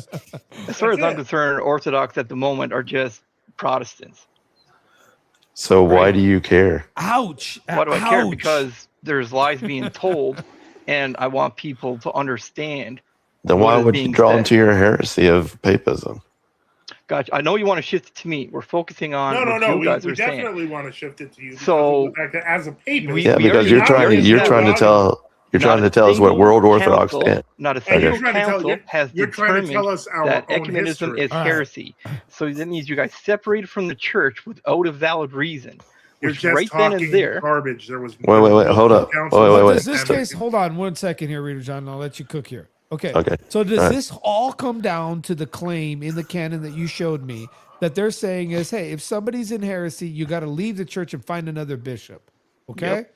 As far as That's I'm it. concerned, Orthodox at the moment are just Protestants. So why Right. do you care? ouch. Why do I care? Ouch. Because there's lies being told, and I want people to understand. Then What why is would you being draw said? into your heresy of papism? Gotcha. I know you want to shift it to me. We're focusing on No. what you We guys are saying. definitely want to shift it to you. Because So, of the fact that as a papist, we- Yeah, because already- you're we trying to already you're said trying to that. tell you're Not trying to a tell us what single World Orthodox council- stand. Not a and single you're trying to tell council has you're trying to tell determined us our that own ecumenism history. is All right. heresy. So that means you guys separated from the church without a valid reason. You're Which just right then talking and there. garbage. There was Wait, hold up. councils Wait, But wait. does this and- case, hold on one second here, Reader John, and I'll let you cook here. Okay. Okay. So does All right. this all come down to the claim in the canon that you showed me that they're saying is, hey, if somebody's in heresy, you got to leave the church and find another bishop. Okay. Yep.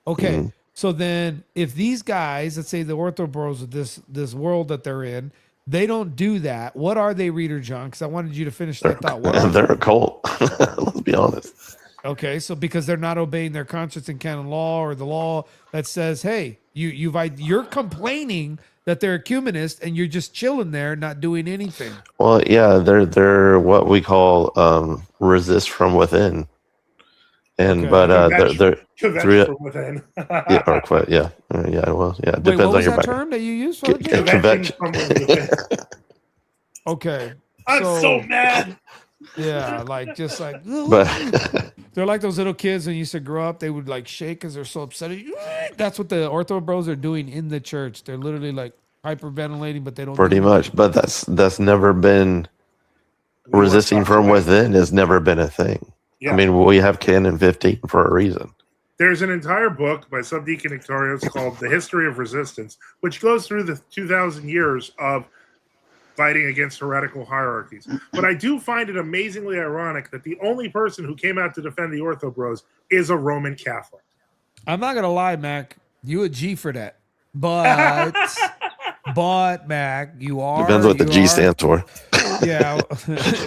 Okay. Mm-hmm. So then if these guys, let's say the Orthobros of this world that they're in, they don't do that. What are they, Reader John? Because I wanted you to finish that thought. What are They're a cult. Let's be honest. Okay, so because they're not obeying their conscience and canon law or the law that says, "Hey, you're complaining that they're ecumenist and you're just chilling there, not doing anything." Well, yeah, they're what we call resist from within, and Okay. but they're Kvetch through- from within. yeah, or quit, yeah, well, yeah, it Wait, depends what on was your that background. term that you used? Get- Father get- Jay? Kvetching from within. Okay, I'm so mad. yeah, like just like But they're like those little kids when you used to grow up. They would like shake because they're so upset. That's what the Orthobros are doing in the church. They're literally like hyperventilating, but they don't. pretty do much, but that's never been resisting from within has never been a thing. Yeah. I mean, we have Canon 15 for a reason. There's an entire book by Subdeacon Nictorius called The History of Resistance, which goes through the 2,000 years of fighting against heretical hierarchies. But I do find it amazingly ironic that the only person who came out to defend the Orthobros is a Roman Catholic. I'm not gonna lie, Mac. You a G for that, but Mac, you are. Depends what the you G are- stands for. Yeah,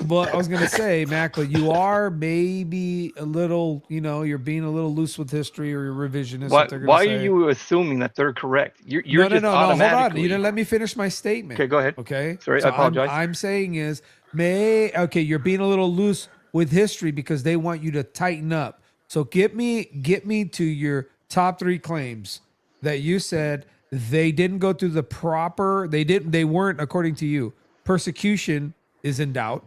well, I was gonna say, Mac, but you are maybe a little. You're being a little loose with history or you're revisionist. Why, what they're gonna why say. are you assuming that they're correct? You're No, just hold on. automatically. You didn't let me finish my statement. Okay, go ahead. Okay. Sorry, I apologize. I'm saying is you're being a little loose with history because they want you to tighten up. So get me to your top 3 claims that you said they didn't go through the proper. They weren't according to you. Persecution is in doubt.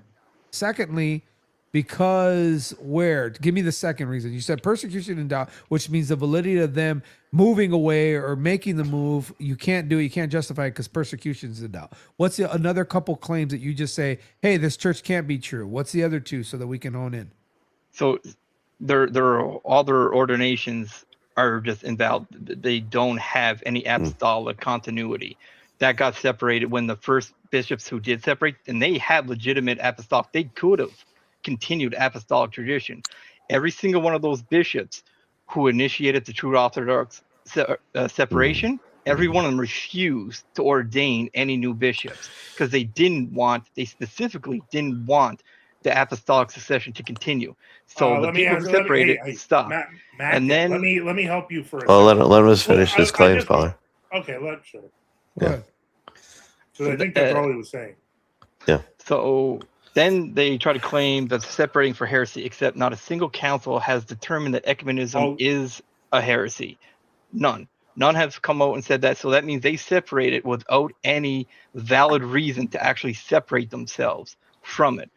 Secondly, because give me the second reason. You said persecution in doubt, which means the validity of them moving away or making the move, you can't do it. You can't justify it because persecution is in doubt. What's another couple claims that you just say, hey, this church can't be true? What's the other 2 so that we can hone in? So their other ordinations are just invalid. They don't have any apostolic continuity. That got separated when the first bishops who did separate, and they had legitimate apostolic. They could have continued apostolic tradition. Every single one of those bishops who initiated the true Orthodox separation, every one of them refused to ordain any new bishops because they specifically didn't want the apostolic succession to continue. So the people who separated stopped. Matt, And then- let me help you for a Well, second. let him just finish his I claims, just- Father. Okay, sure. Go ahead. So I think that's all he was saying. So then they try to claim that they're separating for heresy, except not a single council has determined that ecumenism is a heresy. None have come out and said that. So that means they separated without any valid reason to actually separate themselves from it.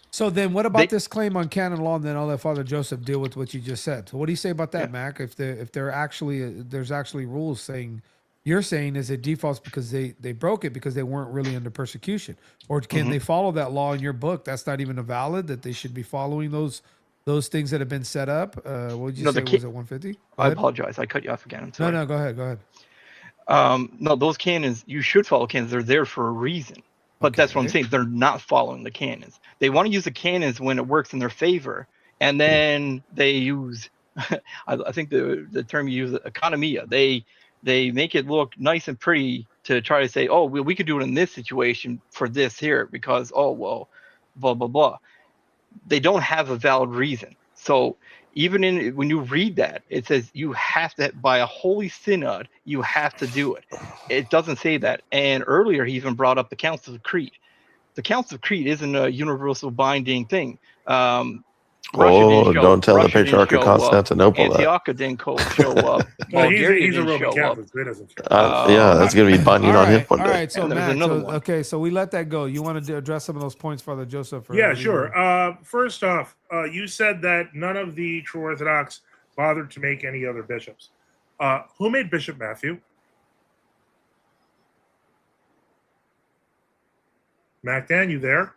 So then, what about They- this claim on canon law? And then I'll let Father Joseph deal with what you just said. So, what do you say about that, Mac? If there actually there's actually rules saying you're saying is it defaults because they broke it because they weren't really under persecution, or can they follow that law in your book? That's not even a valid that they should be following those things that have been set up. What would you No, say? the Was it 150? I apologize. I cut you off again. I'm sorry. No, go ahead. No, those canons, you should follow canons. They're there for a reason. But that's what I'm saying. They're not following the canons. They want to use the canons when it works in their favor. And then they use, I think the term you use, economia. They make it look nice and pretty to try to say, oh, we could do it in this situation for this here because, oh, well, blah, blah, blah. They don't have a valid reason. So even when you read that, it says you have to, by a holy synod, you have to do it. It doesn't say that. And earlier he even brought up the Council of Crete. The Council of Crete isn't a universal binding thing. Don't tell the Russia didn't Patriarch of show up. Constantinople that. Antioch didn't show up. Well, Bulgaria he's a didn't Roman show up. Catholic, so he doesn't care. Yeah, that's going to be binding on him one All day. right, so And there was Mac, another one. okay, so we let that go. You want to address some of those points, Father Joseph? Yeah, sure. First off, you said that none of the true Orthodox bothered to make any other bishops. Who made Bishop Matthew? Mac Dan, you there?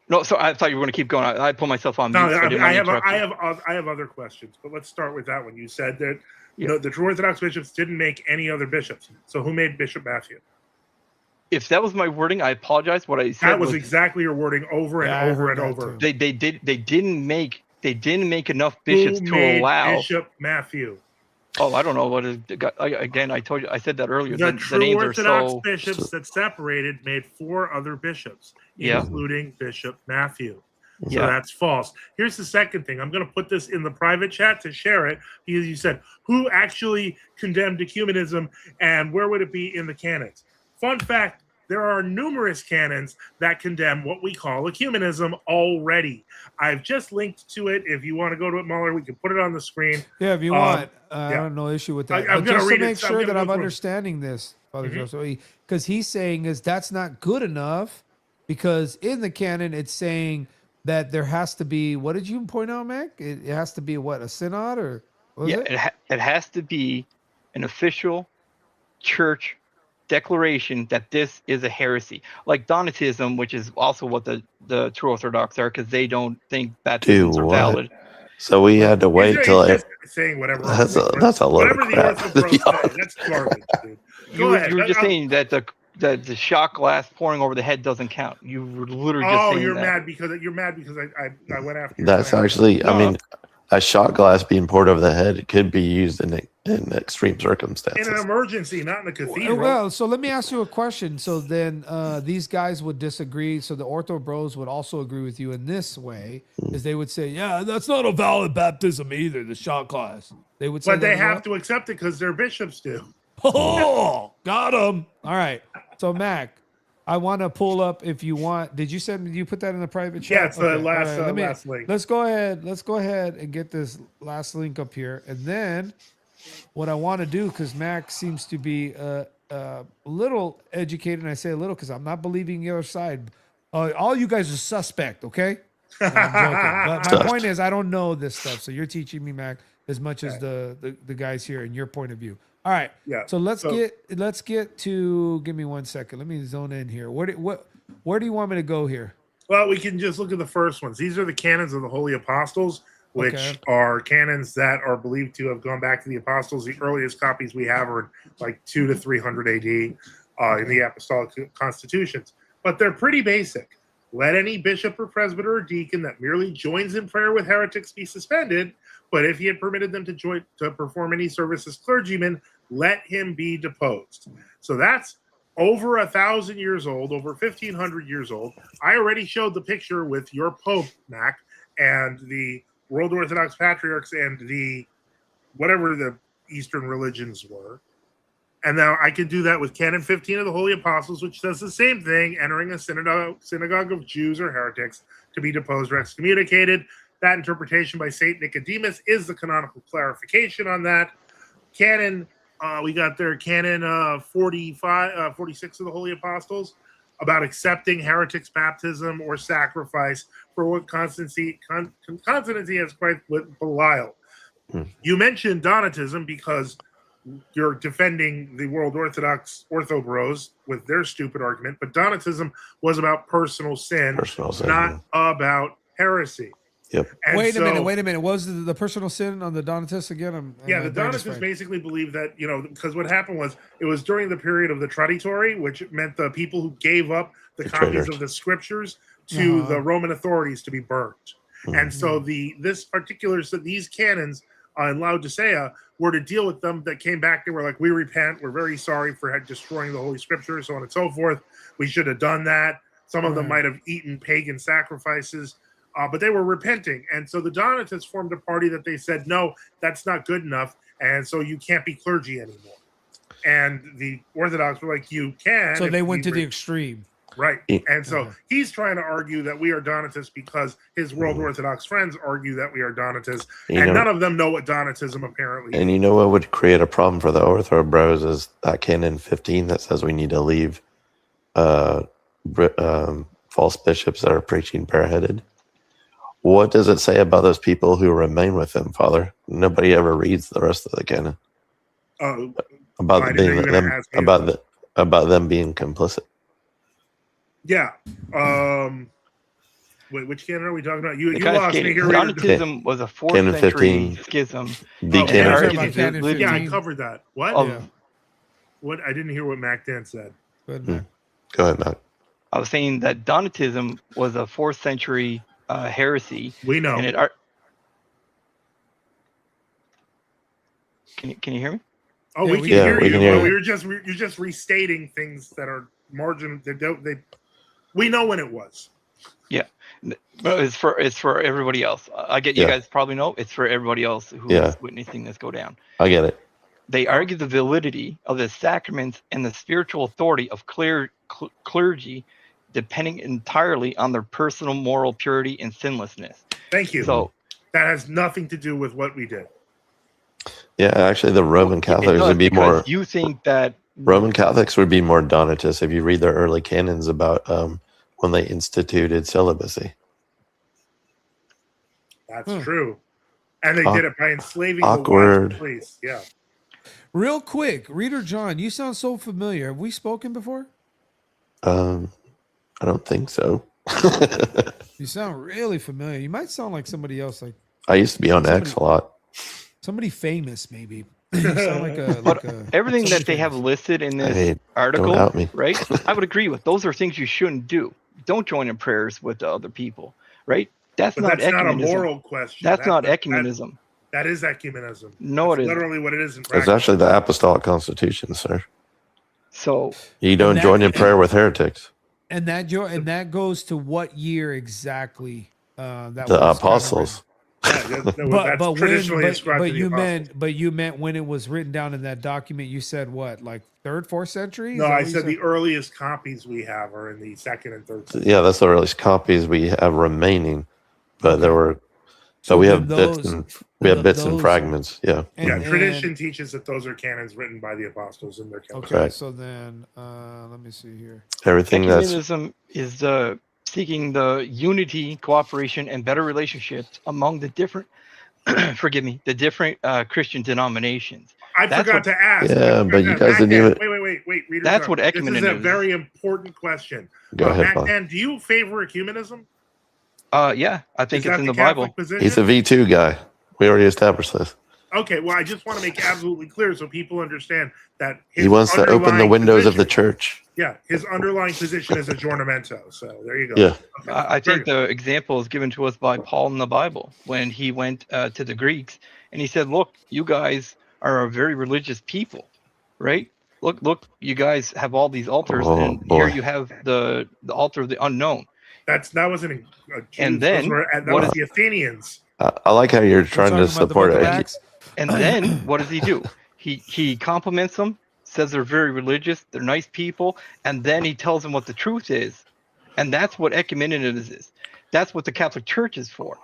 No, so I thought you were going to keep going. I put myself on No, mute. So I have other questions, but let's start with that one. You said that the true Orthodox bishops didn't make any other bishops. So who made Bishop Matthew? If that was my wording, I apologize. What I said That was exactly your wording over and over and over. They didn't make enough bishops Who to made allow Bishop Matthew? Oh, I don't know what is. Again, I told you, I said that earlier. The The true names Orthodox are so. bishops that separated made 4 other bishops, including Bishop Matthew. So that's false. Here's the second thing. I'm going to put this in the private chat to share it because you said, who actually condemned ecumenism and where would it be in the canons? Fun fact, there are numerous canons that condemn what we call ecumenism already. I've just linked to it. If you want to go to it, Muller, we can put it on the screen. Yeah, if you want. I have no issue with that. I'm But going just to to read it. make sure that I'm understanding this, Father Joseph, because he's saying is that's not good enough because in the canon it's saying that there has to be, what did you point out, Mac? It has to be what, a synod or what is it? It has to be an official church declaration that this is a heresy, like Donatism, which is also what the true Orthodox are, because they don't think baptisms are valid. So we had to wait till saying whatever. That's a load of crap. That's garbage, dude. You were just saying that the shot glass pouring over the head doesn't count. You were literally just saying you're that. You're mad because I went after you. That's actually, I mean, a shot glass being poured over the head could be used in extreme circumstances. In an emergency, not in a cathedral. Well, so let me ask you a question. So then these guys would disagree. So the Ortho Bros would also agree with you in this way, is they would say, yeah, that's not a valid baptism either, the shot glass. They would say but they have to accept it because their bishops do. Oh, got them. All right. So Mac, I want to pull up if you want. Did you put that in the private chat? Yeah, it's the last link. Let's go ahead and get this last link up here. And then what I want to do, because Mac seems to be a little educated, and I say a little because I'm not believing the other side. All you guys are suspect, okay? No, I'm joking. But my point is, I don't know this stuff. So you're teaching me, Mac, as much as the guys here and your point of view. All right. Yeah. So let's get to. Give me 1 second. Let me zone in here. Where do you want me to go here? Well, we can just look at the first ones. These are the canons of the Holy Apostles, which are canons that are believed to have gone back to the apostles. The earliest copies we have are like 200 to 300 AD in the Apostolic Constitutions. But they're pretty basic. Let any bishop or presbyter or deacon that merely joins in prayer with heretics be suspended. But if he had permitted them to perform any service as clergymen, let him be deposed. So that's over 1,000 years old, over 1,500 years old. I already showed the picture with your Pope, Mac, and the World Orthodox Patriarchs and the whatever the Eastern religions were. And now I could do that with Canon 15 of the Holy Apostles, which does the same thing, entering a synagogue of Jews or heretics to be deposed or excommunicated. That interpretation by St. Nicodemus is the canonical clarification on that. Canon, we got there, Canon 46 of the Holy Apostles. about accepting heretics' baptism or sacrifice for what consonancy has quite Belial. You mentioned Donatism because you're defending the World Orthodox Orthobros with their stupid argument, but Donatism was about personal sin, not about heresy. Yep. And wait a minute. What was the personal sin on the Donatists again? The Donatists basically believe that, because what happened was it was during the period of the Traditori, which meant the people who gave up the copies of the scriptures to the Roman authorities to be burned. And so these canons in Laodicea were to deal with them that came back. They were like, we repent. We're very sorry for destroying the Holy Scriptures, so on and so forth. We should have done that. Some of them might have eaten pagan sacrifices. But they were repenting. And so the Donatists formed a party that they said, no, that's not good enough. And so you can't be clergy anymore. And the Orthodox were like, you can. So they went to the extreme. Right. And so he's trying to argue that we are Donatists because his World Orthodox friends argue that we are Donatists. And none of them know what Donatism apparently is. And you know what would create a problem for the Orthobros is that Canon 15 that says we need to leave false bishops that are preaching bareheaded. What does it say about those people who remain with them, Father? Nobody ever reads the rest of the canon. About them being complicit. Yeah. Wait, which canon are we talking about? You lost me here. Donatism was a 4th century schism. Yeah, I covered that. What? What? I didn't hear what Mac Dan said. Go ahead, Mac. I was saying that Donatism was a 4th century heresy. We know. And can you hear me? Oh, we can hear you. You're just restating things that are marginal. We know when it was. Yeah, but it's for everybody else. I get you guys probably know it's for everybody else who is witnessing this go down. I get it. They argue the validity of the sacraments and the spiritual authority of clergy, depending entirely on their personal moral purity and sinlessness. Thank you. So that has nothing to do with what we did. Yeah, actually, the Roman Catholics would be more. You think that Roman Catholics would be more Donatist if you read their early canons about when they instituted celibacy. That's true, and they did it by enslaving the priests. Yeah. Real quick, Reader John, you sound so familiar. Have we spoken before? I don't think so. You sound really familiar. You might sound like somebody else. Like I used to be on X a lot. Somebody famous, maybe. You sound like everything that they have listed in this article, right? I would agree with. Those are things you shouldn't do. Don't join in prayers with other people, right? That's not ecumenism. Not a moral question. That's not ecumenism. That is ecumenism. No, it isn't. Literally what it is in practice. It's actually the Apostolic Constitution, sir. So you don't join in prayer with heretics. And that goes to what year exactly? The apostles. But you meant when it was written down in that document, you said what, like 3rd, 4th century? No, I said the earliest copies we have are in the 2nd and 3rd century. Yeah, that's the earliest copies we have remaining. But there were, so we have bits and fragments. Yeah. Tradition teaches that those are canons written by the apostles in their canons. Okay, so then let me see here. Ecumenism is seeking the unity, cooperation, and better relationships among the different, the different Christian denominations. I forgot to ask. Yeah, but you guys didn't even. Wait. Reader, that's what ecumenism is. This is a very important question. Go ahead, Dan, do you favor ecumenism? Yeah, I think it's in the Bible. He's a V2 guy. We already established this. Okay, well, I just want to make absolutely clear so people understand that he wants to open the windows of the church. Yeah, his underlying position is adjournamento. So there you go. Yeah, okay. I think the example is given to us by Paul in the Bible when he went to the Greeks and he said, "Look, you guys are a very religious people, right? Look, you guys have all these altars, and here you have the altar of the unknown." That wasn't a Jews. And then that was the Athenians. I like how you're trying to support it. And then what does he do? He compliments them, says they're very religious, they're nice people, and then he tells them what the truth is. And that's what ecumenism is. That's what the Catholic Church is for.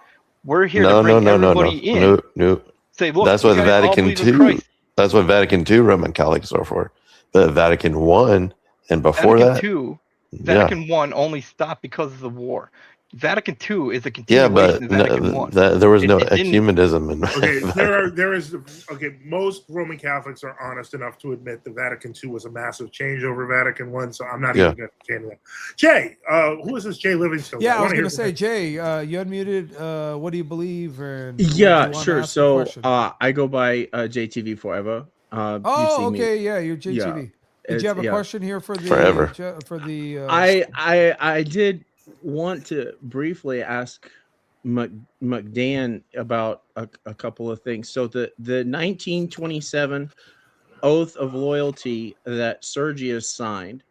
We're here to bring everybody in. No. Say, look, that's what Vatican II. That's what Vatican II Roman Catholics are for. The Vatican I and before Vatican II Vatican I only stopped because of the war. Vatican II is a Yeah, continuation but of Vatican I. there was no It didn't- ecumenism in Okay, Vatican. there is okay. Most Roman Catholics are honest enough to admit that Vatican II was a massive change over Vatican I, so I'm not even going to change that. Jay, who is this? Jay Livingstone. Yeah, I was wanna going hear to from say, him. Jay, you unmuted. What do you believe? And do Yeah, you wanna sure. ask a So question? I go by JTV forever. You've Oh, seen me. okay, yeah, you're JTV. Yeah, Did it's- you have a yeah. question here for the Forever. for the? I did want to briefly ask McDan about a couple of things. So the 1927 oath of loyalty that Sergius signed,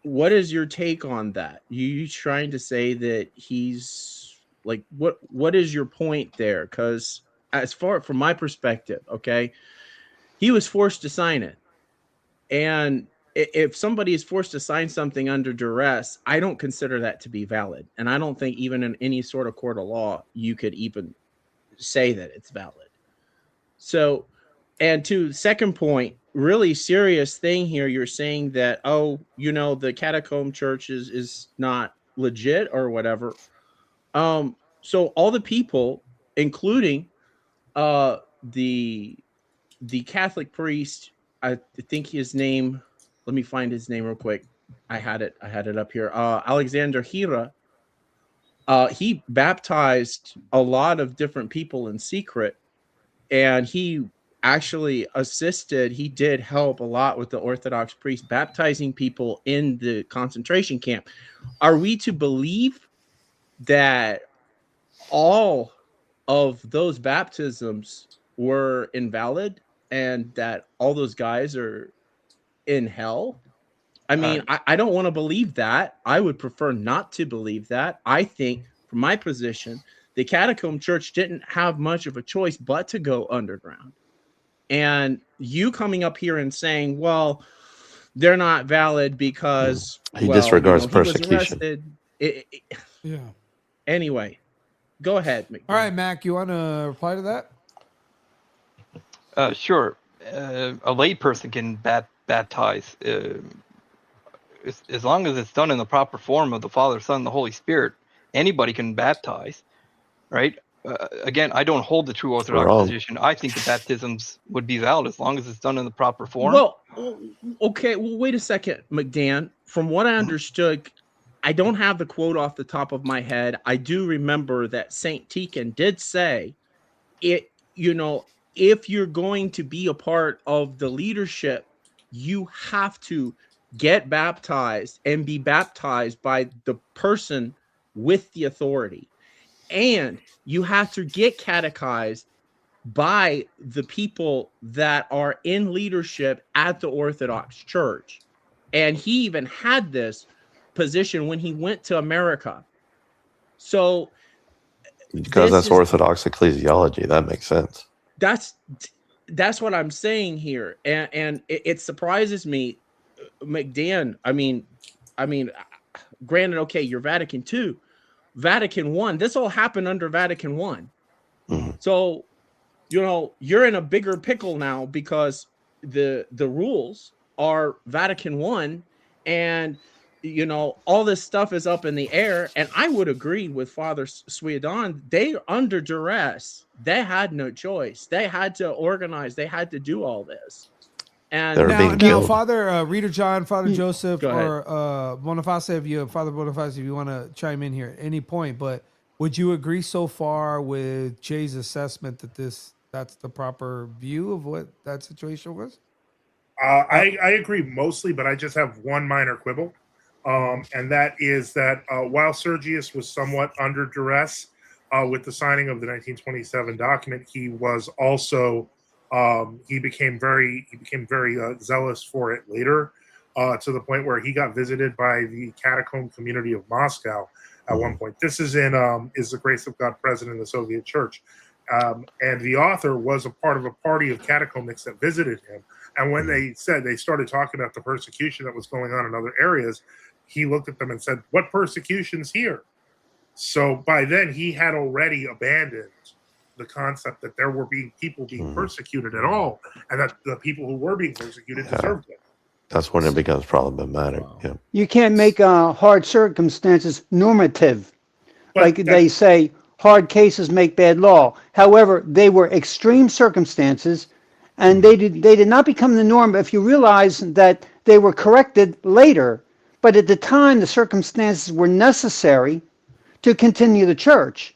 what is your take on that? You trying to say that he's like, what is your point there? Because as far from my perspective, okay, he was forced to sign it. And if somebody is forced to sign something under duress, I don't consider that to be valid. And I don't think even in any sort of court of law, you could even say that it's valid. So, and to second point, really serious thing here, you're saying that, oh, the catacomb church is not legit or whatever. So all the people, including the Catholic priest, I think his name, let me find his name real quick. I had it up here. Alexander Hira. He baptized a lot of different people in secret, and he actually assisted. He did help a lot with the Orthodox priest baptizing people in the concentration camp. Are we to believe that all of those baptisms were invalid and that all those guys are in hell? I mean, I don't want to believe that. I would prefer not to believe that. I think, from my position, the catacomb church didn't have much of a choice but to go underground. And you coming up here and saying, well, they're not valid because He disregards he was persecution. arrested. Yeah. Anyway, go ahead, McDan. All right, Mac, you want to reply to that? Sure. A lay person can baptize as long as it's done in the proper form of the Father, Son, and the Holy Spirit. Anybody can baptize, right? Again, I don't hold the true Orthodox position. I think the baptisms would be valid as long as it's done in the proper form. Well, okay. Well, wait a second, McDan. From what I understood, I don't have the quote off the top of my head. I do remember that Saint Tikhon did say, if you're going to be a part of the leadership, you have to get baptized and be baptized by the person with the authority. And you have to get catechized by the people that are in leadership at the Orthodox Church. And he even had this position when he went to America. So because that's Orthodox ecclesiology. That makes sense. That's what I'm saying here. And it surprises me, McDan. I mean, granted, okay, you're Vatican II, Vatican I. This all happened under Vatican I. Mm-hmm. So, you're in a bigger pickle now because the rules are Vatican I, and all this stuff is up in the air. And I would agree with Father Suidan. They under duress. They had no choice. They had to organize. They had to do all this. And now Father Reader John, Father Joseph, or Boniface, Father Boniface, if you want to chime in here at any point, but would you agree so far with Jay's assessment that that's the proper view of what that situation was? I agree mostly, but I just have one minor quibble. And that is that while Sergius was somewhat under duress with the signing of the 1927 document, he was also he became very zealous for it later, to the point where he got visited by the catacomb community of Moscow at one point. This is in Is the Grace of God Present in the Soviet Church? And the author was a part of a party of catacombists that visited him. And when they started talking about the persecution that was going on in other areas, he looked at them and said, "What persecution's here?" So by then he had already abandoned the concept that there were people being persecuted at all, and that the people who were being persecuted deserved it. That's when it becomes problematic. Yeah. You can't make hard circumstances normative. But Like they say, hard cases make bad law. However, they were extreme circumstances, and they did not become the norm if you realize that they were corrected later. But at the time, the circumstances were necessary to continue the church.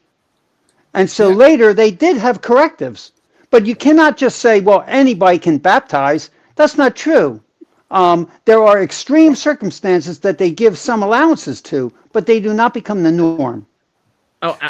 And so later, they did have correctives. But you cannot just say, well, anybody can baptize. That's not true. There are extreme circumstances that they give some allowances to, but they do not become the norm. Oh, Yeah,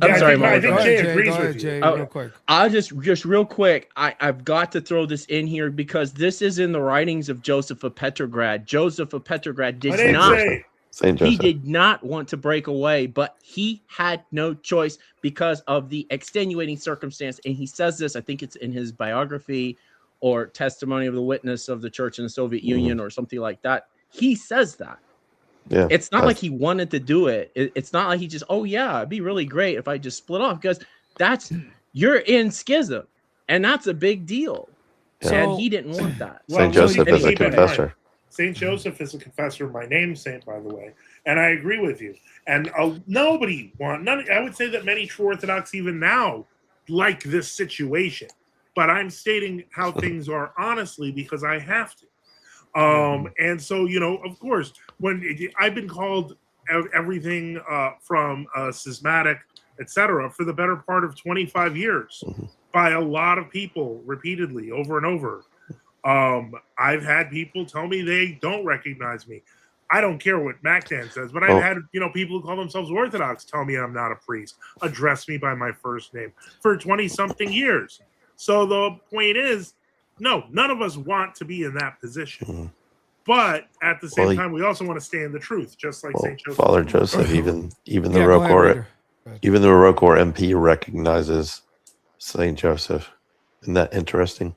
I'm sorry, I Mark. think Go Jay ahead. agrees Go ahead, with you. Jay, Oh, real quick. I'll just real quick. I've got to throw this in here because this is in the writings of Joseph of Petrograd. Joseph of Petrograd My did name's not. Jay. Saint He Joseph. did not want to break away, but he had no choice because of the extenuating circumstance. And he says this, I think it's in his biography or testimony of the witness of the church in the Soviet Union or something like that. He says that. Yeah. It's not like he wanted to do it. It's not like he just, oh yeah, it'd be really great if I just split off, because you're in schism, and that's a big deal. So- And he didn't want that. Saint Joseph you is a keep in mind, confessor. Saint Joseph is a confessor, my namesaint, by the way, and I agree with you. And I would say that many true Orthodox even now like this situation, but I'm stating how things are honestly because I have to. And so, of course, when I've been called everything from schismatic, etc., for the better part of 25 years by a lot of people repeatedly over and over. I've had people tell me they don't recognize me. I don't care what MacDan says, but I've had people who call themselves Orthodox tell me I'm not a priest, address me by my first name for 20-something years. So the point is, no, none of us want to be in that position. But at the same time, we also want to stay in the truth, just like Saint Joseph. Father Joseph, even the Yeah, go ahead, ROCOR, Reader. Go ahead. even the ROCOR MP recognizes Saint Joseph. Isn't that interesting?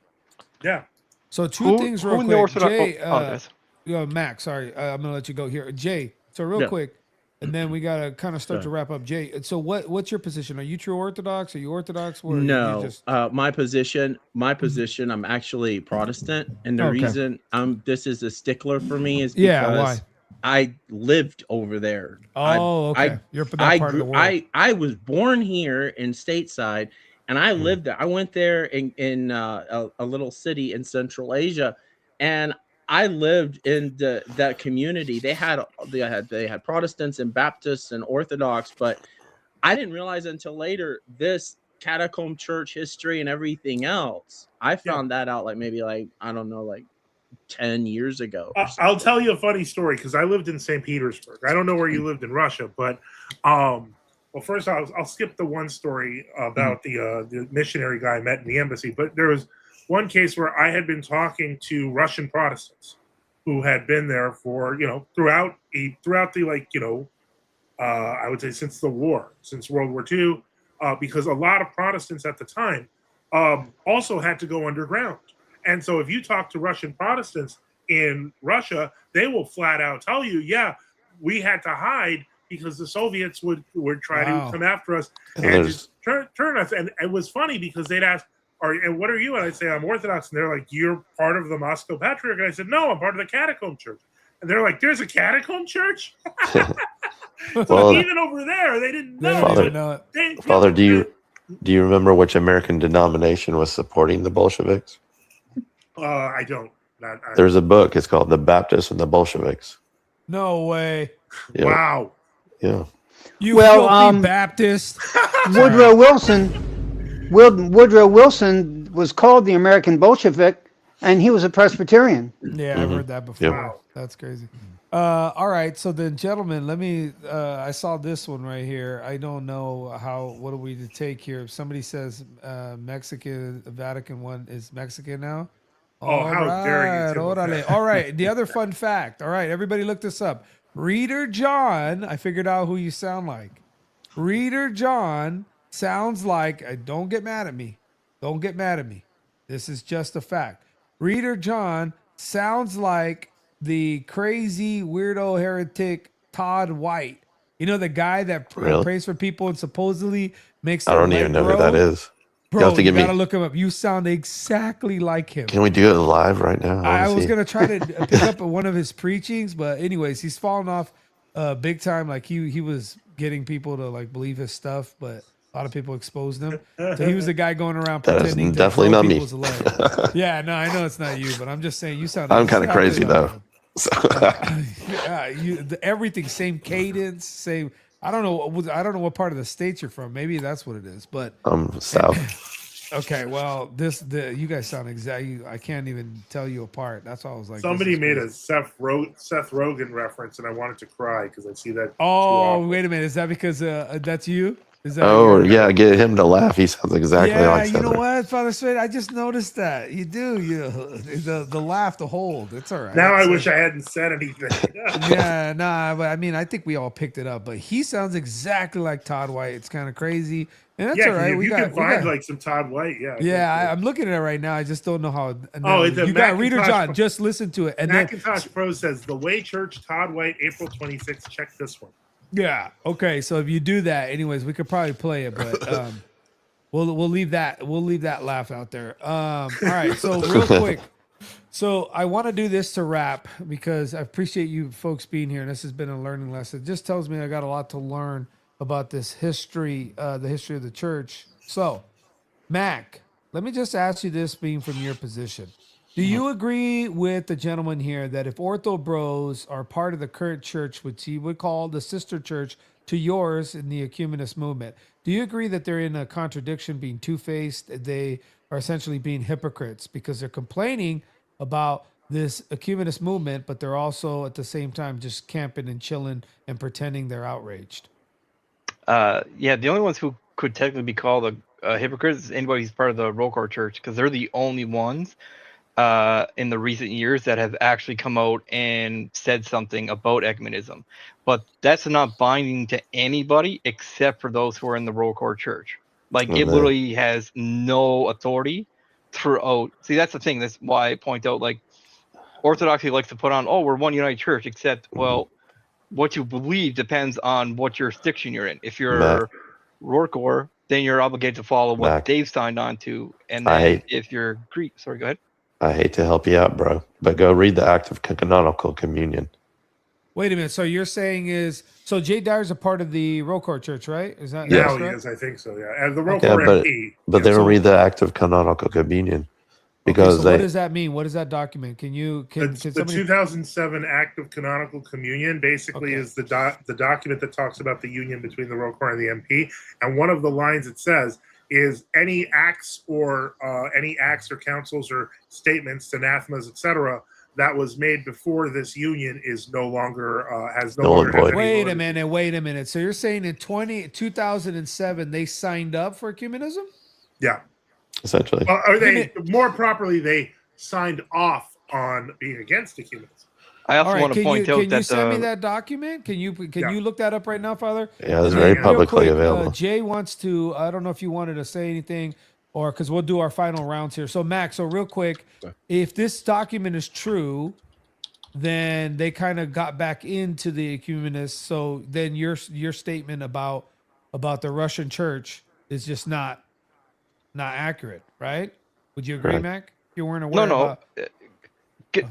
Yeah. So two things real who in the quick. Orthodox? Jay, Max, sorry, I'm gonna let you go here. Jay, so real Yeah. quick, and then we gotta kind of start to wrap up. Jay, so what's your position? Are you true Orthodox? Are you Orthodox? Or No, you just... my position, I'm actually Protestant, and the Okay. reason this is a stickler for me is because Yeah, why? I lived over there. Oh, okay. You're from that part of the world. I was born here in stateside, and I lived there. I went there in a little city in Central Asia, and I lived in that community. They had Protestants and Baptists and Orthodox, but I didn't realize until later this catacomb church history and everything else. I found that out maybe I don't know, 10 years ago. I'll tell you a funny story because I lived in St. Petersburg. I don't know where you lived in Russia, but well, first I'll skip the one story about the missionary guy I met in the embassy. But there was one case where I had been talking to Russian Protestants who had been there for throughout the I would say since the war, since World War II, because a lot of Protestants at the time also had to go underground. And so if you talk to Russian Protestants in Russia, they will flat out tell you, yeah, we had to hide because the Soviets would try to come after us and just turn us. And it was funny because they'd ask, and what are you? And I'd say, I'm Orthodox. And they're like, you're part of the Moscow Patriarch. And I said, no, I'm part of the Catacomb Church. And they're like, there's a Catacomb Church? So even over there, they didn't know. Father, do you remember which American denomination was supporting the Bolsheviks? I don't. There's a book. It's called The Baptists and the Bolsheviks. No way. Yeah. Wow. Yeah. You filthy Baptist. Woodrow Wilson was called the American Bolshevik, and he was a Presbyterian. Yeah, I've heard that before. Wow. That's crazy. All right, so then, gentlemen, let me. I saw this one right here. I don't know what are we to take here. If somebody says Mexican, the Vatican one is Mexican now. How dare you, Timothy. All right, the other fun fact. All right, everybody look this up. Reader John, I figured out who you sound like. Reader John sounds like, don't get mad at me. Don't get mad at me. This is just a fact. Reader John sounds like the crazy weirdo heretic Todd White. You know, the guy that prays for people and supposedly makes I don't even know who that is. You'll have to you give me- gotta look him up. You sound exactly like him. Can we do it live right now? I wanna was see. gonna try to pick up one of his preachings, but anyways, he's fallen off big time. Like he was getting people to like believe his stuff, but a lot of people exposed him. So he was the guy going around That is pretending to definitely grow not me. people's leg. Yeah, no, I know it's not you, but I'm just saying you sound. I'm kind of exactly crazy like though. him. So, Everything, same cadence, same. I don't know. I don't know what part of the state you're from. Maybe that's what it is. But I'm south. okay, well, you guys sound exactly. I can't even tell you apart. That's why I was like. Somebody made a Seth Rogen reference, and I wanted to cry because I see that. Oh, wait a minute. Is that because that's you? Is that? Oh yeah, get him to laugh. He sounds exactly Yeah, like you Seth know Rogen. what, Father Straight? I just noticed that you do. The laugh, the hold. It's all right. Now It's, I wish I hadn't said anything. Yeah, nah, but I mean, I think we all picked it up. But he sounds exactly like Todd White. It's kind of crazy, and that's Yeah, all right. if you can find like some Todd White, yeah. Yeah, I'm looking at it right now. I just don't know how. It's a you got Reader Macintosh John. Pro- Just listen to it, and Macintosh Pro says the Way Church, Todd White, April 26th. Check this one. yeah, okay. So if you do that, anyways, we could probably play it, but we'll leave that laugh out there. All right. So real quick. So I want to do this to wrap because I appreciate you folks being here, and this has been a learning lesson. It just tells me I got a lot to learn about this history, the history of the church. So, Mac, let me just ask you this, being from your position. Do you agree with the gentleman here that if Ortho Bros are part of the current church, which he would call the sister church to yours in the ecumenist movement, do you agree that they're in a contradiction, being two-faced? They are essentially being hypocrites because they're complaining about this ecumenist movement, but they're also at the same time just camping and chilling and pretending they're outraged. Yeah, the only ones who could technically be called hypocrites is anybody who's part of the roll call church, because they're the only ones in the recent years that have actually come out and said something about ecumenism. But that's not binding to anybody except for those who are in the roll call church. Like it literally has no authority throughout. See, that's the thing. That's why I point out, like, Orthodoxy likes to put on, oh, we're one united church, except, well, what you believe depends on what jurisdiction you're in. If you're Rorqual, then you're obligated to follow what they've signed on to. And then if you're Greek, sorry, go ahead. I hate to help you out, bro, but go read the Act of Canonical Communion. Wait a minute. So you're saying so Jay Dyer's a part of the Rorqual church, right? Is that Now correct? he is, I think so, yeah. And the Rorqual MP. But they don't read the Act of Canonical Communion because what does that mean? What does that document? Can the somebody... 2007 Act of Canonical Communion basically is the document that talks about the union between the Rorqual and the MP. And one of the lines it says is any acts or councils or statements, anathemas, etc., that was made before this union is no longer has no longer. Has wait a minute. So you're saying in 2007 they signed up for ecumenism? Yeah, essentially. Or they more properly they signed off on being against ecumenism. I also want to point out that can you send me that document? Can you look that up right now, Father? Yeah, it's very publicly available. Jay wants to. I don't know if you wanted to say anything, or because we'll do our final rounds here. So Max, so real quick, if this document is true, then they kind of got back into the ecumenists. So then your statement about the Russian church is just not accurate, right? Would you agree, Right. Mac? You weren't aware. No.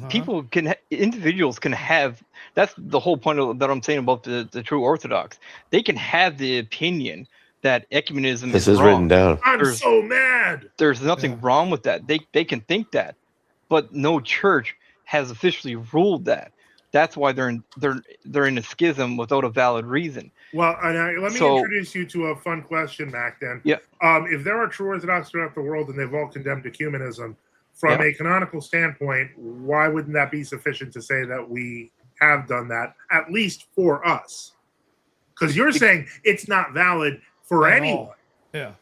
People individuals can have. That's the whole point that I'm saying about the true Orthodox. They can have the opinion that ecumenism This is is wrong. written down. I'm so mad. There's nothing wrong with that. They can think that, but no church has officially ruled that. That's why they're in a schism without a valid reason. Well, let me introduce you to a fun question, Mac. Then, if there are true Orthodox throughout the world and they've all condemned ecumenism, from a canonical standpoint, why wouldn't that be sufficient to say that we have done that, at least for us? Because you're saying it's not valid for anyone. Yeah.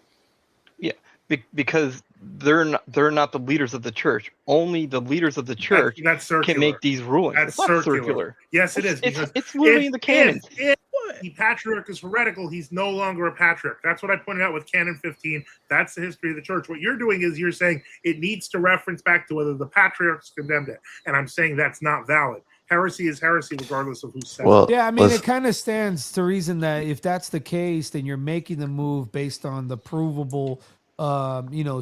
Because they're not the leaders of the church. Only the leaders of the church can make these rulings. That's it's not circular. Yes, it is. It's literally in the canons. If the patriarch is heretical, he's no longer a patriarch. That's what I pointed out with Canon 15. That's the history of the church. What you're doing is you're saying it needs to reference back to whether the patriarchs condemned it. And I'm saying that's not valid. Heresy is heresy regardless of who said it. Yeah, I mean, it kind of stands to reason that if that's the case, then you're making the move based on the provable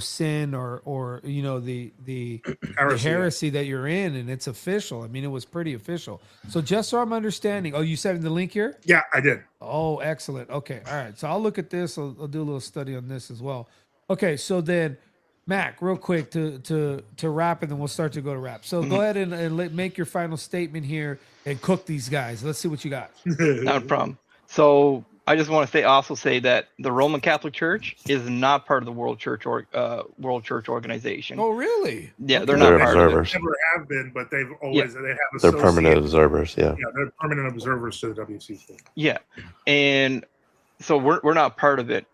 sin or the Heresy, heresy that you're in, and it's official. I mean, it was pretty official. So just so I'm understanding, you said in the link here? Yeah, I did. Oh, excellent. Okay, all right. So I'll look at this. I'll do a little study on this as well. Okay, so then, Mac, real quick to wrap, and then we'll start to go to wrap. So go ahead and make your final statement here and cook these guys. Let's see what you got. Not a problem. So I just want to say that the Roman Catholic Church is not part of the World Church Organization. Oh, really? Yeah, they're They're not part of it. observers. Never have been, but they've always they have They're permanent associated- observers. Yeah. Yeah, they're permanent observers to the WCC. Yeah, and so we're not part of it,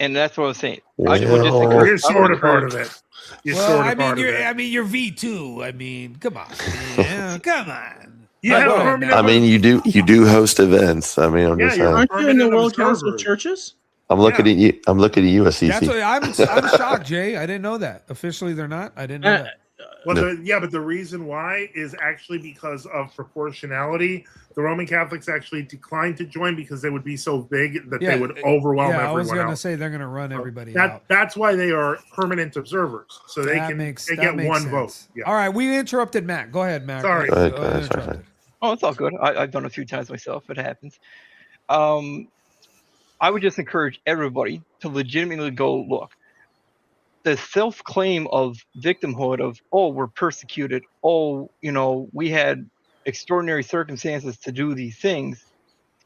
and that's what I was saying. I just would just Well, encourage- You're I would sort of part encourage- of it. You're Well, sort I of mean, part of you're it. you're V2. I mean, come on, man. Come on. You Go have ahead, permanent Mac. I mean, you do host events. I mean, I'm Yeah, just you're saying. Aren't you in the Permanent World Council of observer. Churches? I'm looking at you. I'm looking at you, That's SEC. what I'm shocked, Jay. I didn't know that. Officially, they're not. I didn't know that. Well, No. but the reason why is actually because of proportionality. The Roman Catholics actually declined to join because they would be so big that they would overwhelm Yeah, I was everyone gonna else. say they're gonna run everybody out. That's why they are permanent observers, so they That can makes- they that get makes one sense. vote. Yeah. All right, we interrupted Mac. Go ahead, Mac. Sorry. Go ahead, I go ahead, interrupted. sorry. Oh, it's all good. I've done it a few times myself. It happens. I would just encourage everybody to legitimately go look. The self-claim of victimhood of, we're persecuted. We had extraordinary circumstances to do these things.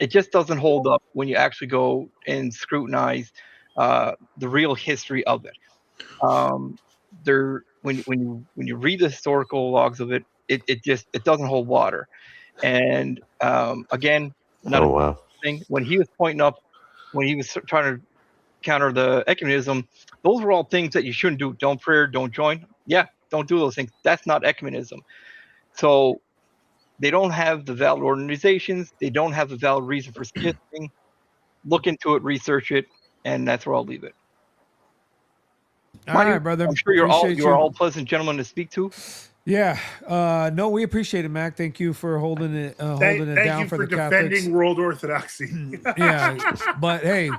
It just doesn't hold up when you actually go and scrutinize the real history of it. When you read the historical logs of it, it doesn't hold water. And again, not Oh wow. thing when he was pointing up, when he was trying to counter the ecumenism, those were all things that you shouldn't do. Don't pray, don't join. Yeah, don't do those things. That's not ecumenism. So they don't have the valid organizations. They don't have the valid reason for skipping. Look into it, research it, and that's where I'll leave it. All right, brother. I'm sure you're Appreciate you. all pleasant gentlemen to speak to. Yeah. No, we appreciate it, Mac. Thank you for holding it Thank down you for for the Catholics. defending world orthodoxy. Yeah, but hey,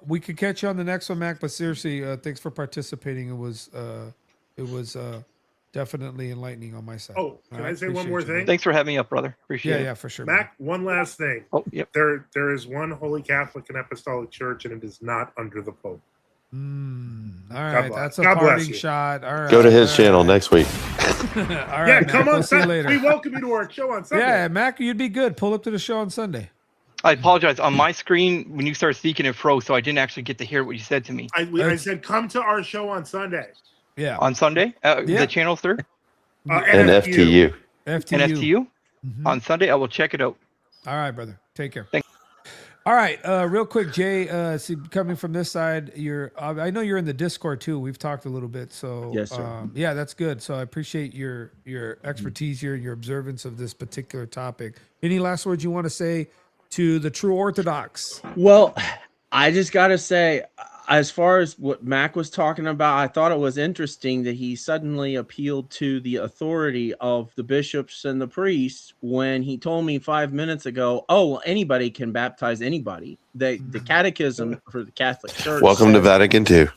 we could catch you on the next one, Mac. But seriously, thanks for participating. It was definitely enlightening on my side. Oh, can I say one appreciate more you, thing? Thanks for having me up, brother. Appreciate it. Yeah, for sure. Mac, one last thing. Oh, yep. There is one Holy Catholic and Apostolic Church, and it is not under the Pope. All right, bless. that's a God bless parting you. shot. All right, Go to his all channel right. next week. All right, Yeah, Mac, come we'll on see you Sunday. later. We welcome you to our show on Sunday. Yeah, Mac, you'd be good. Pull up to the show on Sunday. I apologize. On my screen, when you started speaking, it froze, so I didn't actually get to hear what you said to me. I said, come to our show on Sunday. Yeah, On Sunday, Yeah. the channel, sir, And FTU. FTU. and FTU. On Sunday, I will check it out. All right, brother. Take care. Thanks. All right, real quick, Jay. See, coming from this side, I know you're in the Discord too. We've talked a little bit, so Yes, sir. yeah, that's good. So I appreciate your expertise here, your observance of this particular topic. Any last words you want to say to the true Orthodox? Well, I just got to say, as far as what Mac was talking about, I thought it was interesting that he suddenly appealed to the authority of the bishops and the priests when he told me 5 minutes ago, well, anybody can baptize anybody. The catechism for the Catholic Church. Welcome to says- Vatican II.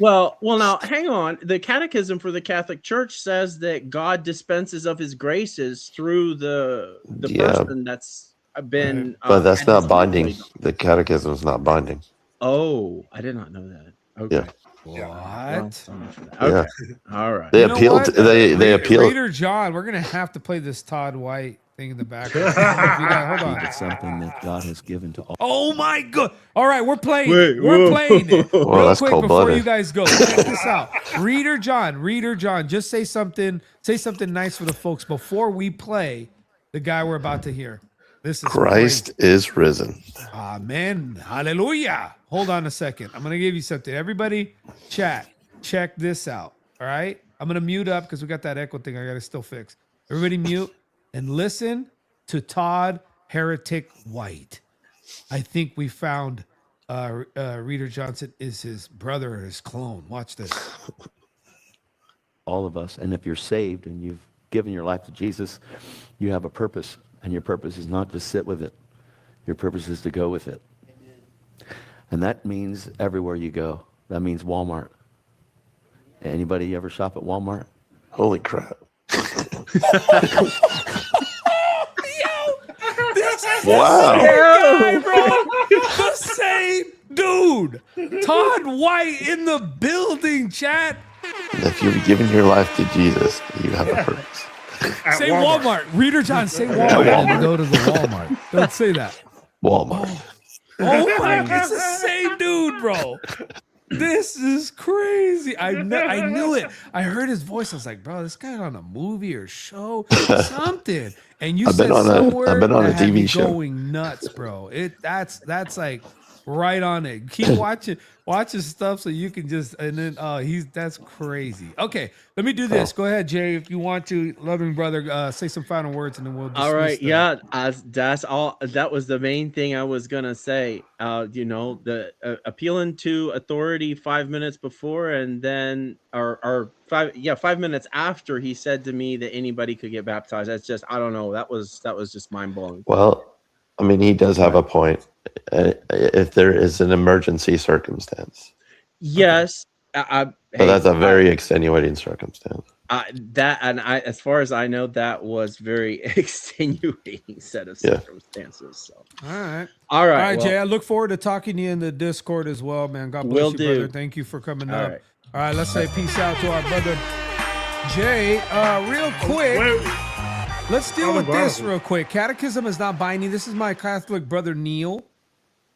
Well, now hang on. The catechism for the Catholic Church says that God dispenses of his graces through the Yeah. person that's been. But that's had not his binding. life laid. The catechism is not binding. Oh, I did not know that. Okay. Yeah. Well, What? so much for that. Yeah. Okay. All right. They You know appealed. what? They appealed. Reader John, we're gonna have to play this Todd White thing in the background. Hold on. It's something that God has given to all. Oh my god! All right, we're playing. Wait, we're whoa. playing it. Well, Real that's quick before cold-blooded. you guys go, check this out. Reader John, just say something nice for the folks before we play the guy we're about to hear. This is Christ is risen. crazy. Amen. Hallelujah. Hold on a second. I'm gonna give you something. Everybody, chat. Check this out. All right. I'm gonna mute up because we got that echo thing I gotta still fix. Everybody mute and listen to Todd Heretic White. I think we found Reader Johnson is his brother or his clone. Watch this. All of us. And if you're saved and you've given your life to Jesus, you have a purpose. And your purpose is not to sit with it. Your purpose is to go with it. And that means everywhere you go. That means Walmart. Anybody ever shop at Walmart? Holy crap! This is Wow. the same guy, bro. The same dude. Todd White in the building, chat. If you've given your life to Jesus, you have a purpose. At Say Walmart. Reader John, say Walmart. Walmart. Go to the Walmart. Don't say that. Walmart. Oh my, it's the same dude, bro. This is crazy. I knew it. I heard his voice. I was like, bro, this guy's on a movie or show, something. And you I've said been on some a- word I've been on a that had TV me show. going nuts, bro. That's like right on it. Keep watching stuff so you can just and then that's crazy. Okay, let me do this. Go ahead, Jay, if you want to, loving brother, say some final words and then we'll. All right, dismiss the- yeah, that's all. That was the main thing I was gonna say. The appealing to authority 5 minutes before, and then or 5 minutes after he said to me that anybody could get baptized. That's just, I don't know. That was just mind blowing. Well, I mean, he does have a point. If there is an emergency circumstance, Yes, but that's a very extenuating circumstance. as far as I know, that was very extenuating set of Yeah. circumstances. So, All right. all right, All right, well, Jay. I look forward to talking to you in the Discord as well, man. God bless Will you, do. brother. Thank you for coming All up. right. All right, let's say peace out to our brother Jay. Real quick, let's deal with this real quick. Catechism is not binding. This is my Catholic brother Neil.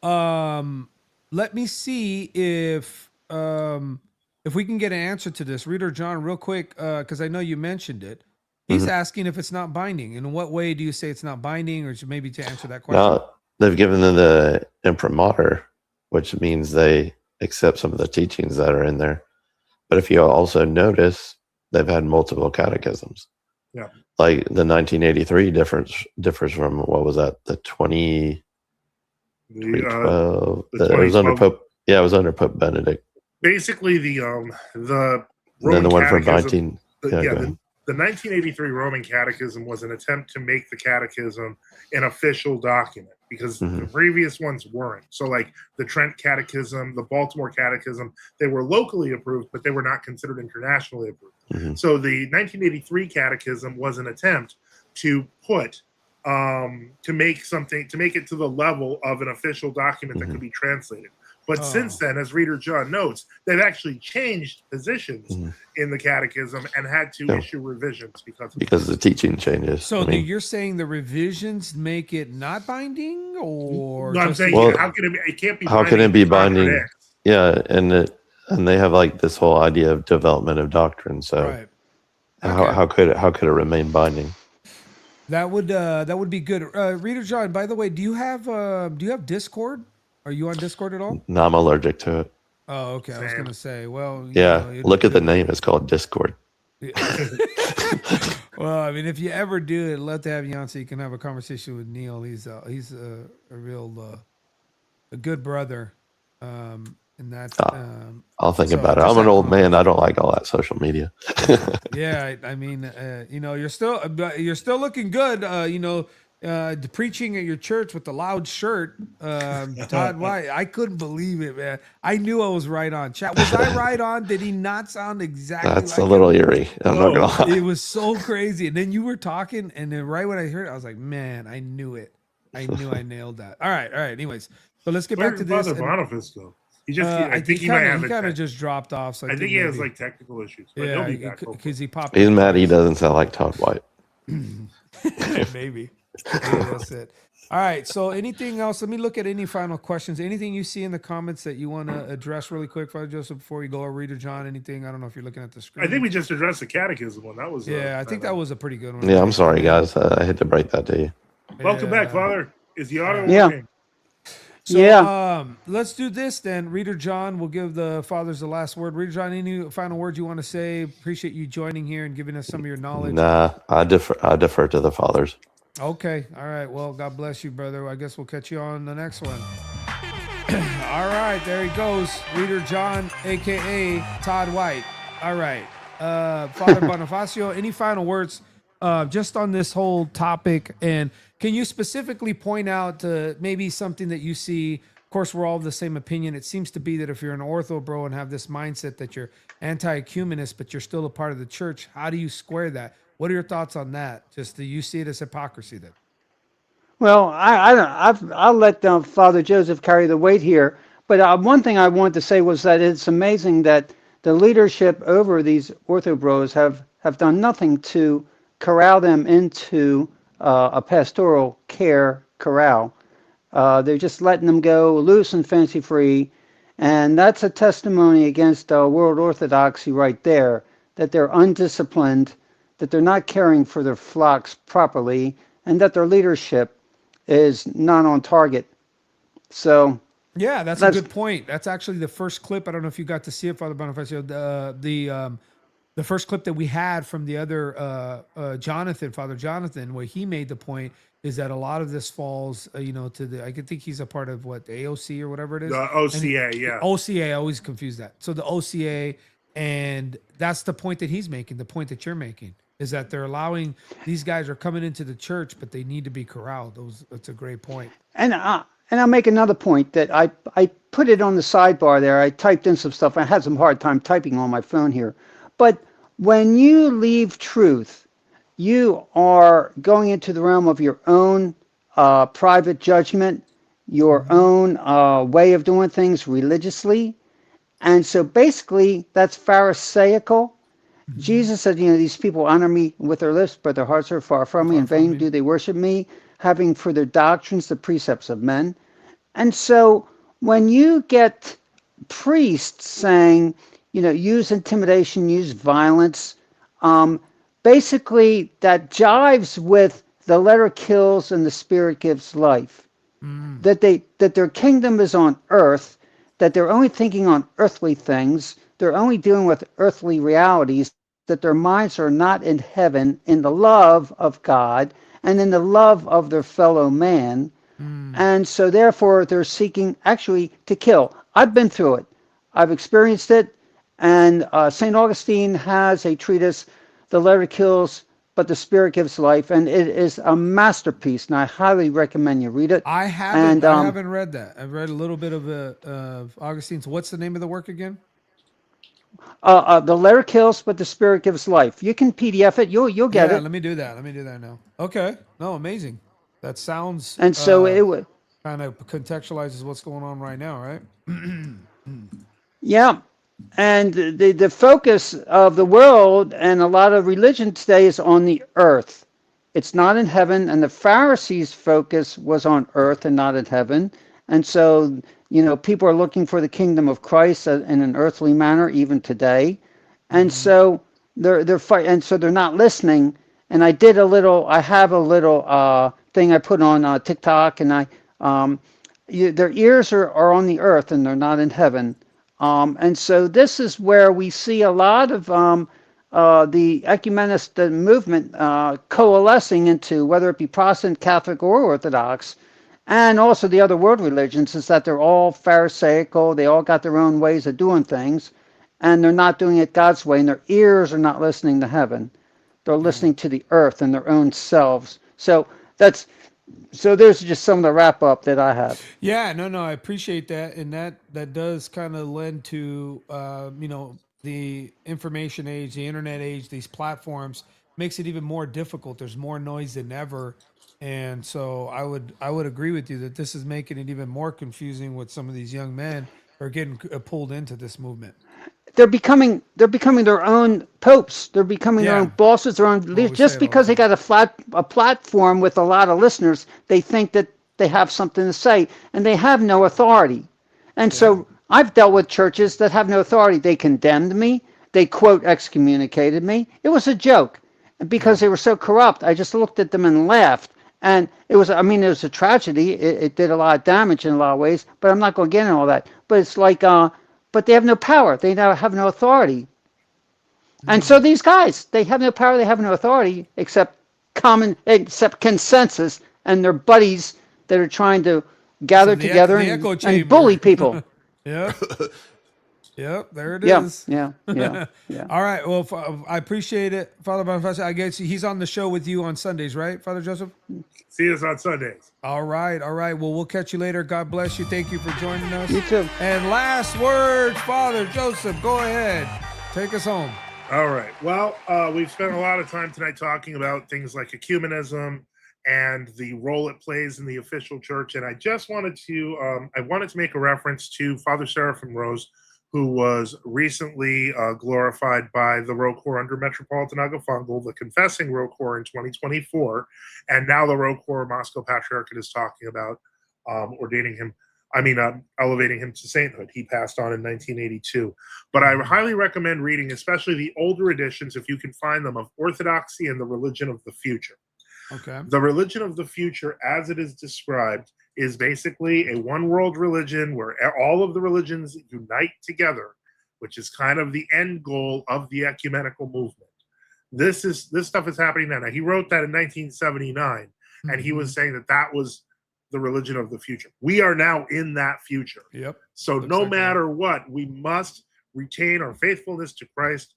Let me see if we can get an answer to this. Reader John, real quick, because I know you mentioned it. He's asking if it's not binding. In what way do you say it's not binding, or maybe to answer that question? Now they've given them the imprimatur, which means they accept some of the teachings that are in there. But if you also notice, they've had multiple catechisms. Yeah. Like the 1983 differs from, what was that? The 2012. It was under Pope. Yeah, it was under Pope Benedict. Basically, the And Roman then the one from Catechism, 19. the, Yeah, yeah, go ahead. the 1983 Roman Catechism was an attempt to make the Catechism an official document because the previous ones weren't. So, like the Trent Catechism, the Baltimore Catechism, they were locally approved, but they were not considered internationally approved. So, the 1983 Catechism was an attempt to put to make it to the level of an official document that could be translated. But since then, as Reader John notes, they've actually changed positions in the catechism and had to issue revisions because the teaching changes. So I mean, you're saying the revisions make it not binding, or No, I'm just- saying Well, how can it be? It can't be. how can it be if binding? contradicts. Yeah, and they have like this whole idea of development of doctrine. So Right. how could it remain binding? That would be good. Reader John, by the way, do you have Discord? Are you on Discord at all? No, I'm allergic to it. Oh, okay. I was gonna say, well, Yeah, look at the name. It's called Discord. Well, I mean, if you ever do it, I'd love to have you on so you can have a conversation with Neil. He's a real a good brother. And that's I'll think so about it. just I'm an have old a man. I don't like all that social media. Yeah, I mean, you're still looking good. The preaching at your church with the loud shirt, Todd White. I couldn't believe it, man. I knew I was right on. Chat, was I right on? Did he not sound exactly? That's like a little him? eerie. I'm not gonna lie. It was so crazy. And then you were talking, and then right when I heard it, I was like, man, I knew it. I knew I nailed that. All right. Anyways, so let's get back to this. Father Boniface, though. He just, I think he might have. He kind of just dropped off. So I think he has maybe- like technical issues. But Yeah, he'll be back. because he popped. He's mad he doesn't sound like Todd White. Maybe that's it. All right. So anything else? Let me look at any final questions. Anything you see in the comments that you want to address really quick, Father Joseph, before we go? Reader John, anything? I don't know if you're looking at the screen. I think we just addressed the catechism one. That was. Yeah, I think that was a pretty good one. Yeah, I'm sorry, guys. I hate to break that to you. Welcome back, Father. Is the auto Yeah. working? So, let's do this then. Reader John will give the fathers the last word. Reader John, any final words you want to say? Appreciate you joining here and giving us some of your knowledge. Nah, I defer to the fathers. Okay. All right. Well, God bless you, brother. I guess we'll catch you on the next one. All right. There he goes. Reader John, a.k.a. Todd White. All right. Father Bonifacio, any final words just on this whole topic? And can you specifically point out maybe something that you see course, we're all of the same opinion. It seems to be that if you're an Orthobro and have this mindset that you're anti-ecumenist, but you're still a part of the church, how do you square that? What are your thoughts on that? Just do you see it as hypocrisy then? Well, I'll let Father Joseph carry the weight here. But one thing I wanted to say was that it's amazing that the leadership over these Orthobros have done nothing to corral them into a pastoral care corral. They're just letting them go loose and fancy free. And that's a testimony against world orthodoxy right there, that they're undisciplined, that they're not caring for their flocks properly, and that their leadership is not on target. So yeah, that's a good point. That's actually the first clip. I don't know if you got to see it, Father Bonifacio. The first clip that we had from the other Father Jonathan, where he made the point is that a lot of this falls, to the. I think he's a part of what, the AOC or whatever it is. The OCA, yeah. OCA, I always confuse that. So the OCA, and that's the point that he's making. The point that you're making is that they're allowing, these guys are coming into the church, but they need to be corralled. That's a great point. And I'll make another point that I put it on the sidebar there. I typed in some stuff. I had some hard time typing on my phone here. But when you leave truth, you are going into the realm of your own private judgment, your own way of doing things religiously. And so basically, that's Pharisaical. Jesus said, these people honor me with their lips, but their hearts are far from me. In vain do they worship me, having for their doctrines the precepts of men. And so when you get priests saying, use intimidation, use violence, basically that jives with the letter kills and the spirit gives life. That their kingdom is on earth, that they're only thinking on earthly things, they're only dealing with earthly realities, that their minds are not in heaven, in the love of God and in the love of their fellow man. And so therefore they're seeking actually to kill. I've been through it. I've experienced it. And St. Augustine has a treatise, The Letter Kills, but the Spirit Gives Life. And it is a masterpiece. And I highly recommend you read it. I haven't read that. I've read a little bit of Augustine's. What's the name of the work again? The Letter Kills, but the Spirit Gives Life. You can PDF it. You'll get it. Let me do that. now. Okay. No, amazing. That sounds. And so it would kind of contextualizes what's going on right now, right? Yeah. And the focus of the world and a lot of religion today is on the earth. It's not in heaven. And the Pharisees' focus was on earth and not in heaven. And so, people are looking for the kingdom of Christ in an earthly manner, even today. And so they're fighting, and so they're not listening. And I have a little thing I put on TikTok, and their ears are on the earth and they're not in heaven. And so this is where we see a lot of the ecumenist movement coalescing into, whether it be Protestant, Catholic, or Orthodox, and also the other world religions, is that they're all Pharisaical. They all got their own ways of doing things, and they're not doing it God's way, and their ears are not listening to heaven. They're listening to the earth and their own selves. So there's just some of the wrap up that I have. Yeah, no, I appreciate that. And that does kind of lend to, the information age, the internet age, these platforms makes it even more difficult. There's more noise than ever. And so I would agree with you that this is making it even more confusing with some of these young men who are getting pulled into this movement. They're becoming their own popes. They're becoming their own bosses, their own leaders. Just because they got a platform with a lot of listeners, they think that they have something to say, and they have no authority. And so I've dealt with churches that have no authority. They condemned me. They quote excommunicated me. It was a joke, and because they were so corrupt, I just looked at them and laughed. And it was a tragedy. It did a lot of damage in a lot of ways, but I'm not going to get into all that. But it's like, but they have no power. They now have no authority. And so these guys, they have no power. They have no authority except consensus and their buddies that are trying to gather together and bully people. Yeah. Yep, there it Yeah, is. yeah, yeah, yeah. All right. Well, I appreciate it, Father Boniface. I guess he's on the show with you on Sundays, right, Father Joseph? See us on Sundays. All right. All right. Well, we'll catch you later. God bless you. Thank you for joining us. You too. And last word, Father Joseph, go ahead. Take us home. All right. Well, we've spent a lot of time tonight talking about things like ecumenism and the role it plays in the official church. And I just wanted to, make a reference to Father Seraphim Rose, who was recently glorified by the Rocor under Metropolitan Agafongal, the confessing Rocor in 2024. And now the Rocor Moscow Patriarchate is talking about elevating him to sainthood. He passed on in 1982. But I highly recommend reading, especially the older editions, if you can find them, of Orthodoxy and the Religion of the Future. Okay. The religion of the future, as it is described, is basically a one world religion where all of the religions unite together, which is kind of the end goal of the ecumenical movement. This stuff is happening now. Now, he wrote that in 1979, and he was saying that was the religion of the future. We are now in that future. Yep. So no matter what, we must retain our faithfulness to Christ.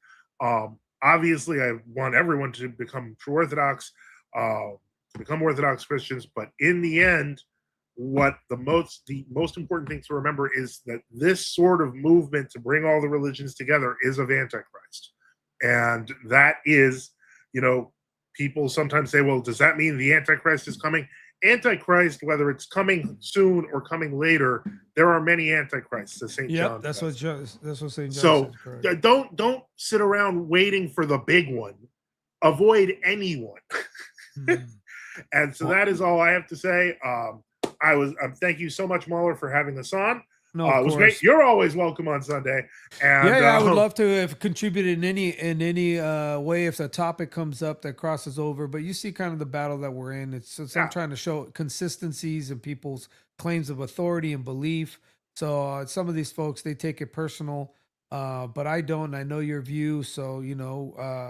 Obviously, I want everyone to become true Orthodox, to become Orthodox Christians. But in the end, what the most important thing to remember is that this sort of movement to bring all the religions together is of Antichrist. And that is, people sometimes say, well, does that mean the Antichrist is coming? Antichrist, whether it's coming soon or coming later, there are many Antichrists, as St. John. That's what St. John so says. Don't sit around waiting for the big one. Avoid anyone. And so that is all I have to say. Thank you so much, Mahler, for having us on. No, it was great. You're always welcome on Sunday. And I would love to have contributed in any way if the topic comes up that crosses over. But you see kind of the battle that we're in. I'm trying to show consistencies in people's claims of authority and belief. So some of these folks, they take it personal, but I don't. And I know your view. So,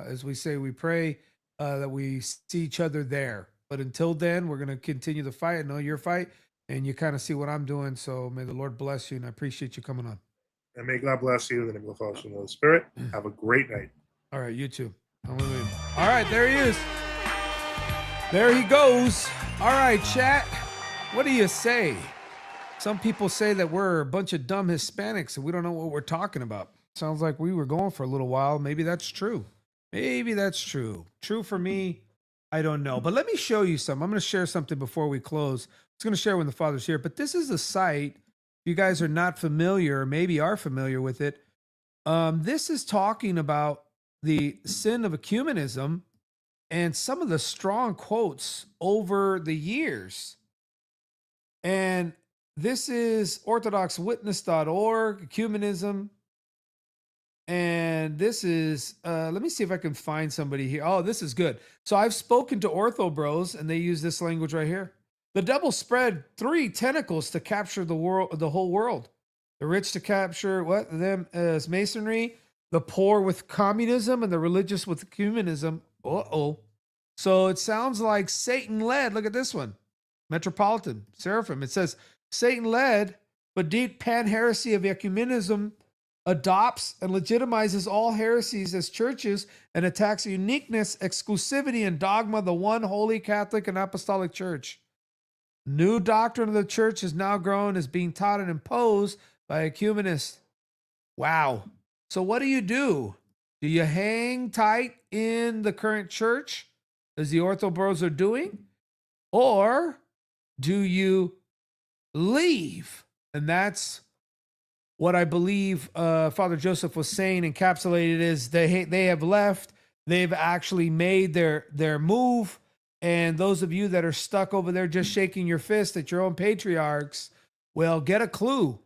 as we say, we pray that we see each other there. But until then, we're going to continue the fight. I know your fight. And you kind of see what I'm doing. So may the Lord bless you. And I appreciate you coming on. And may God bless you in the name of the Father, and the Holy Spirit. Have a great night. All right, you too. All right, there he is. There he goes. All right, chat. What do you say? Some people say that we're a bunch of dumb Hispanics and we don't know what we're talking about. Sounds like we were going for a little while. Maybe that's true. True for me. I don't know. But let me show you something. I'm going to share something before we close. I was going to share when the Father's here, but this is a site. If you guys are not familiar, or maybe are familiar with it, this is talking about the sin of ecumenism and some of the strong quotes over the years. And this is orthodoxwitness.org, ecumenism. And this is, let me see if I can find somebody here. Oh, this is good. So I've spoken to Orthobros and they use this language right here. The devil spread 3 tentacles to capture the whole world. The rich to capture them as masonry, the poor with communism, and the religious with ecumenism. So it sounds like Satan led. Look at this one. Metropolitan, Seraphim. It says Satan led, but deep pan heresy of ecumenism adopts and legitimizes all heresies as churches and attacks uniqueness, exclusivity, and dogma of the one holy Catholic and Apostolic Church. New doctrine of the church is now grown, is being taught and imposed by ecumenists. Wow. So what do? Do you hang tight in the current church as the Orthobros are doing? Or do you leave? And that's what I believe Father Joseph was saying, encapsulated is they have left. They've actually made their move. And those of you that are stuck over there just shaking your fist at your own patriarchs, well, get a clue.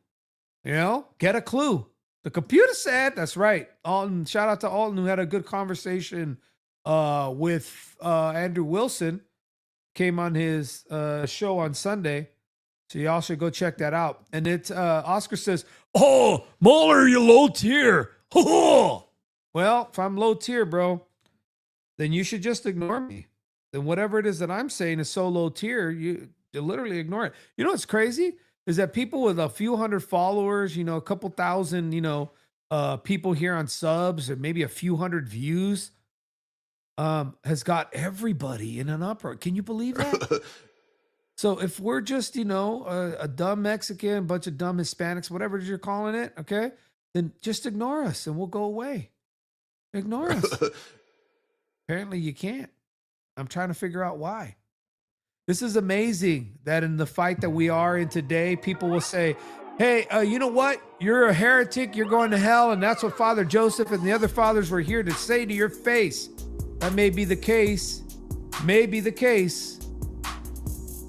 Get a clue. The computer said, that's right. Alton, shout out to Alton, who had a good conversation with Andrew Wilson. Came on his show on Sunday. So y'all should go check that out. And it's Oscar says, "Oh, Mahler, you low tier." Oh. Well, if I'm low tier, bro, then you should just ignore me. Then whatever it is that I'm saying is so low tier, you literally ignore it. You know what's crazy is that people with a few hundred followers, a couple thousand, people here on subs or maybe a few hundred views has got everybody in an uproar. Can you believe that? So if we're just, you know, a dumb Mexican, a bunch of dumb Hispanics, whatever you're calling it, okay, then just ignore us and we'll go away. Ignore us. Apparently you can't. I'm trying to figure out why. This is amazing that in the fight that we are in today, people will say, hey, you know what? You're a heretic. You're going to hell. And that's what Father Joseph and the other fathers were here to say to your face. That may be the case. May be the case.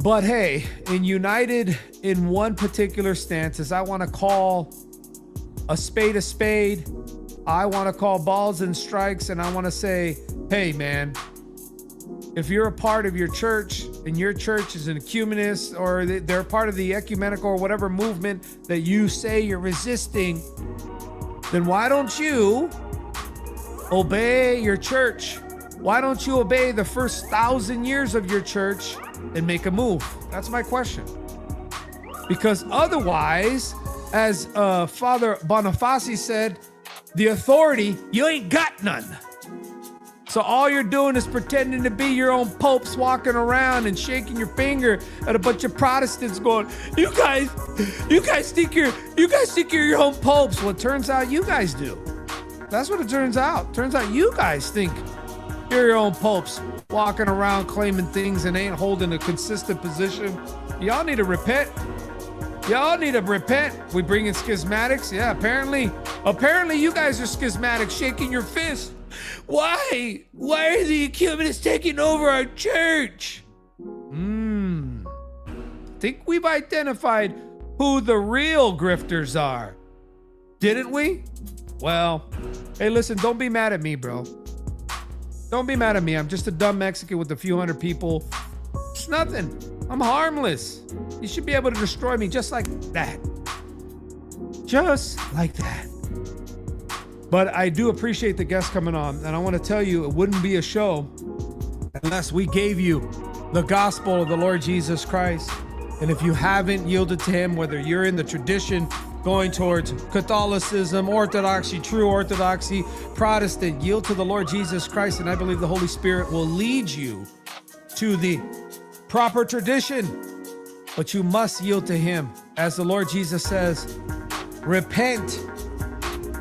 But hey, united in one particular stance is I want to call a spade. I want to call balls and strikes. And I want to say, hey, man, if you're a part of your church and your church is an ecumenist or they're part of the ecumenical or whatever movement that you say you're resisting, then why don't you obey your church? Why don't you obey the first 1,000 years of your church and make a move? That's my question. Because otherwise, as Father Boniface said, the authority, you ain't got none. So all you're doing is pretending to be your own popes walking around and shaking your finger at a bunch of Protestants going, you guys think you're your own popes. Well, it turns out you guys do. That's what it turns out. Turns out you guys think you're your own popes walking around claiming things and ain't holding a consistent position. Y'all need to repent. Y'all need to repent. We bring in schismatics. Yeah, apparently you guys are schismatics, shaking your fist. Why? Why are the ecumenists taking over our church? Think we've identified who the real grifters are. Didn't we? Well, hey, listen, don't be mad at me, bro. Don't be mad at me. I'm just a dumb Mexican with a few hundred people. It's nothing. I'm harmless. You should be able to destroy me just like that. Just like that. But I do appreciate the guests coming on. And I want to tell you, it wouldn't be a show unless we gave you the gospel of the Lord Jesus Christ. And if you haven't yielded to him, whether you're in the tradition going towards Catholicism, Orthodoxy, true Orthodoxy, Protestant, yield to the Lord Jesus Christ. And I believe the Holy Spirit will lead you to the proper tradition. But you must yield to him. As the Lord Jesus says, repent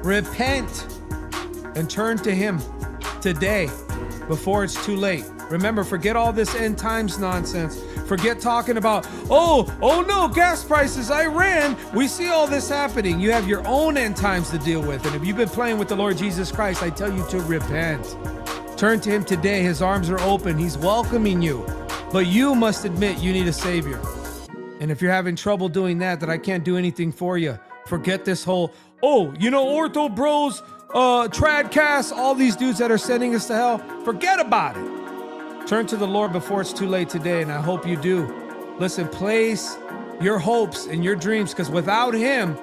and turn to him today before it's too late. Remember, forget all this end times nonsense. Forget talking about, oh no, gas prices, Iran. We see all this happening. You have your own end times to deal with. And if you've been playing with the Lord Jesus Christ, I tell you to repent. Turn to him today. His arms are open. He's welcoming you. But you must admit you need a savior. And if you're having trouble doing that I can't do anything for you, forget this whole, Orthobros, Tradcast, all these dudes that are sending us to hell, forget about it. Turn to the Lord before it's too late today, and I hope you do. Listen, place your hopes and your dreams, because without him,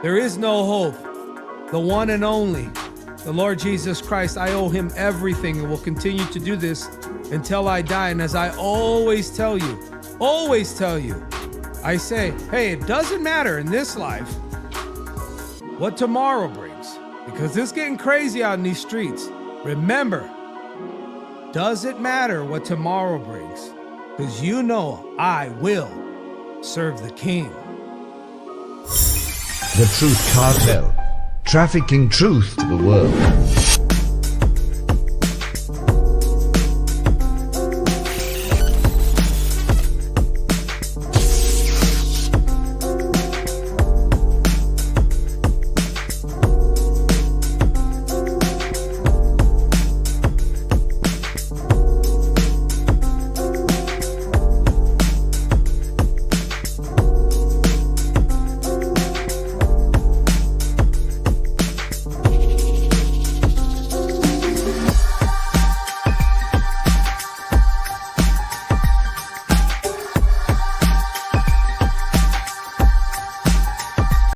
there is no hope. The one and only, the Lord Jesus Christ. I owe him everything and will continue to do this until I die. And as I always tell you, I say, hey, it doesn't matter in this life what tomorrow brings, because it's getting crazy out in these streets. Remember, doesn't matter what tomorrow brings, because you know I will serve the King. The Truth Cartel, trafficking truth to the world.